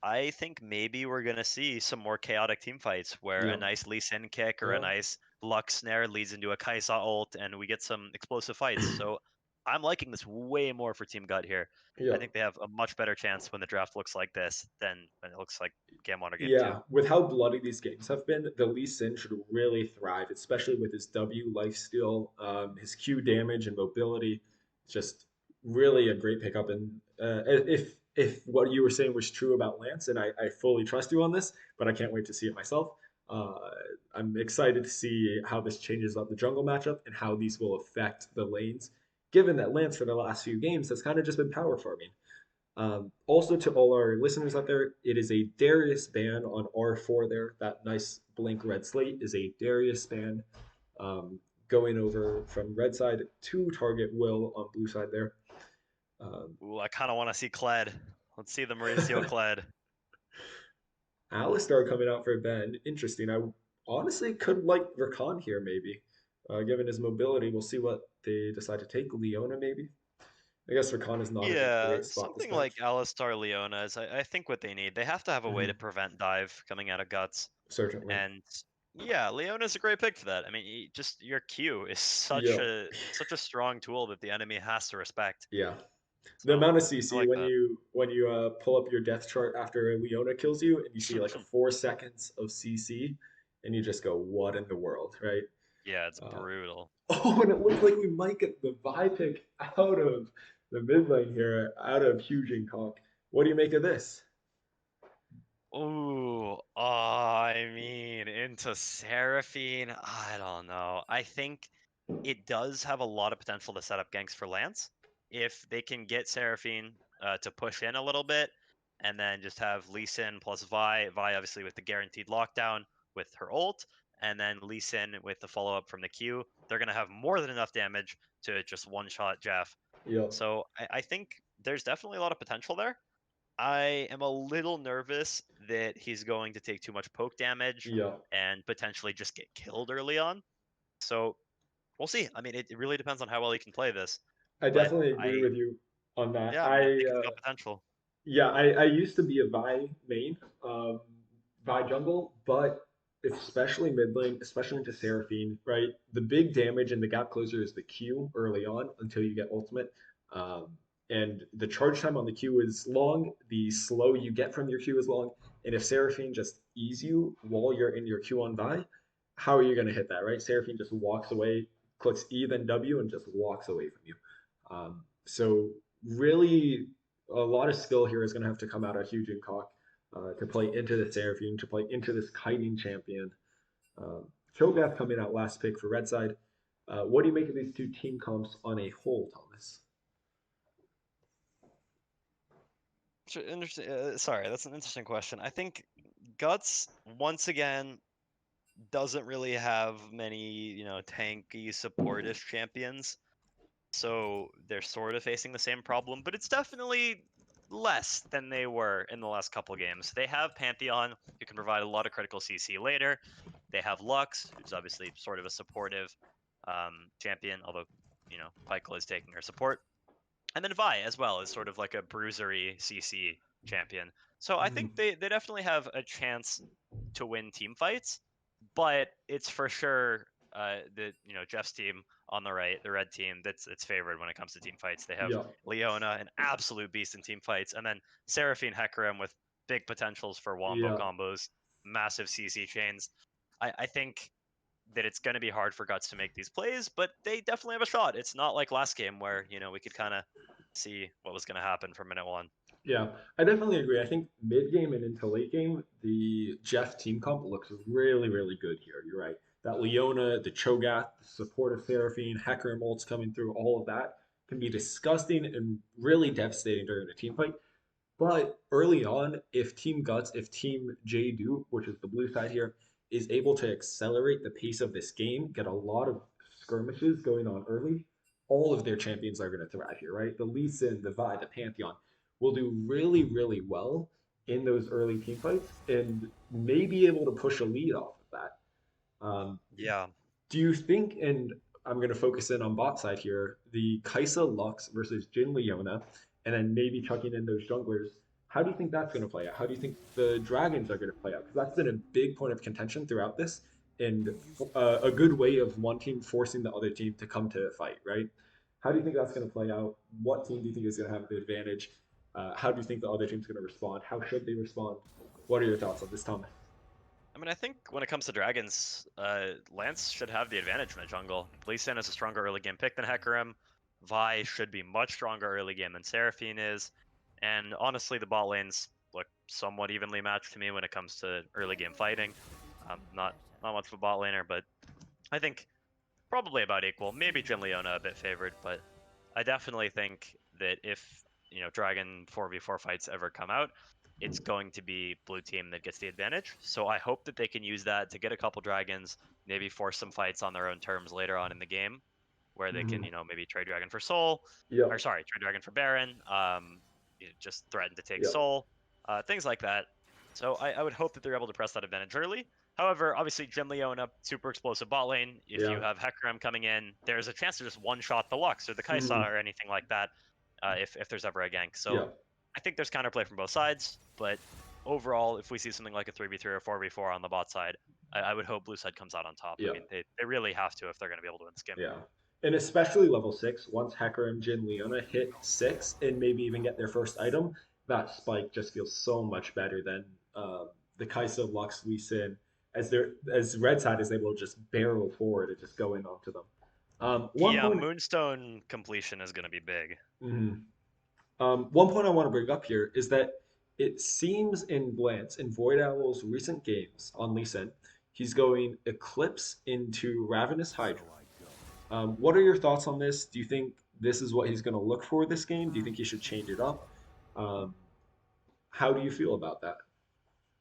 I think maybe we're going to see some more chaotic team fights where a Yeah, nice Lee Sin kick or a yeah. nice Lux snare leads into a Kaisa ult and we get some explosive fights. So I'm liking this way more for Team Gut here. I Yeah. think they have a much better chance when the draft looks like this than when it looks like game one or game two. Yeah, with how bloody these games have been, the Lee Sin should really thrive, especially with his W lifesteal, his Q damage and mobility. Just really a great pickup. And if what you were saying was true about Lance, and I fully trust you on this, but I can't wait to see it myself. Uh, I'm excited to see how this changes up the jungle matchup and how these will affect the lanes, given that Lance for the last few games has kind of just been power farming. Also, to all our listeners out there, it is a Darius ban on R4 there. That nice blink red slate is a Darius ban going over from red side to target Will on blue side there. Um, Ooh, I kind of want to see Kled. Let's see the Mauricio Kled. Alistar coming out for a ban. Interesting. I honestly could like Rakan here, maybe. Given his mobility, we'll see what they decide to take. Leona, maybe. I guess Rakan is not in a Yeah, great spot this something like match. Alistar Leona is, I think, what they need. They have to have a way to Mhm. prevent dive coming out of Guts. Certainly. And yeah, Leona's a great pick for that. I mean, just your Q is Yeah. such a strong tool that the enemy has to respect. Yeah. The So amount of I CC like when that. you pull up your death chart after Leona kills you and you see like 4 seconds of CC and you just go, what in the world, right? Yeah, it's Uh, brutal. oh, and it looks like we might get the Vi pick out of the mid lane here, out of Huge and Conk. What do you make of this? Ooh, I mean, into Seraphine, I don't know. I think it does have a lot of potential to set up ganks for Lance if they can get Seraphine to push in a little bit, and then just have Lee Sin plus Vi obviously with the guaranteed lockdown with her ult, and then Lee Sin with the follow up from the Q. They're gonna have more than enough damage to just one shot Jeff. Yep. So I think there's definitely a lot of potential there. I am a little nervous that he's going to take too much poke damage Yep. and potentially just get killed early on. So we'll see. I mean, it really depends on how well he can play this. I But definitely agree with you on that. yeah, I mean, I think it's got potential. Yeah, I used to be a Vi main, Vi jungle, but especially mid lane, especially into Seraphine, right? The big damage and the gap closer is the Q early on until you get ultimate. Um, and the charge time on the Q is long, the slow you get from your Q is long. And if Seraphine just ease you while you're in your Q on Vi, how are you going to hit that, right? Seraphine just walks away, clicks E, then W, and just walks away from you. So really a lot of skill here is going to have to come out of Huge and Cock to play into the Seraphine, to play into this kiting champion. Cho'Gath coming out last pick for Red Side. What do you make of these two team comps on a whole, Thomas? Interesting. Sorry, that's an interesting question. I think Guts once again doesn't really have many, tanky supportish champions. So they're sort of facing the same problem, but it's definitely less than they were in the last couple games. They have Pantheon, who can provide a lot of critical CC later. They have Lux, who's obviously sort of a supportive champion, although, Pykel is taking her support. And then Vi as well is sort of like a bruisery CC champion. So I think Mm, they definitely have a chance to win team fights, but it's for sure the Jeff's team on the right, the red team, that's it's favored when it comes to team fights. They have yeah, Leona, an absolute beast in team fights, and then Seraphine Hecarim with big potentials for wombo yeah, combos, massive CC chains. I think that it's going to be hard for Guts to make these plays, but they definitely have a shot. It's not like last game where we could kind of see what was going to happen from minute one. yeah. I definitely agree. I think mid game and into late game, the Jeff team comp looks really, really good here. You're right. That Leona, the Cho'Gath, the support of Seraphine, Hecarim ults coming through, all of that can be disgusting and really devastating during a team fight. But early on, if Team Guts, if Team J-doot, which is the blue side here, is able to accelerate the pace of this game, get a lot of skirmishes going on early, all of their champions are going to thrive here, right? The Lee Sin, the Vi, the Pantheon will do really, really well in those early team fights and may be able to push a lead off of that. Um, Yeah. do you think, and I'm going to focus in on bot side here, the Kaisa Lux versus Jin Leona, and then maybe chucking in those junglers, how do you think that's going to play out? How do you think the Dragons are going to play out? Because that's been a big point of contention throughout this, and a good way of one team forcing the other team to come to a fight, right? How do you think that's going to play out? What team do you think is going to have the advantage? How do you think the other team's going to respond? How should they respond? What are your thoughts on this, Tom? I mean, I think when it comes to dragons, Lance should have the advantage in the jungle. Lee Sin is a stronger early game pick than Hecarim. Vi should be much stronger early game than Seraphine is. And honestly, the bot lanes look somewhat evenly matched to me when it comes to early game fighting. Not much of a bot laner, but I think probably about equal. Maybe Jin Leona a bit favored, but I definitely think that if Dragon 4v4 fights ever come out, it's going to be blue team that gets the advantage. So I hope that they can use that to get a couple dragons, maybe force some fights on their own terms later on in the game, where they can Mm-hmm. maybe trade dragon for soul, or Yep. sorry, trade dragon for baron. Just threaten to take Yep. soul, things like that. So I would hope that they're able to press that advantage early. However, obviously, Jin Leona, super explosive bot lane. If you Yeah. have Hecarim coming in, there's a chance to just one-shot the Lux or the Kaisa Mm-hmm. or anything like that, if there's ever a gank. So Yeah. I think there's counterplay from both sides, but overall, if we see something like a 3v3 or 4v4 on the bot side, I would hope blue side comes out on top. I Yeah. mean, they really have to if they're going to be able to win this game. Yeah. And especially level six, once Hecarim and Jin Leona hit six and maybe even get their first item, that spike just feels so much better than the Kaisa Lux Lee Sin as Red Side is able to just barrel forward and just go in onto them. One Yeah, point Moonstone completion is going to be big. mhm. One point I want to bring up here is that it seems in Glance, in Void Owl's recent games on Lee Sin, he's going Eclipse into Ravenous Hydra. What are your thoughts on this? Do you think this is what he's going to look for this game? Do you think he should change it up? Um, how do you feel about that?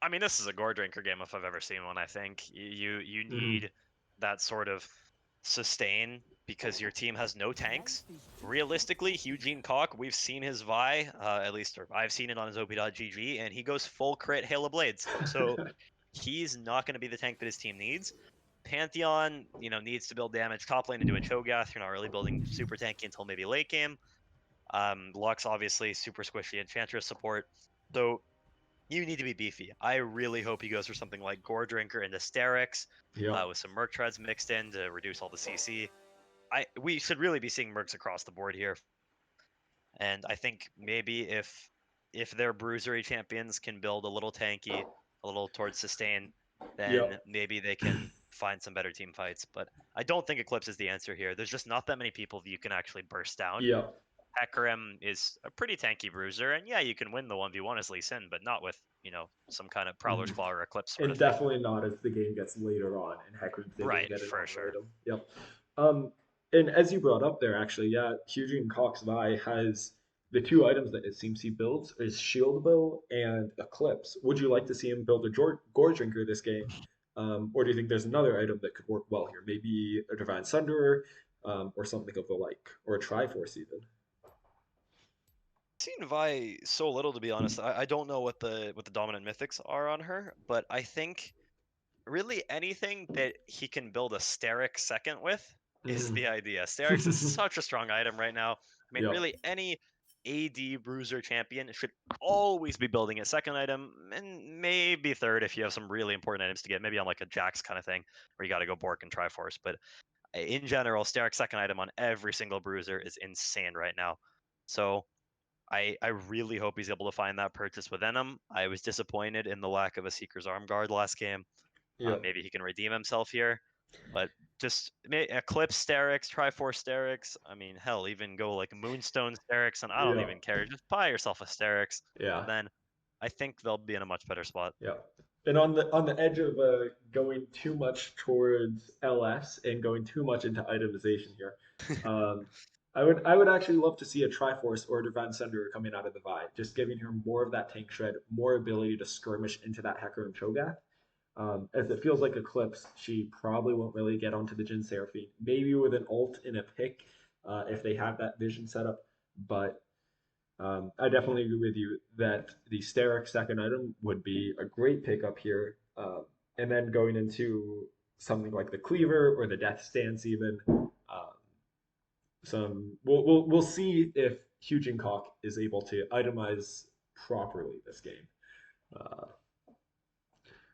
I mean, this is a gore drinker game if I've ever seen one. I think you Hmm. need that sort of sustain because your team has no tanks. Realistically, Eugene Koch, we've seen his Vi, at least, or I've seen it on his OP.GG, and he goes full crit Hail of Blades. So he's not going to be the tank that his team needs. Pantheon, needs to build damage top lane into a Cho'Gath. You're not really building super tanky until maybe late game. Lux, obviously, super squishy Enchantress support. So you need to be beefy. I really hope he goes for something like Gore Drinker into Sterix, Yep. with some Merc Treads mixed in to reduce all the CC. We should really be seeing Mercs across the board here, and I think maybe if their Bruisery champions can build a little tanky, a little towards sustain, then Yep. maybe they can find some better team fights. But I don't think Eclipse is the answer here. There's just not that many people that you can actually burst down. Yep. Hecarim is a pretty tanky bruiser, and yeah, you can win the 1v1 as Lee Sin, but not with, some kind of Prowler's Mhm. Claw or Eclipse sort And of thing. definitely not as the game gets later on and Hecarim's able to Right, get an for armor sure. item. Yep. Um, and as you brought up there, actually, yeah, Hyujin Cox Vi has the two items that it seems he builds is Shield Bow and Eclipse. Would you like to see him build a Gore Drinker this game? Or do you think there's another item that could work well here? Maybe a Divine Sunderer, or something of the like, or a Triforce even. I've seen Vi so little to be honest. I don't know what the dominant mythics are on her, but I think really anything that he can build a Sterix second with is the Mhm. idea. Sterix is such a strong item right now. I mean, Yep. really any AD bruiser champion should always be building a second item and maybe third if you have some really important items to get, maybe on like a Jax kind of thing where you got to go Bork and Triforce. But in general, Sterix second item on every single bruiser is insane right now. So I really hope he's able to find that purchase within him. I was disappointed in the lack of a Seeker's Arm Guard last game. Yep. Maybe he can redeem himself here, but just Eclipse Sterix, Triforce Sterix. I mean, hell, even go like Moonstone Sterix, and I don't Yeah. even care. Just buy yourself a Sterix. Yeah. Then I think they'll be in a much better spot. Yeah. And on the edge of going too much towards LS and going too much into itemization here, um, I would actually love to see a Triforce or a Divine Sunderer coming out of the Vi, just giving her more of that tank shred, more ability to skirmish into that Hecarim and Cho'Gath. As it feels like Eclipse, she probably won't really get onto the Jin Seraphine. Maybe with an ult in a pick, if they have that vision set up, but I definitely agree with you that the Sterek second item would be a great pickup here. And then going into something like the Cleaver or the Death Stance, even. We'll see if Hugin Cock is able to itemize properly this game. Uh,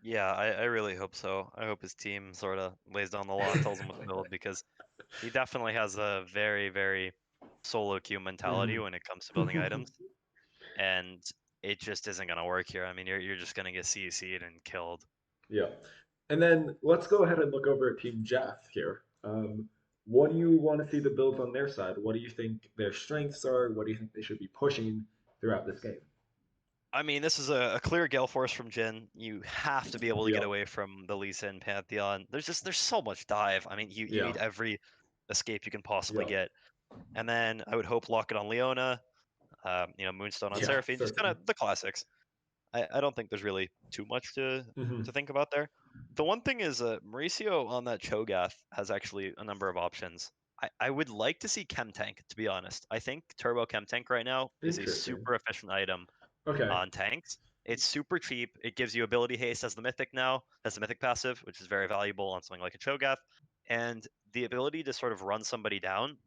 Yeah, I really hope so. I hope his team sort of lays down the law and tells him what to build because he definitely has a very, very solo queue mentality Mhm. when it comes to building items, and it just isn't gonna work here. I mean, you're just gonna get CC'd and killed. Yeah. And then let's go ahead and look over at Team Jeff here. What do you want to see the builds on their side? What do you think their strengths are? What do you think they should be pushing throughout this game? I mean, this is a clear gale force from Jin. You have to be able to get Yeah. away from the Lee Sin Pantheon. There's so much dive. I mean, you Yeah. need every escape you can possibly Yeah. get. And then I would hope lock it on Leona, Moonstone on Yeah. Seraphine, just kind Certainly. of the classics. I don't think there's really too much to Hmm. think about there. The one thing is Mauricio on that Cho'Gath has actually a number of options. I would like to see Chem Tank, to be honest. I think Turbo Chem Tank right now is a Interesting. super efficient item Okay. on tanks. It's super cheap. It gives you ability haste as the mythic now, as the mythic passive, which is very valuable on something like a Cho'Gath. And the ability to sort of run somebody down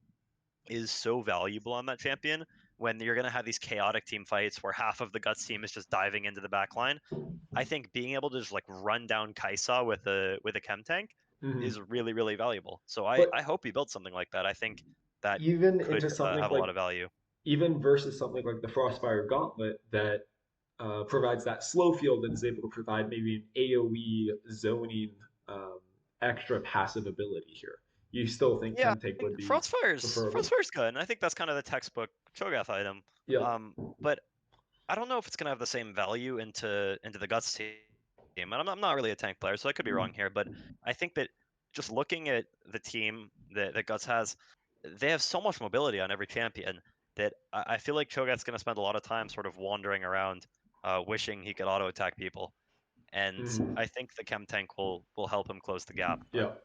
is so valuable on that champion when you're going to have these chaotic team fights where half of the Guts team is just diving into the back line. I think being able to just like run down Kaisa with a chem tank Hmm. is really really valuable. So I But hope he builds something like that. I think that even could into something have a lot like of value. even versus something like the Frostfire Gauntlet that provides that slow field and is able to provide maybe an AoE zoning um, extra passive ability here. You still think Yeah, Chemtake I would think be preferable? Frostfire's good, and I think that's kind of the textbook Cho'Gath item. Yeah. But I don't know if it's gonna have the same value into the Guts team. And I'm not really a tank player, so I could be wrong Mhm. here. But I think that just looking at the team that Guts has, they have so much mobility on every champion that I feel like Cho'Gath's gonna spend a lot of time sort of wandering around, wishing he could auto attack people. And Mhm. I think the Chem Tank will help him close the gap. But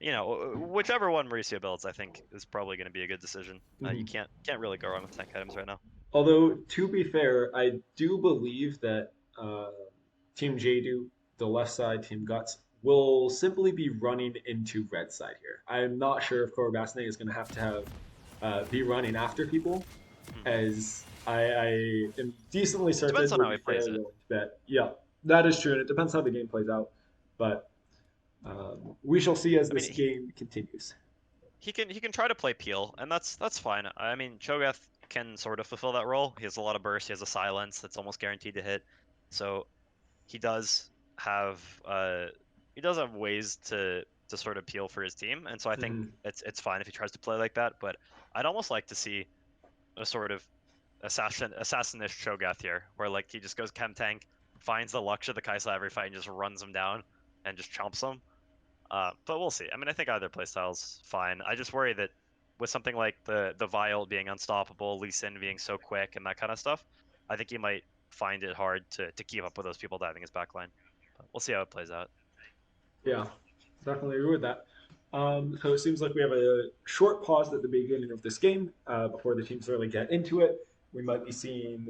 Yeah. whichever one Mauricio builds, I think is probably going to be a good decision. You Mhm. can't really go wrong with tank items right now. Although, to be fair, I do believe that Team J-doot, the left side, Team Guts, will simply be running into red side here. I'm not sure if Korobasne is going to have be running after people, Hmm. as I am decently Depends certain on would how be he plays fairly it. willing to bet. Yeah, that is true, and it depends how the game plays out. But we shall see as I this mean, game continues. he can try to play Peel, and that's fine. I mean, Cho'Gath can sort of fulfill that role. He has a lot of burst. He has a silence that's almost guaranteed to hit. So he does have ways to sort of peel for his team, and so I think Hmm. it's fine if he tries to play like that. But I'd almost like to see a sort of assassinish Cho'Gath here, where like he just goes chem tank, finds the Lux of the Kaisa every fight, and just runs him down and just chomps him. But we'll see. I mean, I think either playstyle's fine. I just worry that with something like the Vial being unstoppable, Lee Sin being so quick, and that kind of stuff, I think he might find it hard to keep up with those people diving his backline. But we'll see how it plays out. Yeah, definitely agree with that. So it seems like we have a short pause at the beginning of this game before the teams really get into it. We might be seeing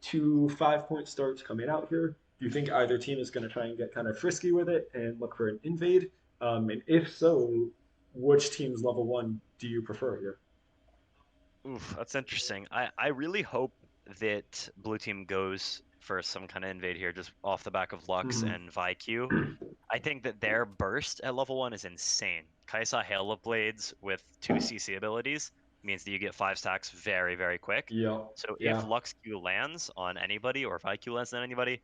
two 5 point starts coming out here. Do you think either team is going to try and get kind of frisky with it and look for an invade? And if so, which team's level one do you prefer here? Oof, that's interesting. I really hope that blue team goes for some kind of invade here, just off the back of Lux Hmm. and VIQ. I think that their burst at level 1 is insane. Kaisa Hail of Blades with 2 CC abilities means that you get 5 stacks very, very quick. Yeah, So if yeah, Lux Q lands on anybody, or if IQ lands on anybody,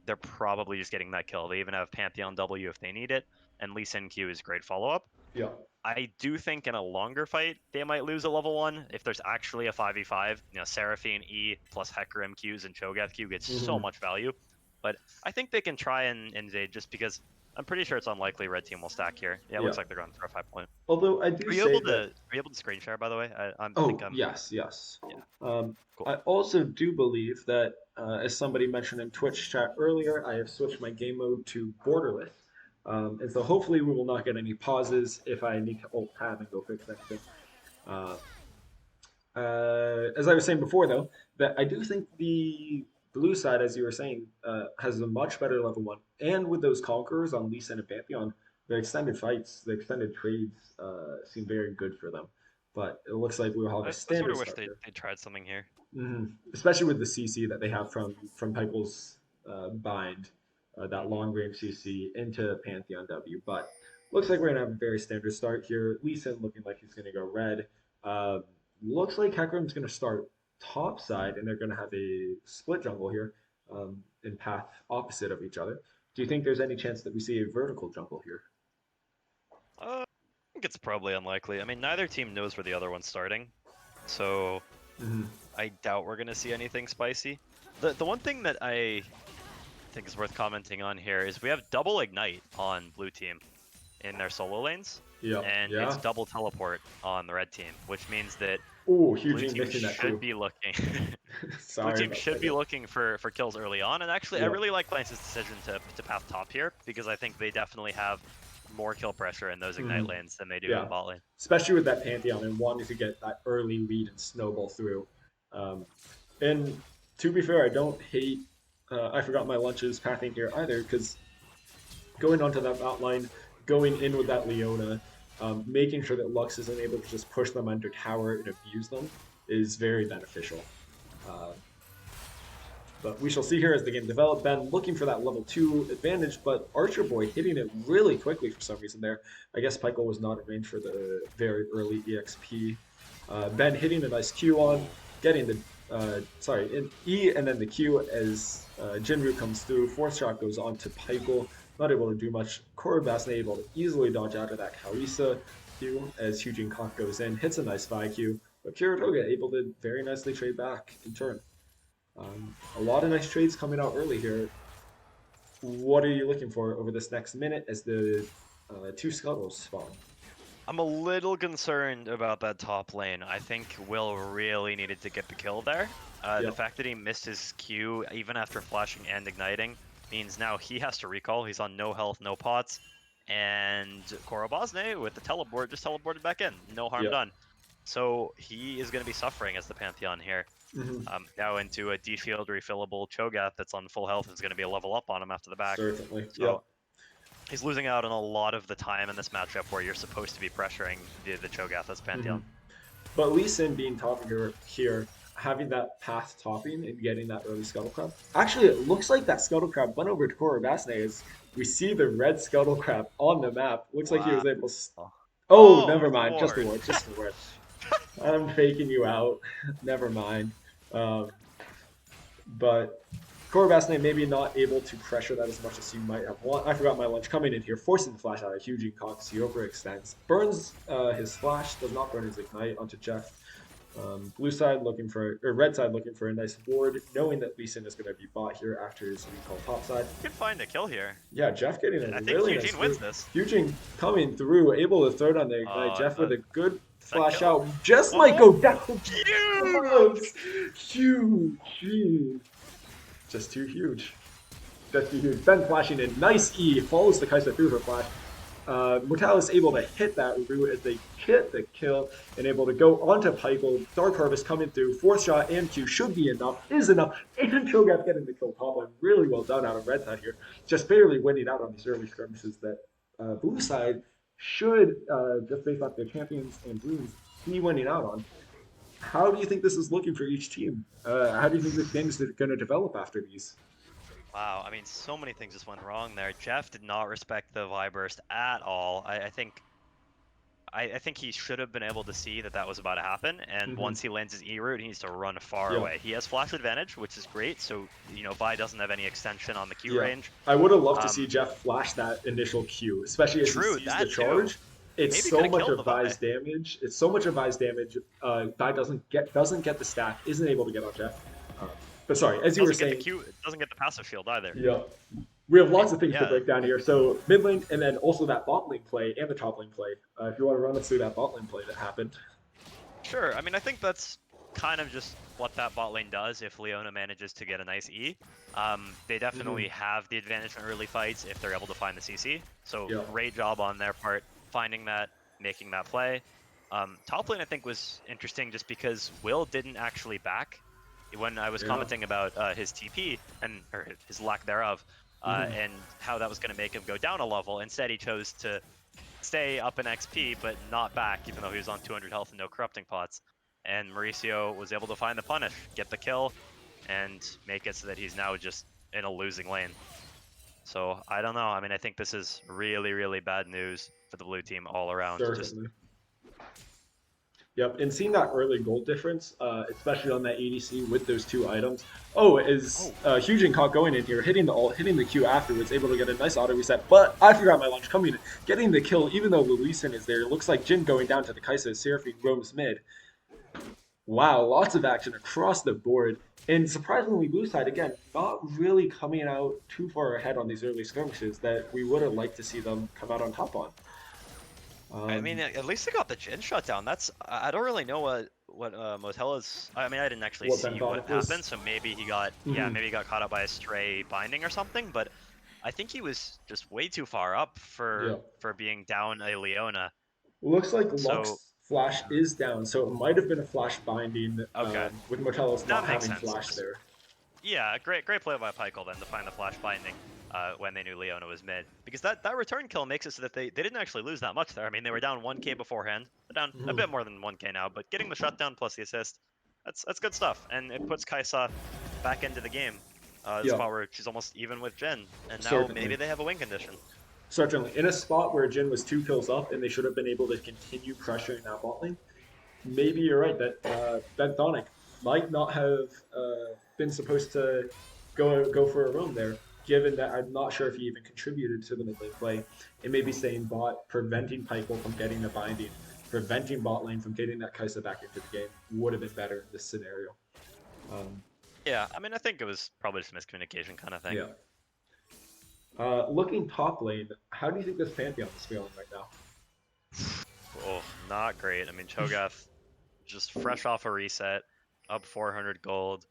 they're probably just getting that kill. They even have Pantheon W if they need it, and Lee Sin Q is great follow-up. yeah, I do think in a longer fight they might lose a level 1 if there's actually a 5v5. Seraphine E plus Hecker MQs and Cho'Gath Q gets so hmm, much value. But I think they can try and invade just because I'm pretty sure it's unlikely red team will stack here. Yeah, it yeah. looks like they're going for a 5 point. Although I do say that. Are you able to screen share by the way? I think Oh, I'm yes, yes. yeah, cool. I also do believe that, as somebody mentioned in Twitch chat earlier, I have switched my game mode to borderless. And so hopefully we will not get any pauses if I need to alt tab and go fix anything. Uh, as I was saying before, though, that I do think the blue side, as you were saying, has a much better level one. And with those conquerors on Lee Sin and Pantheon, the extended fights, the extended trades seem very good for them. But it looks like we will have a I sort standard of wish start here. they tried something here. Especially with the CC that they have from Pykel's bind, that Hmm. long range CC into Pantheon W. But looks like we're gonna have a very standard start here. Lee Sin looking like he's gonna go red. Um, looks like Hecarim's going to start top side, and they're going to have a split jungle here, in path opposite of each other. Do you think there's any chance that we see a vertical jungle here? I think it's probably unlikely. I mean, neither team knows where the other one's starting, so Hmm. I doubt we're gonna see anything spicy. The one thing that I think is worth commenting on here is we have double ignite on blue team in their solo lanes, Yeah, and it's yeah. double teleport on the red team, which means that Oh, blue Eugene team missing that should too. be looking blue Sorry team about should that. be Yeah, looking for kills early on. And actually, I yeah. really like Lance's decision to path top here because I think they definitely have more kill pressure in those ignite Mhm. lanes than they do Yeah, in bot lane. especially with that Pantheon and wanting to get that early lead and snowball through. Um, and to be fair, I don't hate. I forgot my lunches pathing here either because going onto that outline, going in with that Leona, making sure that Lux isn't able to just push them under tower and abuse them is very beneficial. Uh, but we shall see here as the game develops. Ben looking for that level 2 advantage, but Archer Boy hitting it really quickly for some reason there. I guess Pykel was not in range for the very early EXP. Ben hitting a nice Q on, Ooh. getting the, sorry, in E and then the Q as Jinru comes through. Fourth shot goes on to Pykel, not able to do much. Korobasna able to easily dodge out of that Kalisa Q as Hyujin Kok goes in, hits a nice 5Q, but Kiritoga able to very nicely trade back in turn. A lot of nice trades coming out early here. What are you looking for over this next minute as the two scuttles spawn? I'm a little concerned about that top lane. I think Will really needed to get the kill there. The Yep, fact that he missed his Q even after flashing and igniting means now he has to recall. He's on no health, no pots. And Korobosne with the teleport just teleported back in. No harm yep. done. So he is going to be suffering as the Pantheon here. Hmm. Now into a D-field refillable Cho'Gath that's on full health is going to be a level up on him after the back. Certainly, So yep. he's losing out on a lot of the time in this matchup where you're supposed to be pressuring the Cho'Gath as Hmm. Pantheon. But Lee Sin being top here, having that path topping and getting that early scuttle crab. Actually, it looks like that scuttle crab went over to Korobasne as we see the red scuttle crab on the map. Looks like he Wow. was able to. Oh, Oh, never with the mind. Just the ward. ward. Just the ward. I'm faking you out. Never mind. Um, but Corvasne maybe not able to pressure that as much as you might have want. I forgot my lunch coming in here, forcing the flash out of Huge Cox. He overextends, burns his flash, does not burn his ignite onto Geoff. Blue side looking for, or red side looking for a nice ward, knowing that Lee Sin is going to be bought here after his recall top side. You can find a kill here. Yeah, Geoff getting a I think really nice Eugene wins through. this. Eugene coming through, able to throw down the ignite. Geoff with That a good is that flash kill? out, just One might more. go down. Huge. Huge. Just too huge. Just too huge. Ben flashing in. Nice E. Follows the Kaiser through her flash. Mortalis able to hit that root as they hit the kill and able to go onto Pykel. Dark Harvest coming through. Fourth shot and Q should be enough. Is enough. And Cho'Gath getting the kill top line. Really well done out of red side here. Just barely winning out on these early skirmishes that blue side should, just based off their champions and runes, be winning out on. How do you think this is looking for each team? How do you think this game is going to develop after these? Wow, I mean, so many things just went wrong there. Geoff did not respect the Vi burst at all. I think he should have been able to see that that was about to happen, and Mm-hmm. once he lands his E route, he needs to run far Yeah, away. He has flash advantage, which is great, so, Vi doesn't have any extension on the Q yeah. range. I would have loved to see Um, Geoff flash that initial Q, especially as he True, sees the that too. charge. It's Maybe could so have much killed of the Vi's Vi. damage. It's so much of Vi's damage. Vi doesn't get the stack, isn't able to get on Geoff. But sorry, as you were Doesn't get the saying, Q, doesn't get the passive shield either. yeah, we have I mean, lots of things to yeah, break down here. So mid lane, and then also that bot lane play and the top lane play. If you want to run us through that bot lane play that happened. sure. I mean, I think that's kind of just what that bot lane does if Leona manages to get a nice E. They Mm-hmm. definitely have the advantage in early fights if they're able to find the CC. So Yeah. great job on their part finding that, making that play. Top lane I think was interesting just because Will didn't actually back when I was Yeah. commenting about his TP and or his lack thereof, Mm-hmm. and how that was going to make him go down a level. Instead, he chose to stay up in XP, but not back, even though he was on 200 health and no corrupting pots. And Mauricio was able to find the punish, get the kill, and make it so that he's now just in a losing lane. So I don't know. I mean, I think this is really, really bad news for the blue team all around. Just Certainly. Yep, and seeing that early gold difference, especially on that ADC with those two items. Oh, is Oh, Huge and caught going in here, hitting the ult, hitting the Q afterwards, able to get a nice auto reset. But I forgot my launch coming in, getting the kill, even though Lulisin is there. It looks like Jin going down to the Kai'Sa, Seraphine roams mid. Wow, lots of action across the board. And surprisingly, blue side, again, not really coming out too far ahead on these early skirmishes that we would have liked to see them come out on top on. I mean, Um, at least they got the Jin shut down. That's I don't really know what Motella's. I mean, I didn't actually what see what Bentonic happened, was. so maybe he got yeah, Mhm. maybe he got caught up by a stray binding or something. But I think he was just way too far up Yeah. for being down a Leona. Looks like So Lux Flash is down, so it might have been a Flash binding okay, with Motelos that not makes having sense. Flash there. Yeah, great play by Pykel then to find the flash binding when they knew Leona was mid. Because that return kill makes it so that they didn't actually lose that much there. I mean, they were down 1k beforehand. They're down a Mhm. bit more than 1k now, but getting the shutdown plus the assist, that's good stuff. And it puts Kai'Sa back into the game. The Yeah, spot where she's almost even with Jin. And now maybe certainly. they have a win condition. Certainly. In a spot where Jin was 2 kills up and they should have been able to continue pressuring that bot lane, maybe you're right that Bentonic might not have been supposed to go for a roam there, given that I'm not sure if he even contributed to the mid lane play. It may be staying bot, preventing Pykel from getting the binding, preventing bot lane from getting that Kai'Sa back into the game would have been better in this scenario. Um, Yeah, I mean, I think it was probably just miscommunication kind of thing. yeah. Looking top lane, how do you think this Pantheon is feeling right now? Oh, not great. I mean, Cho'Gath just fresh off a reset, up 400 gold.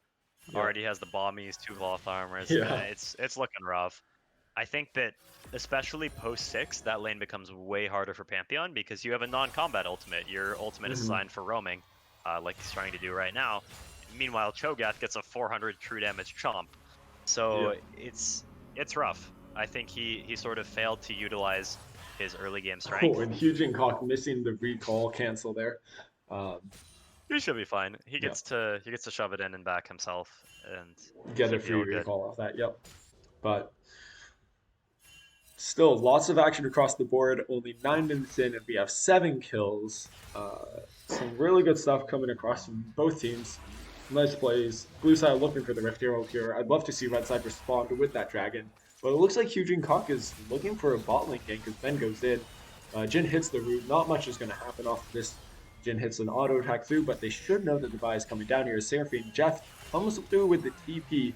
Yeah. Already has the bombies, 2 cloth armors. Yeah. It's looking rough. I think that especially post 6, that lane becomes way harder for Pantheon because you have a non-combat ultimate. Your ultimate is Hmm. designed for roaming, like he's trying to do right now. Meanwhile, Cho'Gath gets a 400 true damage chomp, Yeah. so it's rough. I think he sort of failed to utilize his early game Oh, strength. and Huge and Cock missing the recall cancel there. Um, He should be fine. yeah. He gets to shove it in and back himself, and Get a should be free all good. recall off that. Yep. But still, lots of action across the board. Only 9 minutes in, and we have 7 kills. Some really good stuff coming across from both teams. Nice plays. Blue side looking for the Rift Hero here. I'd love to see red side respond with that dragon. But it looks like Hyujin Kok is looking for a bot lane gank as Ben goes in. Jin hits the root. Not much is going to happen off of this. Jin hits an auto attack through, but they should know that the buy is coming down here. Seraphine, Geoff comes through with the TP.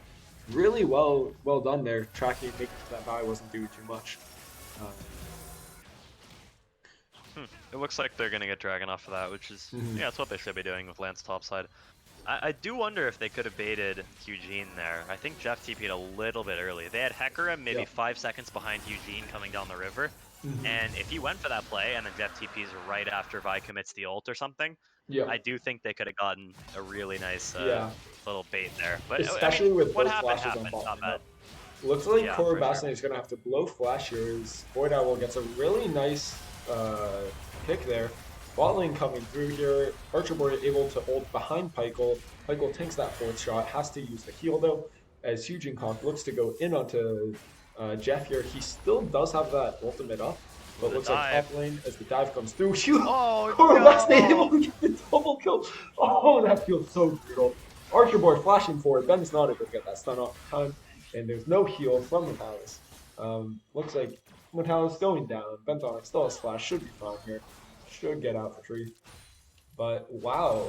Really well done there, tracking, making sure that buy wasn't doing too much. Um, It looks like they're gonna get Dragon off of that, which is mhm. yeah, that's what they should be doing with Lance topside. I do wonder if they could have baited Eugene there. I think Geoff TP'd a little bit early. They had Hecarim maybe Yep. 5 seconds behind Eugene coming down the river, Mhm. and if he went for that play and then Geoff TP's right after Vi commits the ult or something, I Yep. do think they could have gotten a really nice Yeah. little bait there. But I mean, Especially with what both happened flashes on happened. bot Not lane. bad. Yep. Looks like Yeah, Core for sure. Bastion is going to have to blow flash here as Void Owl gets a really nice pick there. Bot lane coming through here. Archerboy able to ult behind Pykel. Pykel takes that fourth shot, has to use the heal though, as Hyujin Kong looks to go in onto Geoff here. He still does have that ultimate up, Ooh, but the looks like dive. top lane as the dive comes through. Hugh, Oh Core Bastion able no! to get the double kill. Oh, that feels so brutal. Archerboy flashing forward. Ben's not able to get that stun off in time and there's no heal from Metalis. Looks like Metalis going down. Bentonic still has flash, should be fine here. Should get out for free. But wow,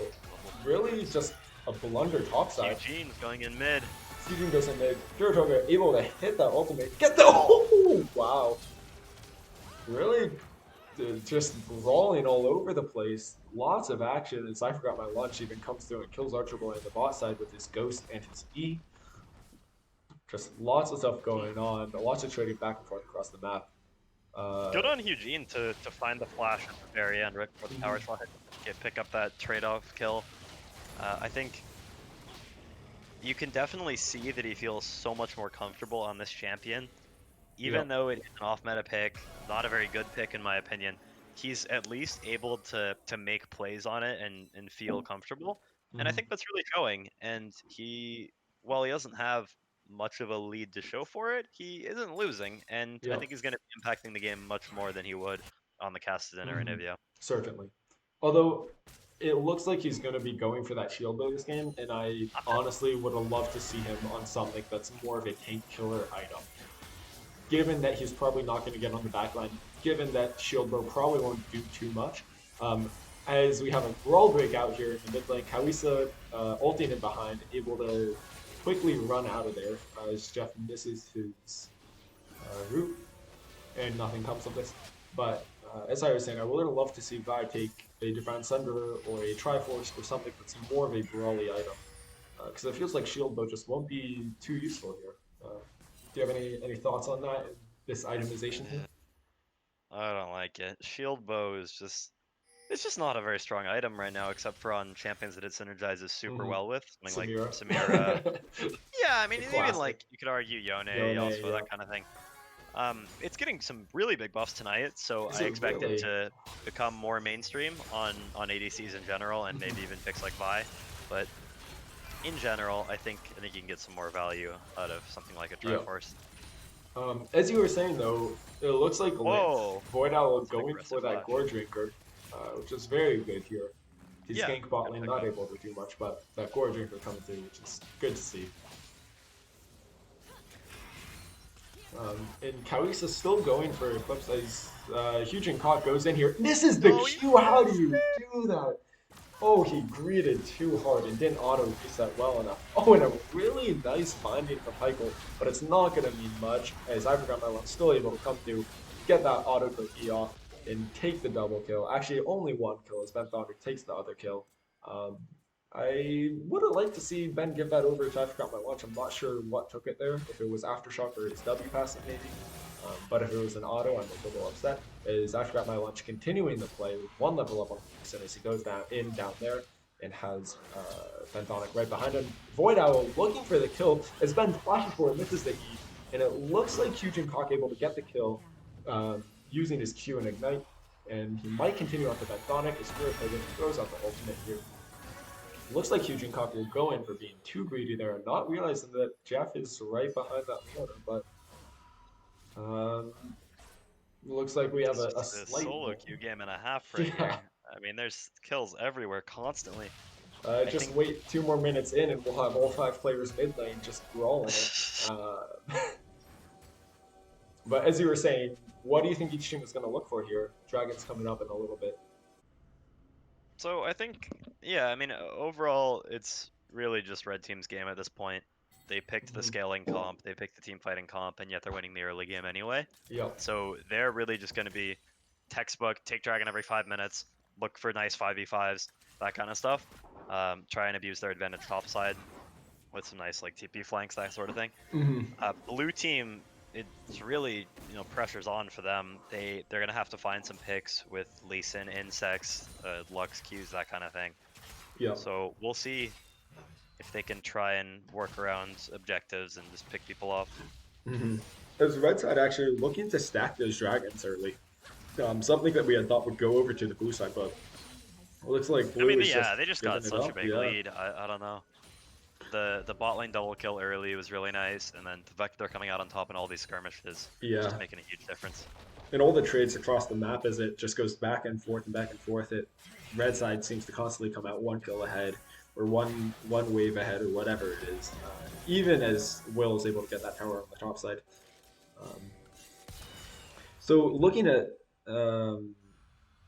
really just a blunder topside. Eugene's going in mid. Season goes in mid. Duratoga able to hit that ultimate. Get the oh wow. Really just rolling all over the place. Lots of action as I forgot my lunch even comes through and kills Archerboy on the bot side with his ghost and his E. Just lots of stuff going on, lots of trading back and forth across the map. Uh, Good on Eugene to find the flash at the very end, right before the tower shot hit, pick up that trade-off kill. I think you can definitely see that he feels so much more comfortable on this champion, yeah. even though it's an off-meta pick, not a very good pick in my opinion. He's at least able to make plays on it and feel comfortable, and I Hmm. think that's really showing. And while he doesn't have much of a lead to show for it, he isn't losing, and I Yeah. think he's going to be impacting the game much more than he would on the Kassadin or Hmm. Anivia. Certainly. Although it looks like he's going to be going for that shield though this game, and I honestly would have loved to see him on something that's more of a tank killer item. Given that he's probably not going to get on the back line, given that shield bow probably won't do too much, um, as we have a brawl breakout here in the mid lane, Kawisa ulting in behind, able to quickly run out of there as Geoff misses his root, and nothing comes of this. But as I was saying, I would have loved to see Vi take a Divine Sunder or a Triforce or something that's more of a brawly item. Because it feels like Shield Bow just won't be too useful here. Do you have any thoughts on that, this itemization here? I don't like it. Shield bow is just it's just not a very strong item right now, except for on champions that it synergizes super Mm-hmm. well with. Something like Samira. Samira. Yeah, I mean The even classic. like you could argue Yone, Yone, Yasuo, yeah. that kind of thing. It's getting some really big buffs tonight, so Is I it expect it really? to become more mainstream on ADCs in general, and maybe even picks like Vi. But in general, I think you can get some more value out of something like a Yeah. Triforce. As you were saying though, it looks like Lance Whoa, Void Owl that's an going for aggressive that flash. Gore Drinker, which is very good here. His Yeah, gank bot good lane not pickup. able to do much, but that Gore Drinker coming through, which is good to see. And Kawisa's still going for Eclipse as Huge Caught goes in here. This is the Oh, you Q. How do you missed do that? Oh, he greeted too hard and didn't auto reset well enough. Oh, and a really nice binding from Michael, but it's not going to mean much as I forgot my luck, still able to come through, get that auto click E off, and take the double kill. Actually, only one kill as Ben Thunder takes the other kill. Um, I would have liked to see Ben give that over to I forgot my lunch. I'm not sure what took it there, if it was Aftershock or his W passing maybe. But if it was an auto, I'm a little upset. Is I forgot my lunch continuing the play with one level up on Houston as he goes down there and has Bentonic right behind him. Void Owl looking for the kill as Ben flashes for it, misses the E, and it looks like Hyujin Cock able to get the kill using his Q and Ignite, and he might continue on to Bentonic as Spirit Pagan throws out the ultimate here. Looks like Hyujin Cock will go in for being too greedy there and not realizing that Geoff is right behind that corner, but um, looks like we have It's a just a slight solo win. queue game and a half right here. Yeah. I mean, there's kills everywhere constantly. I Just think wait 2 more minutes in and we'll have all 5 players mid lane just brawling it. But as you were saying, what do you think each team is going to look for here? Dragon's coming up in a little bit. so. I think, yeah. I mean, overall, it's really just red team's game at this point. They picked the Mhm. scaling comp, they picked the team fighting comp, and yet they're winning the early game anyway. Yep. So they're really just going to be textbook, take dragon every 5 minutes, look for nice 5v5s, that kind of stuff. Try and abuse their advantage topside with some nice like TP flanks, that sort of thing. Hmm. Blue team, it's really pressure's on for them. They're gonna have to find some picks with Lee Sin, insects, Lux Qs, that kind of thing. Yep. So we'll see if they can try and work around objectives and just pick people off. Hmm. As red side actually looking to stack those dragons early. Something that we had thought would go over to the blue side, but it looks like I blue mean, is just yeah, they just giving got it such a up. big Yeah. lead. I don't know. The bot lane double kill early was really nice, and then the fact that they're coming out on top in all these skirmishes is just Yeah. making a huge difference. And all the trades across the map as it just goes back and forth and back and forth. It red side seems to constantly come out one kill ahead or one wave ahead or whatever it is. Even as Will is able to get that tower on the top side. Um, so looking at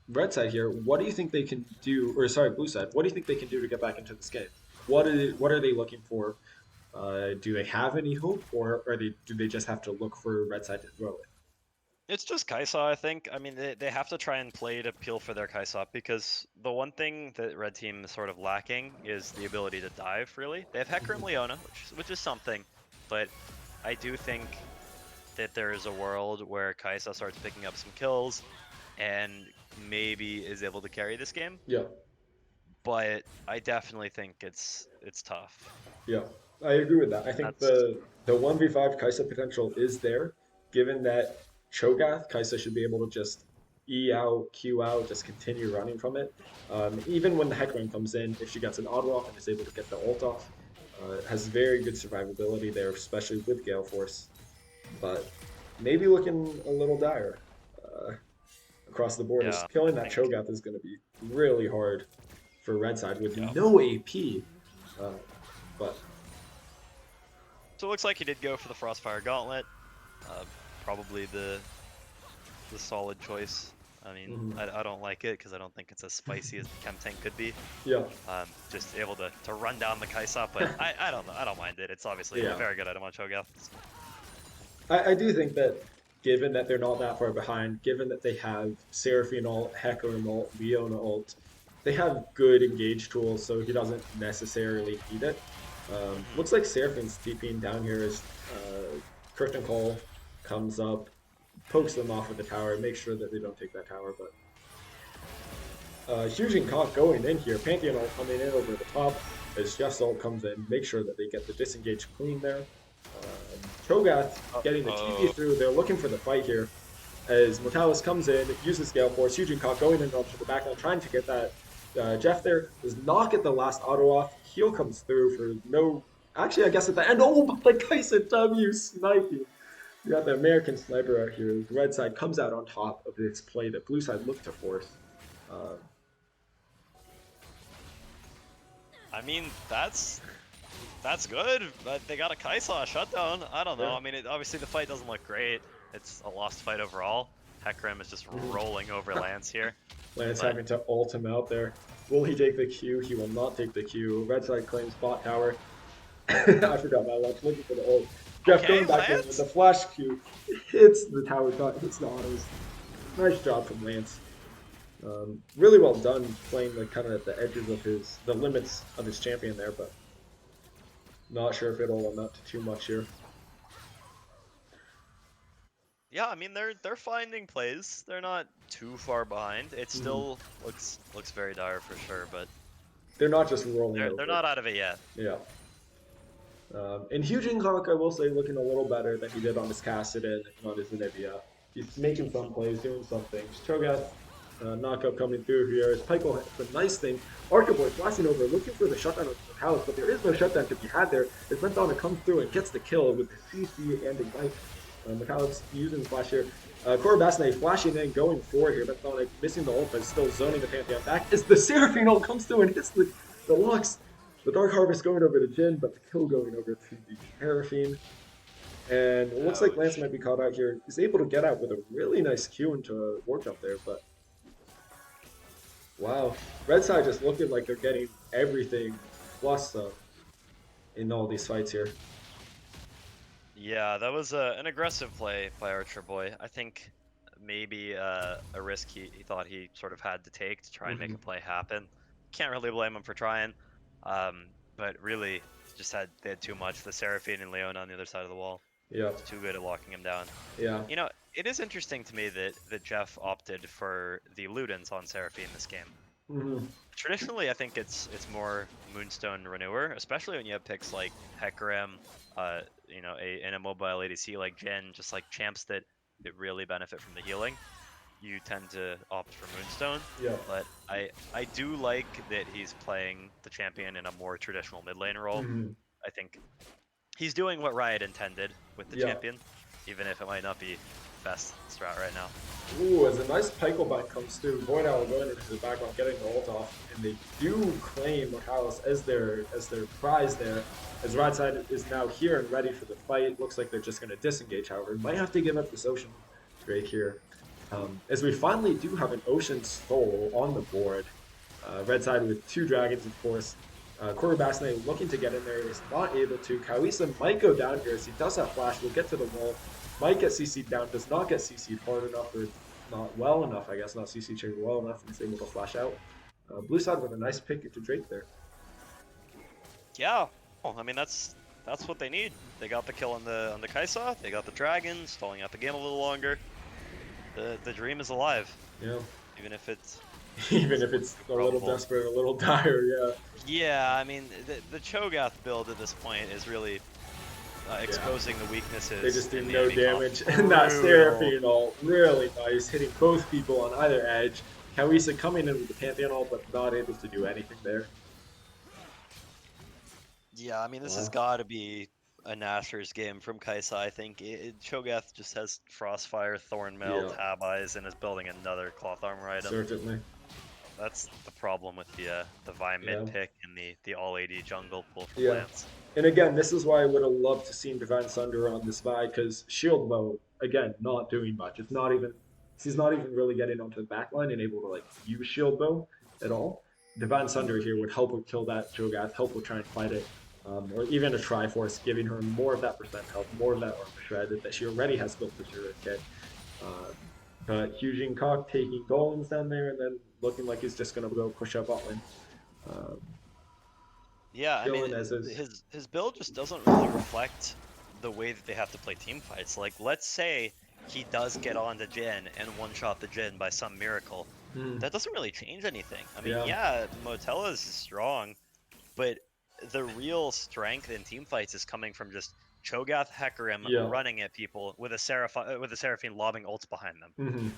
red side here, what do you think they can do? Or sorry, blue side. What do you think they can do to get back into this game? What are they looking for? Do they have any hope, or do they just have to look for red side to throw it? It's just Kai'Sa, I think. I mean, they have to try and play to peel for their Kai'Sa because the one thing that Red Team is sort of lacking is the ability to dive, really. They have Hecarim and Leona, which is something, but I do think that there is a world where Kai'Sa starts picking up some kills and maybe is able to carry this game, Yeah. but I definitely think it's tough. Yeah, I agree with that. I think That's the 1v5 Kaisa potential is there, given that Cho'Gath, Kaisa should be able to just E out, Q out, just continue running from it. Even when the Hecarim comes in, if she gets an auto off and is able to get the ult off, has very good survivability there, especially with Gale Force. But maybe looking a little dire across the board. As yeah, I killing that think Cho'Gath is going to be really hard. for red side with Yeah. no AP. Uh, but So it looks like he did go for the Frostfire Gauntlet. Uh, Probably the solid choice. I mean, mhm, I don't like it because I don't think it's as spicy as the Chem Tank could be. yeah, Just able to run down the Kaisa, but I don't know. I don't mind it. It's obviously a yeah. very good item on Cho'Gath. I do think that given that they're not that far behind, given that they have Seraphine ult, Hecarim ult, Leona ult, they have good engage tools, so he doesn't necessarily need it. Hmm. Looks like Seraphine's TPing down here as Curtain Call comes up, pokes them off of the tower, makes sure that they don't take that tower, but Huge and Conk going in here, Pantheon ult coming in over the top as Geoff's ult comes in, make sure that they get the disengage clean there. Cho'Gath getting the TP Oh, through. They're looking for the fight here as Mortalis comes in, uses Gale Force. Hyujin Kok going in onto the backline, trying to get that Geoff there. Does not get the last auto off. Heal comes through for no. Actually, I guess at the end. Oh, but the Kaisa W sniping. You got the American sniper out here. The red side comes out on top of this play that blue side looked to force. Uh, I mean that's good, but they got a Kaisa shutdown. I don't know. yeah. I mean, obviously the fight doesn't look great. It's a lost fight overall. Hecarim is just Mhm. rolling over Lance here, Lance but having to ult him out there. Will he take the Q? He will not take the Q. Red side claims bot tower. I forgot my lunch. Looking for the ult. Geoff okay, going back in with Lance. the flash Q. Hits the tower shot, hits the autos. Nice job from Lance. Really well done playing the kind of at the edges of the limits of his champion there, but not sure if it'll amount to too much here. Yeah, I mean they're finding plays. They're not too far behind. It Mhm. still looks very dire for sure, but They're not just rolling they're over. not out of it yet. Yeah. And Huge Inconk, I will say, looking a little better than he did on his Kassadin and on his Anivia. He's making some plays, doing some things. Cho'Gath, knockup coming through here. As Pyko has a nice thing. Archerboy flashing over, looking for the shutdown of the house, but there is no shutdown to be had there. As Menthana comes through and gets the kill with the CC and Ignite. Metallic's using the flash here. Korobasne flashing in, going forward here. Menthana missing the ult, but still zoning the Pantheon back. As the Seraphine ult comes through and hits the Lux. The Dark Harvest going over to Jin, but the kill going over to the Seraphine. And it looks like Lance Ouch. might be caught out here. He's able to get out with a really nice Q into a war jump there, but wow. Red side just looking like they're getting everything plus in all these fights here. Yeah, that was an aggressive play by Archer Boy. I think maybe a risk he thought he sort of had to take to try and make Hmm. a play happen. Can't really blame him for trying, but really just they had too much. The Seraphine and Leona on the other side of the wall. Yeah, It's too good at locking him down. yeah. You know, it is interesting to me that Geoff opted for the Ludens on Seraphine this game. Hmm. Traditionally, I think it's more Moonstone Renewer, especially when you have picks like Hecarim, an immobile ADC like Jhin, just like champs that really benefit from the healing. You tend to opt for Moonstone, Yeah. but I do like that he's playing the champion in a more traditional mid lane role. Hmm. I think he's doing what Riot intended with the Yeah. champion, even if it might not be best strat right now. Ooh, as a nice Pyko bind comes through, Void Owl going into the background, getting the ult off, and they do claim Mortalis as their prize there. As Radside is now here and ready for the fight, looks like they're just going to disengage. However, might have to give up this Ocean Drake here, as we finally do have an Ocean Soul on the board. Red side with two dragons, of course. Korobasne looking to get in there is not able to. Kawisa might go down here as he does have flash. We'll get to the wall. Might get CC'd down, does not get CC'd hard enough or not well enough, I guess, not CC triggered well enough, and is able to flash out. Blue side with a nice pick into Drake there. Yeah, I mean that's what they need. They got the kill on the Kaisa. They got the dragon, stalling out the game a little longer. The dream is alive, Yeah. even if it's Even if it's a little probable. desperate, a little dire, yeah. Yeah, I mean the Cho'Gath build at this point is really Yeah. exposing the They weaknesses just do in the no enemy comp. damage. And that Brutal. Seraphine ult, really nice, hitting both people on either edge. Kawisa coming in with the Pantheon ult, but not able to do anything there. Yeah, I mean this has Wow. got to be a Nashor's game from Kaisa. I think Cho'Gath just has Frostfire, Thornmail, Yeah, Tab Eyes, and is building another Cloth Armor item. certainly. that's the problem with the Vi mid Yeah. pick and the all AD jungle pull from Yeah. Lance. And again, this is why I would have loved to seen Divine Sunder on this Vi, because Shield Bow, again, not doing much. It's not even he's not even really getting onto the back line and able to like use Shield Bow at all. Divine Sunder here would help her kill that Cho'Gath, help her try and fight it. Or even a Triforce, giving her more of that percent health, more of that armor shred that she already has built to zero kit. Um, but Hugin Cock taking golems down there and then looking like he's just gonna go push up bot lane. Um, Yeah, I mean, Dylan as is. his build just doesn't really reflect the way that they have to play team fights. Like, let's say he does get on the Jhin and one-shot the Jhin by some miracle. Hmm. That doesn't really change anything. I mean, Yeah, yeah, Motella's is strong, but the real strength in team fights is coming from just Cho'Gath Hecarim yeah. running at people with a Seraphine lobbing ults behind them. Mm-hmm.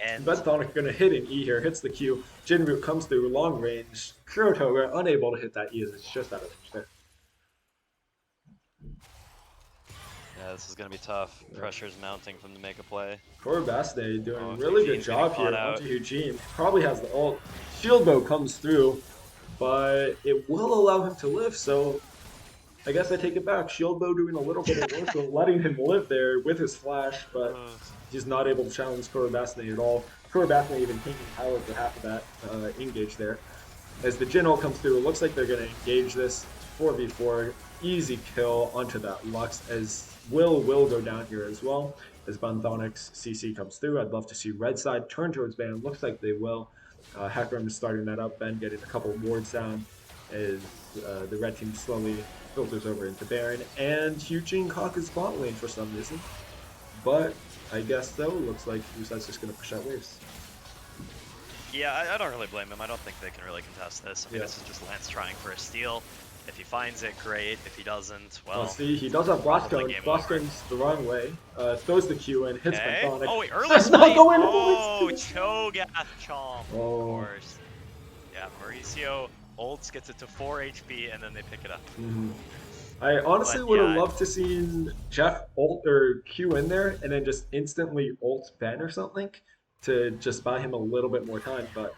And Bentonic gonna hit an E here, hits the Q. Jinru comes through long range. Kurotoga unable to hit that E as it's just out of range there. yeah, this is gonna be tough. Yeah. Pressure's mounting from the make a play. Corbaste doing Oh, a really good Eugene's getting job caught here out. onto Eugene. Probably has the ult. Shield Bow comes through, but it will allow him to live, so I guess I take it back. Shield Bow doing a little bit of work of letting him live there with his flash, but he's not able to challenge Corbaste at all. Corbaste even taking power for half of that engage there. As the Jhin ult comes through, it looks like they're going to engage this 4v4. Easy kill onto that Lux as will go down here as well. As Banthonic's CC comes through, I'd love to see red side turn towards Ban. Looks like they will. Hecarim is starting that up. Ben getting a couple of wards down as the red team slowly filters over into Baron. And Eugene Cock is bot lane for some reason. But I guess though, looks like Usad's just going to push out waves. Yeah, I don't really blame him. I don't think they can really contest this. I mean, Yeah. this is just Lance trying for a steal. If he finds it, great. If he doesn't, well. Let's see, he does have Blast probably Cone. game Blast over. Cone's the wrong way. Throws the Q in, hits Okay. Bentonic. Oh, wait, early Does not smite! go in. Oh, Cho'Gath Chomp, Oh. of course. Yeah, Mauricio ults, gets it to 4 HP, and then they pick it up. Mm-hmm. I honestly But, would have yeah, loved to seen Geoff ult or Q in there and then just instantly ult Ben or something to just buy him a little bit more time. But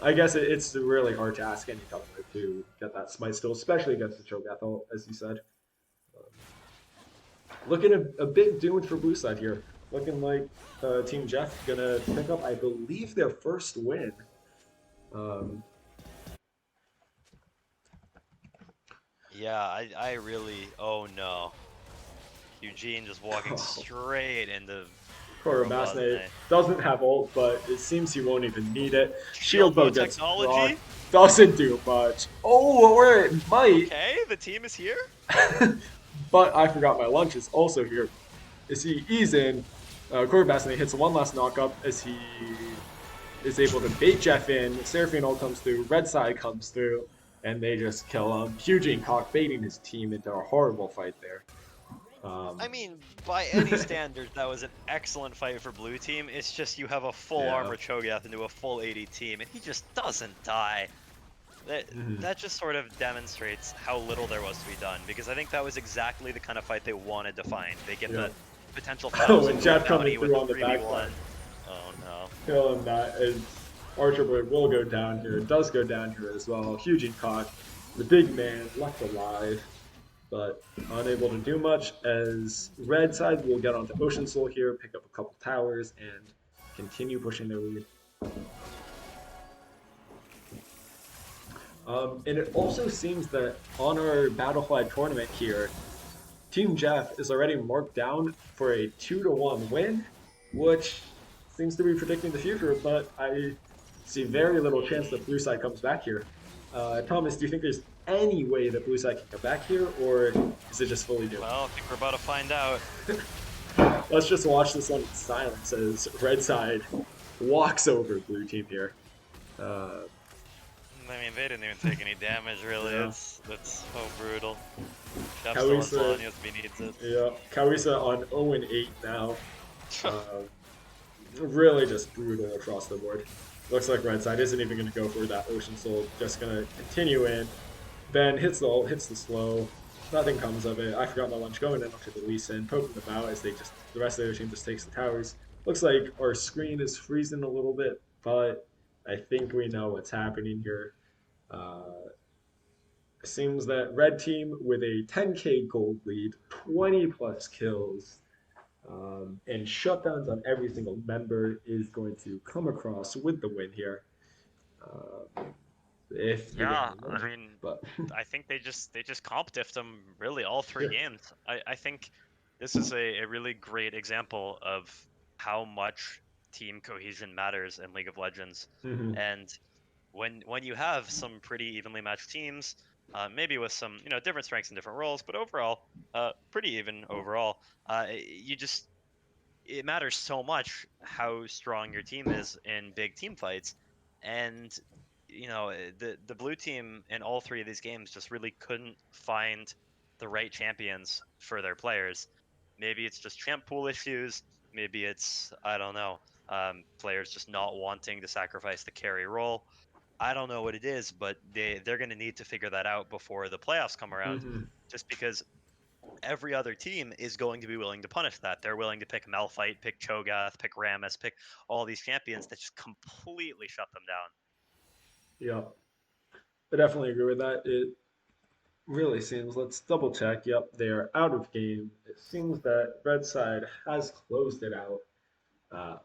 I guess it's really hard to ask any Tumblr to get that smite still, especially against the Cho'Gath ult, as you said. Looking a bit doomed for blue side here. Looking like Team Geoff gonna pick up, I believe, their first win. Um, yeah, I really. Oh no. Eugene just walking straight into. Corobasne doesn't have ult, but it seems he won't even need it. Shield Shield Bow bow gets technology? rocked. Doesn't do much. Oh, or it might. Okay, the team is here. But I forgot my lunch is also here. As he ease in, Corobasne hits one last knockup as he is able to bait Geoff in. Seraphine ult comes through, red side comes through, and they just kill him. Eugene Cock baiting his team into a horrible fight there. I mean, by any standard, that was an excellent fight for blue team. It's just you have a full armor Cho'Gath into a full AD team, and he just doesn't die. That just sort of demonstrates how little there was to be done, because I think that was exactly the kind of fight they wanted to find. They get the potential and Geoff coming through on the back line. Oh no. Kill him that as Archer Boy will go down here. It does go down here as well. Eugene Cock, the big man, left alive, but unable to do much as red side will get onto Ocean Soul here, pick up a couple towers, and continue pushing their lead. And it also seems that on our Battlefly tournament here, Team Geoff is already marked down for a 2-1 win, which seems to be predicting the future, but I see very little chance that blue side comes back here. Thomas, do you think there's any way that blue side can come back here, or is it just fully doomed? Well, I think we're about to find out. Let's just watch this one in silence as red side walks over blue team here. I mean, they didn't even take any damage, really. Yeah. It's so brutal. Chef Kawisa, still on Solanius if he needs it. Yeah, Kawisa on 0-8 now. Really just brutal across the board. Looks like red side isn't even going to go for that Ocean Soul, just going to continue in. Ben hits the ult, hits the slow. Nothing comes of it. I forgot my lunch going in after the Lee Sin, poking them out as the rest of their team just takes the towers. Looks like our screen is freezing a little bit, but I think we know what's happening here. Seems that red team with a 10K gold lead, 20 plus kills, and shutdowns on every single member is going to come across with the win here. If the game Yeah, will I win. mean, But I think they just comp diffed them really all three yeah. games. I think this is a really great example of how much team cohesion matters in League of Legends. Hmm. And when you have some pretty evenly matched teams, maybe with some different strengths and different roles, but overall, pretty even overall. You just it matters so much how strong your team is in big team fights, and the blue team in all three of these games just really couldn't find the right champions for their players. Maybe it's just champ pool issues. Maybe it's, I don't know, players just not wanting to sacrifice the carry role. I don't know what it is, but they're going to need to figure that out before the playoffs come around, Hmm. just because every other team is going to be willing to punish that. They're willing to pick Malphite, pick Cho'Gath, pick Rammus, pick all these champions that just completely shut them down. Yeah, I definitely agree with that. It really seems, let's double check. Yep, they are out of game. It seems that red side has closed it out. Uh,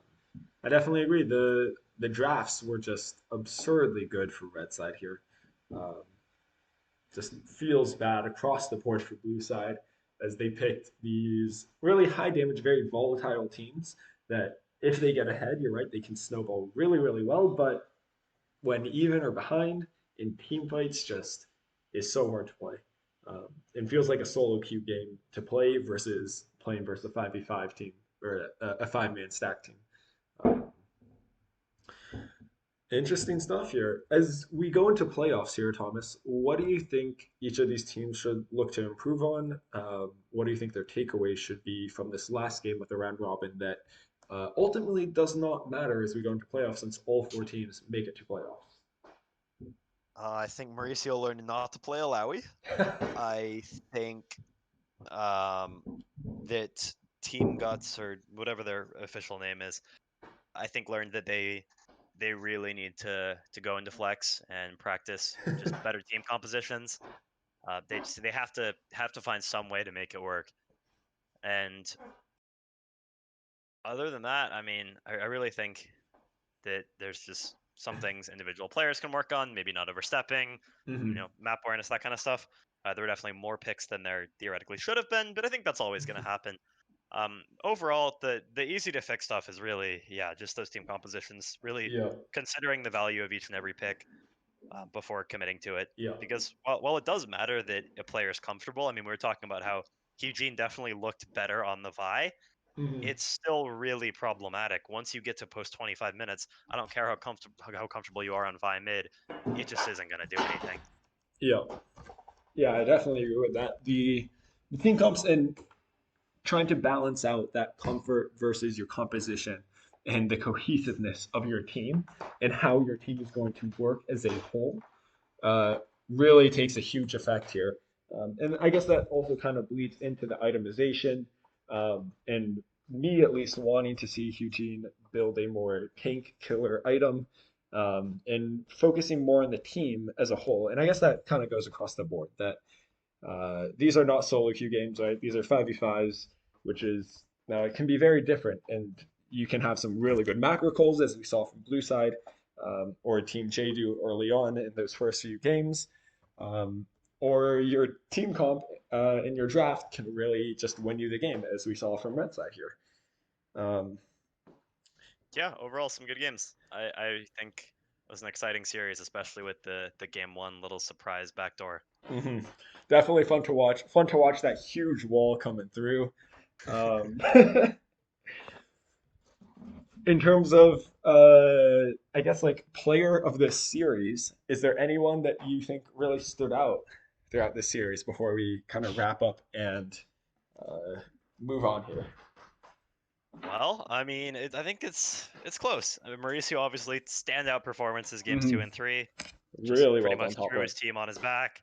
I definitely agree. The drafts were just absurdly good for red side here. Um, just feels bad across the board for blue side as they picked these really high damage, very volatile teams that if they get ahead, you're right, they can snowball really, really well. But when even or behind in team fights, just is so hard to play. It feels like a solo queue game to play versus playing versus a 5v5 team or a 5-man stack team. Um, Interesting stuff here. As we go into playoffs here, Thomas, what do you think each of these teams should look to improve on? What do you think their takeaways should be from this last game with the round robin that ultimately does not matter as we go into playoffs since all four teams make it to playoffs? I think Mauricio learned not to play Alawi. I think um, that Team Guts, or whatever their official name is, I think learned that they really need to go into flex and practice just better team compositions. They have to find some way to make it work. And other than that, I mean, I really think that there's just some things individual players can work on, maybe not overstepping, Hmm. map awareness, that kind of stuff. There were definitely more picks than there theoretically should have been, but I think that's always going to happen. Overall, the easy to fix stuff is really, yeah, just those team compositions, really Yeah, considering the value of each and every pick before committing to it. yeah. Because while it does matter that a player is comfortable, I mean, we were talking about how Eugene definitely looked better on the Vi, Hmm. it's still really problematic. Once you get to post 25 minutes, I don't care how comfortable you are on Vi mid, it just isn't going to do anything. Yeah, yeah, I definitely agree with that. The team comps and trying to balance out that comfort versus your composition and the cohesiveness of your team and how your team is going to work as a whole uh, really takes a huge effect here. And I guess that also kind of bleeds into the itemization and me at least wanting to see Eugene build a more tank killer item and focusing more on the team as a whole. And I guess that kind of goes across the board that these are not solo queue games, right? These are 5v5s, which is now it can be very different. And you can have some really good macro calls, as we saw from Blue Side, or Team J-doot early on in those first few games. Um, or your team comp in your draft can really just win you the game, as we saw from Red Side here. Um, Yeah, overall, some good games. I think it was an exciting series, especially with the game one little surprise backdoor. mhm. Definitely fun to watch. Fun to watch that huge wall coming through. Um, in terms of I guess like player of this series, is there anyone that you think really stood out throughout this series before we kind of wrap up and uh, move on here? Well, I mean, I think it's close. I mean, Mauricio obviously standout performances games two Hmm. and three, just Really pretty well done much top threw lane. his team on his back.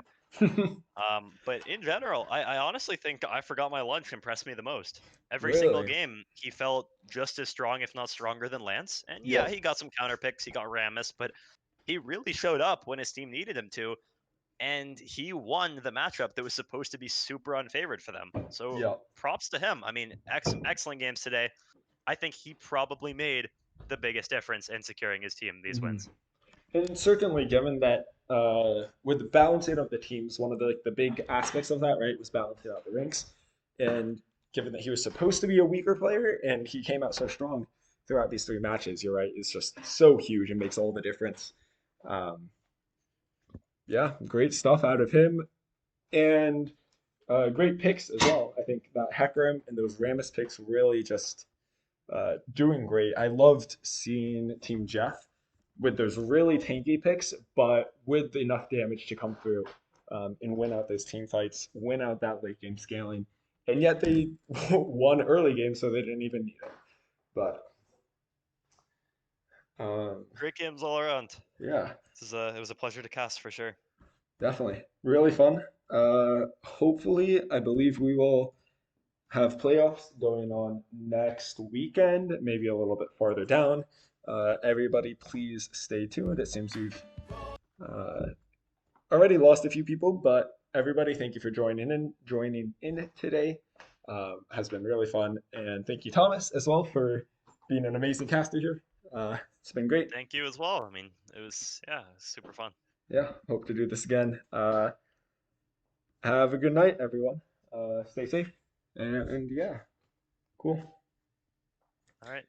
But in general, I honestly think I Forgot My Lunch impressed me the most. Every single Really? game, he felt just as strong, if not stronger, than Lance. And yeah, Yep. he got some counter picks, he got Rammus, but he really showed up when his team needed him to, and he won the matchup that was supposed to be super unfavored for them. So Yep. props to him. I mean, excellent games today. I think he probably made the biggest difference in securing his team these Hmm. wins. And certainly, given that with the balancing of the teams, one of the the big aspects of that, right, was balancing out the ranks. And given that he was supposed to be a weaker player and he came out so strong throughout these three matches, you're right, it's just so huge and makes all the difference. Um, yeah, great stuff out of him, and great picks as well. I think that Hecarim and those Rammus picks really just doing great. I loved seeing Team Jeff with those really tanky picks, but with enough damage to come through and win out those team fights, win out that late game scaling. And yet they won early game, so they didn't even need it. But um, Great games all around. yeah, It was a pleasure to cast for sure. definitely. Really fun. Hopefully, I believe we will have playoffs going on next weekend, maybe a little bit farther down. Everybody, please stay tuned. It seems we've uh, already lost a few people, but everybody, thank you for joining in today. Has been really fun, and thank you, Thomas, as well for being an amazing caster here. It's been great. Thank you as well. I mean, it was super fun. Yeah, hope to do this again. Have a good night, everyone. Stay safe, and yeah, cool. All right.